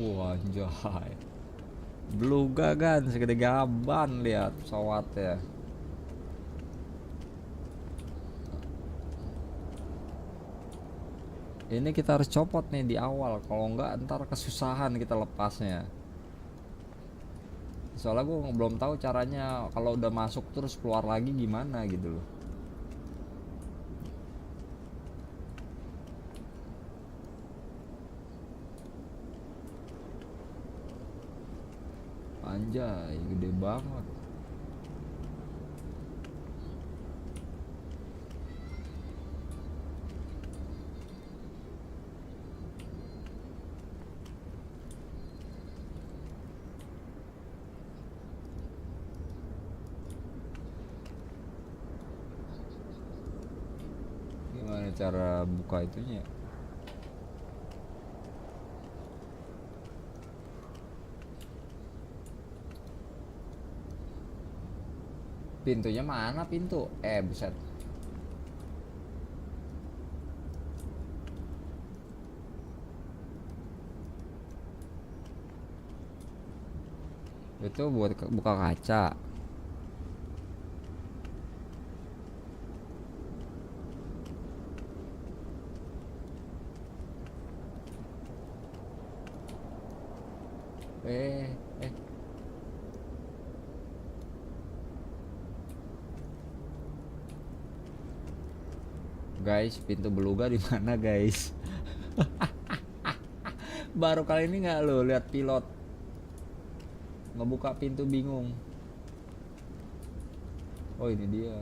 Wah anjay, beluga kan segede gaban, lihat pesawatnya. Ini kita harus copot nih di awal, kalau enggak ntar kesusahan kita lepasnya. Soalnya gue belum tahu caranya kalau udah masuk terus keluar lagi gimana gitu loh. Anjay, gede banget. Gimana cara buka itunya? Pintunya mana pintu? Buset. Itu buat buka kaca. Eh. Guys, pintu beluga di mana guys? Baru kali ini nggak lo lihat pilot ngebuka pintu bingung. Oh ini dia.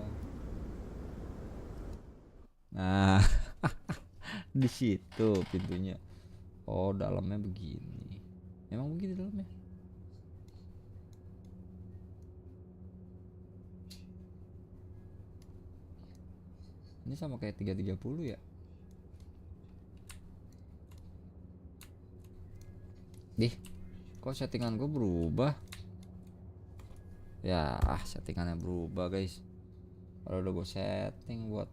Nah, di situ pintunya. Oh dalamnya begini. Emang begini dalamnya? Ini sama kayak 330 ya. Dih, kok settingan gue berubah? Ya, settingannya berubah guys. Kalau udah gue setting buat,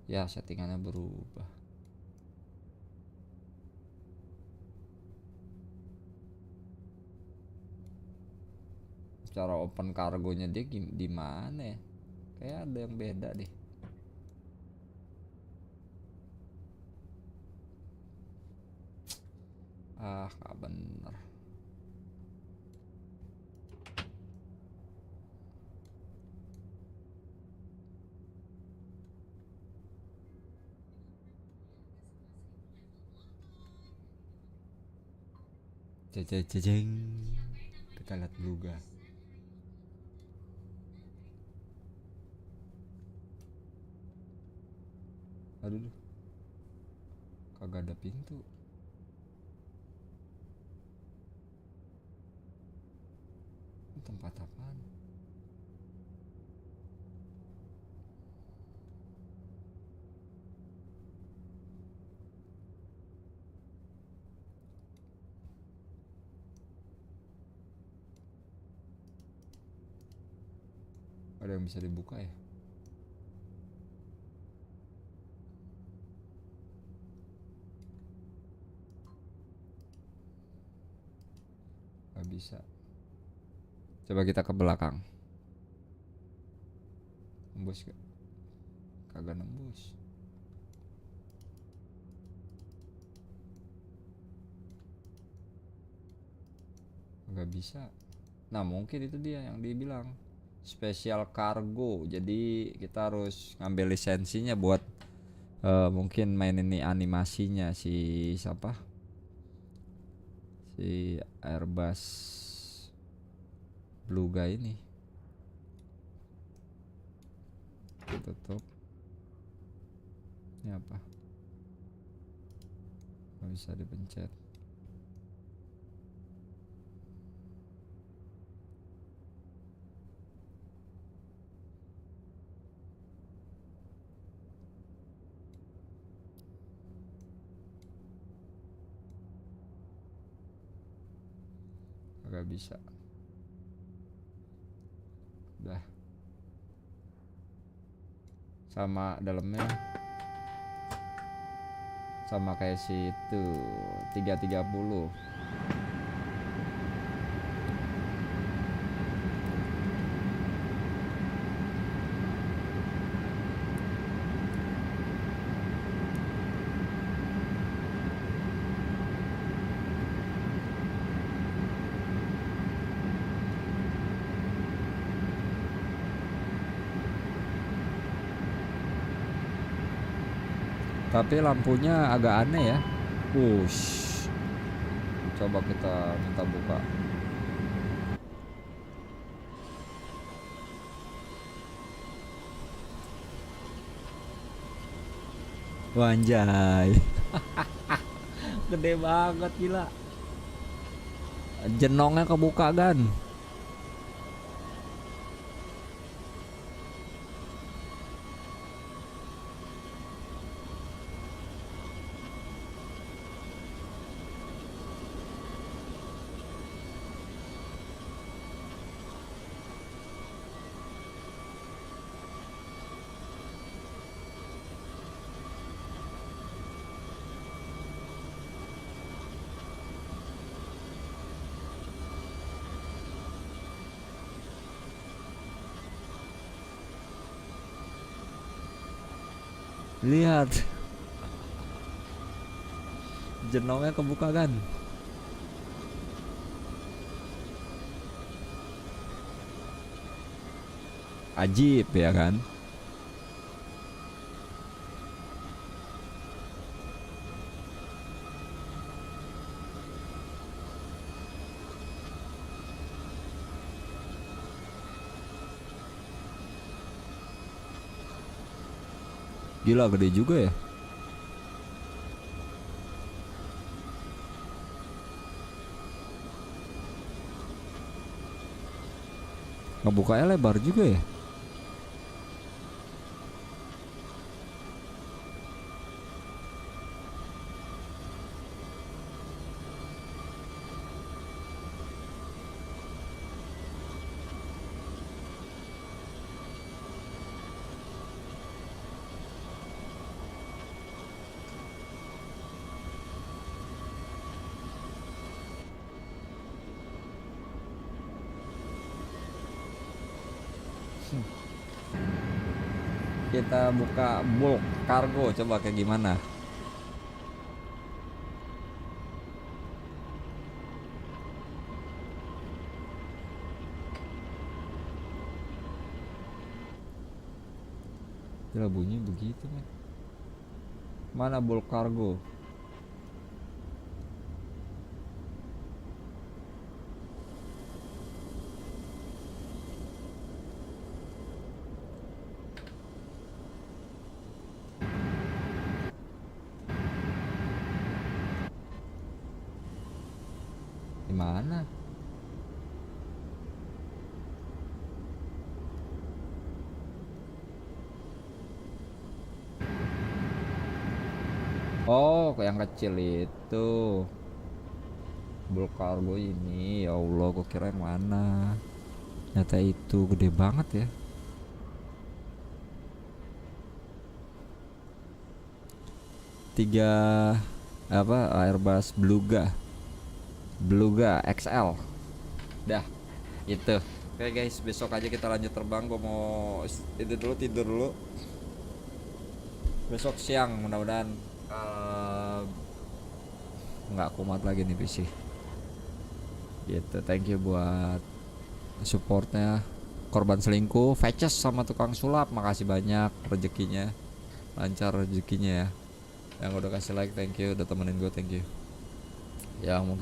ya settingannya berubah. Cara open kargonya dia di mana ya? Kayak ada yang beda deh. Gak bener. Jeng. Kita lihat beluga. Aduh, kagak ada pintu. Ini tempat apaan? Ada yang bisa dibuka ya? Gak bisa. Coba kita ke belakang. Nembus gak? Kagak nembus. Gak bisa. Nah mungkin itu dia yang dibilang special cargo. Jadi kita harus ngambil lisensinya buat mungkin main ini animasinya si siapa? Si Airbus Beluga ini tutup. Ini apa? Nggak bisa dipencet. Nggak bisa. Udah. Sama dalamnya sama kayak si itu 330. Tapi lampunya agak aneh ya. Wush. Coba kita minta buka. Wanjay. Gede banget gila. Jenongnya kebuka kan. Lihat. Jenongnya kebuka kan. Ajib ya kan. Gila gede juga ya. Ngebukanya lebar juga ya. Kita buka bulk kargo coba kayak gimana. Gila bunyi begitu men. Mana bulk kargo? Mana? Oh, yang kecil itu. Bulk kargo ini. Ya Allah, gua kira yang mana. Ternyata itu gede banget ya. Tiga Airbus Beluga XL. Dah itu. Oke guys, besok aja kita lanjut terbang. Gue mau tidur dulu. Besok siang mudah-mudahan nggak kumat lagi nih PC. Gitu. Thank you buat supportnya. Korban selingkuh, Veces sama tukang sulap, makasih banyak. Rezekinya lancar rezekinya ya. Yang udah kasih like, thank you. Udah temenin gue, thank you. Yang mungkin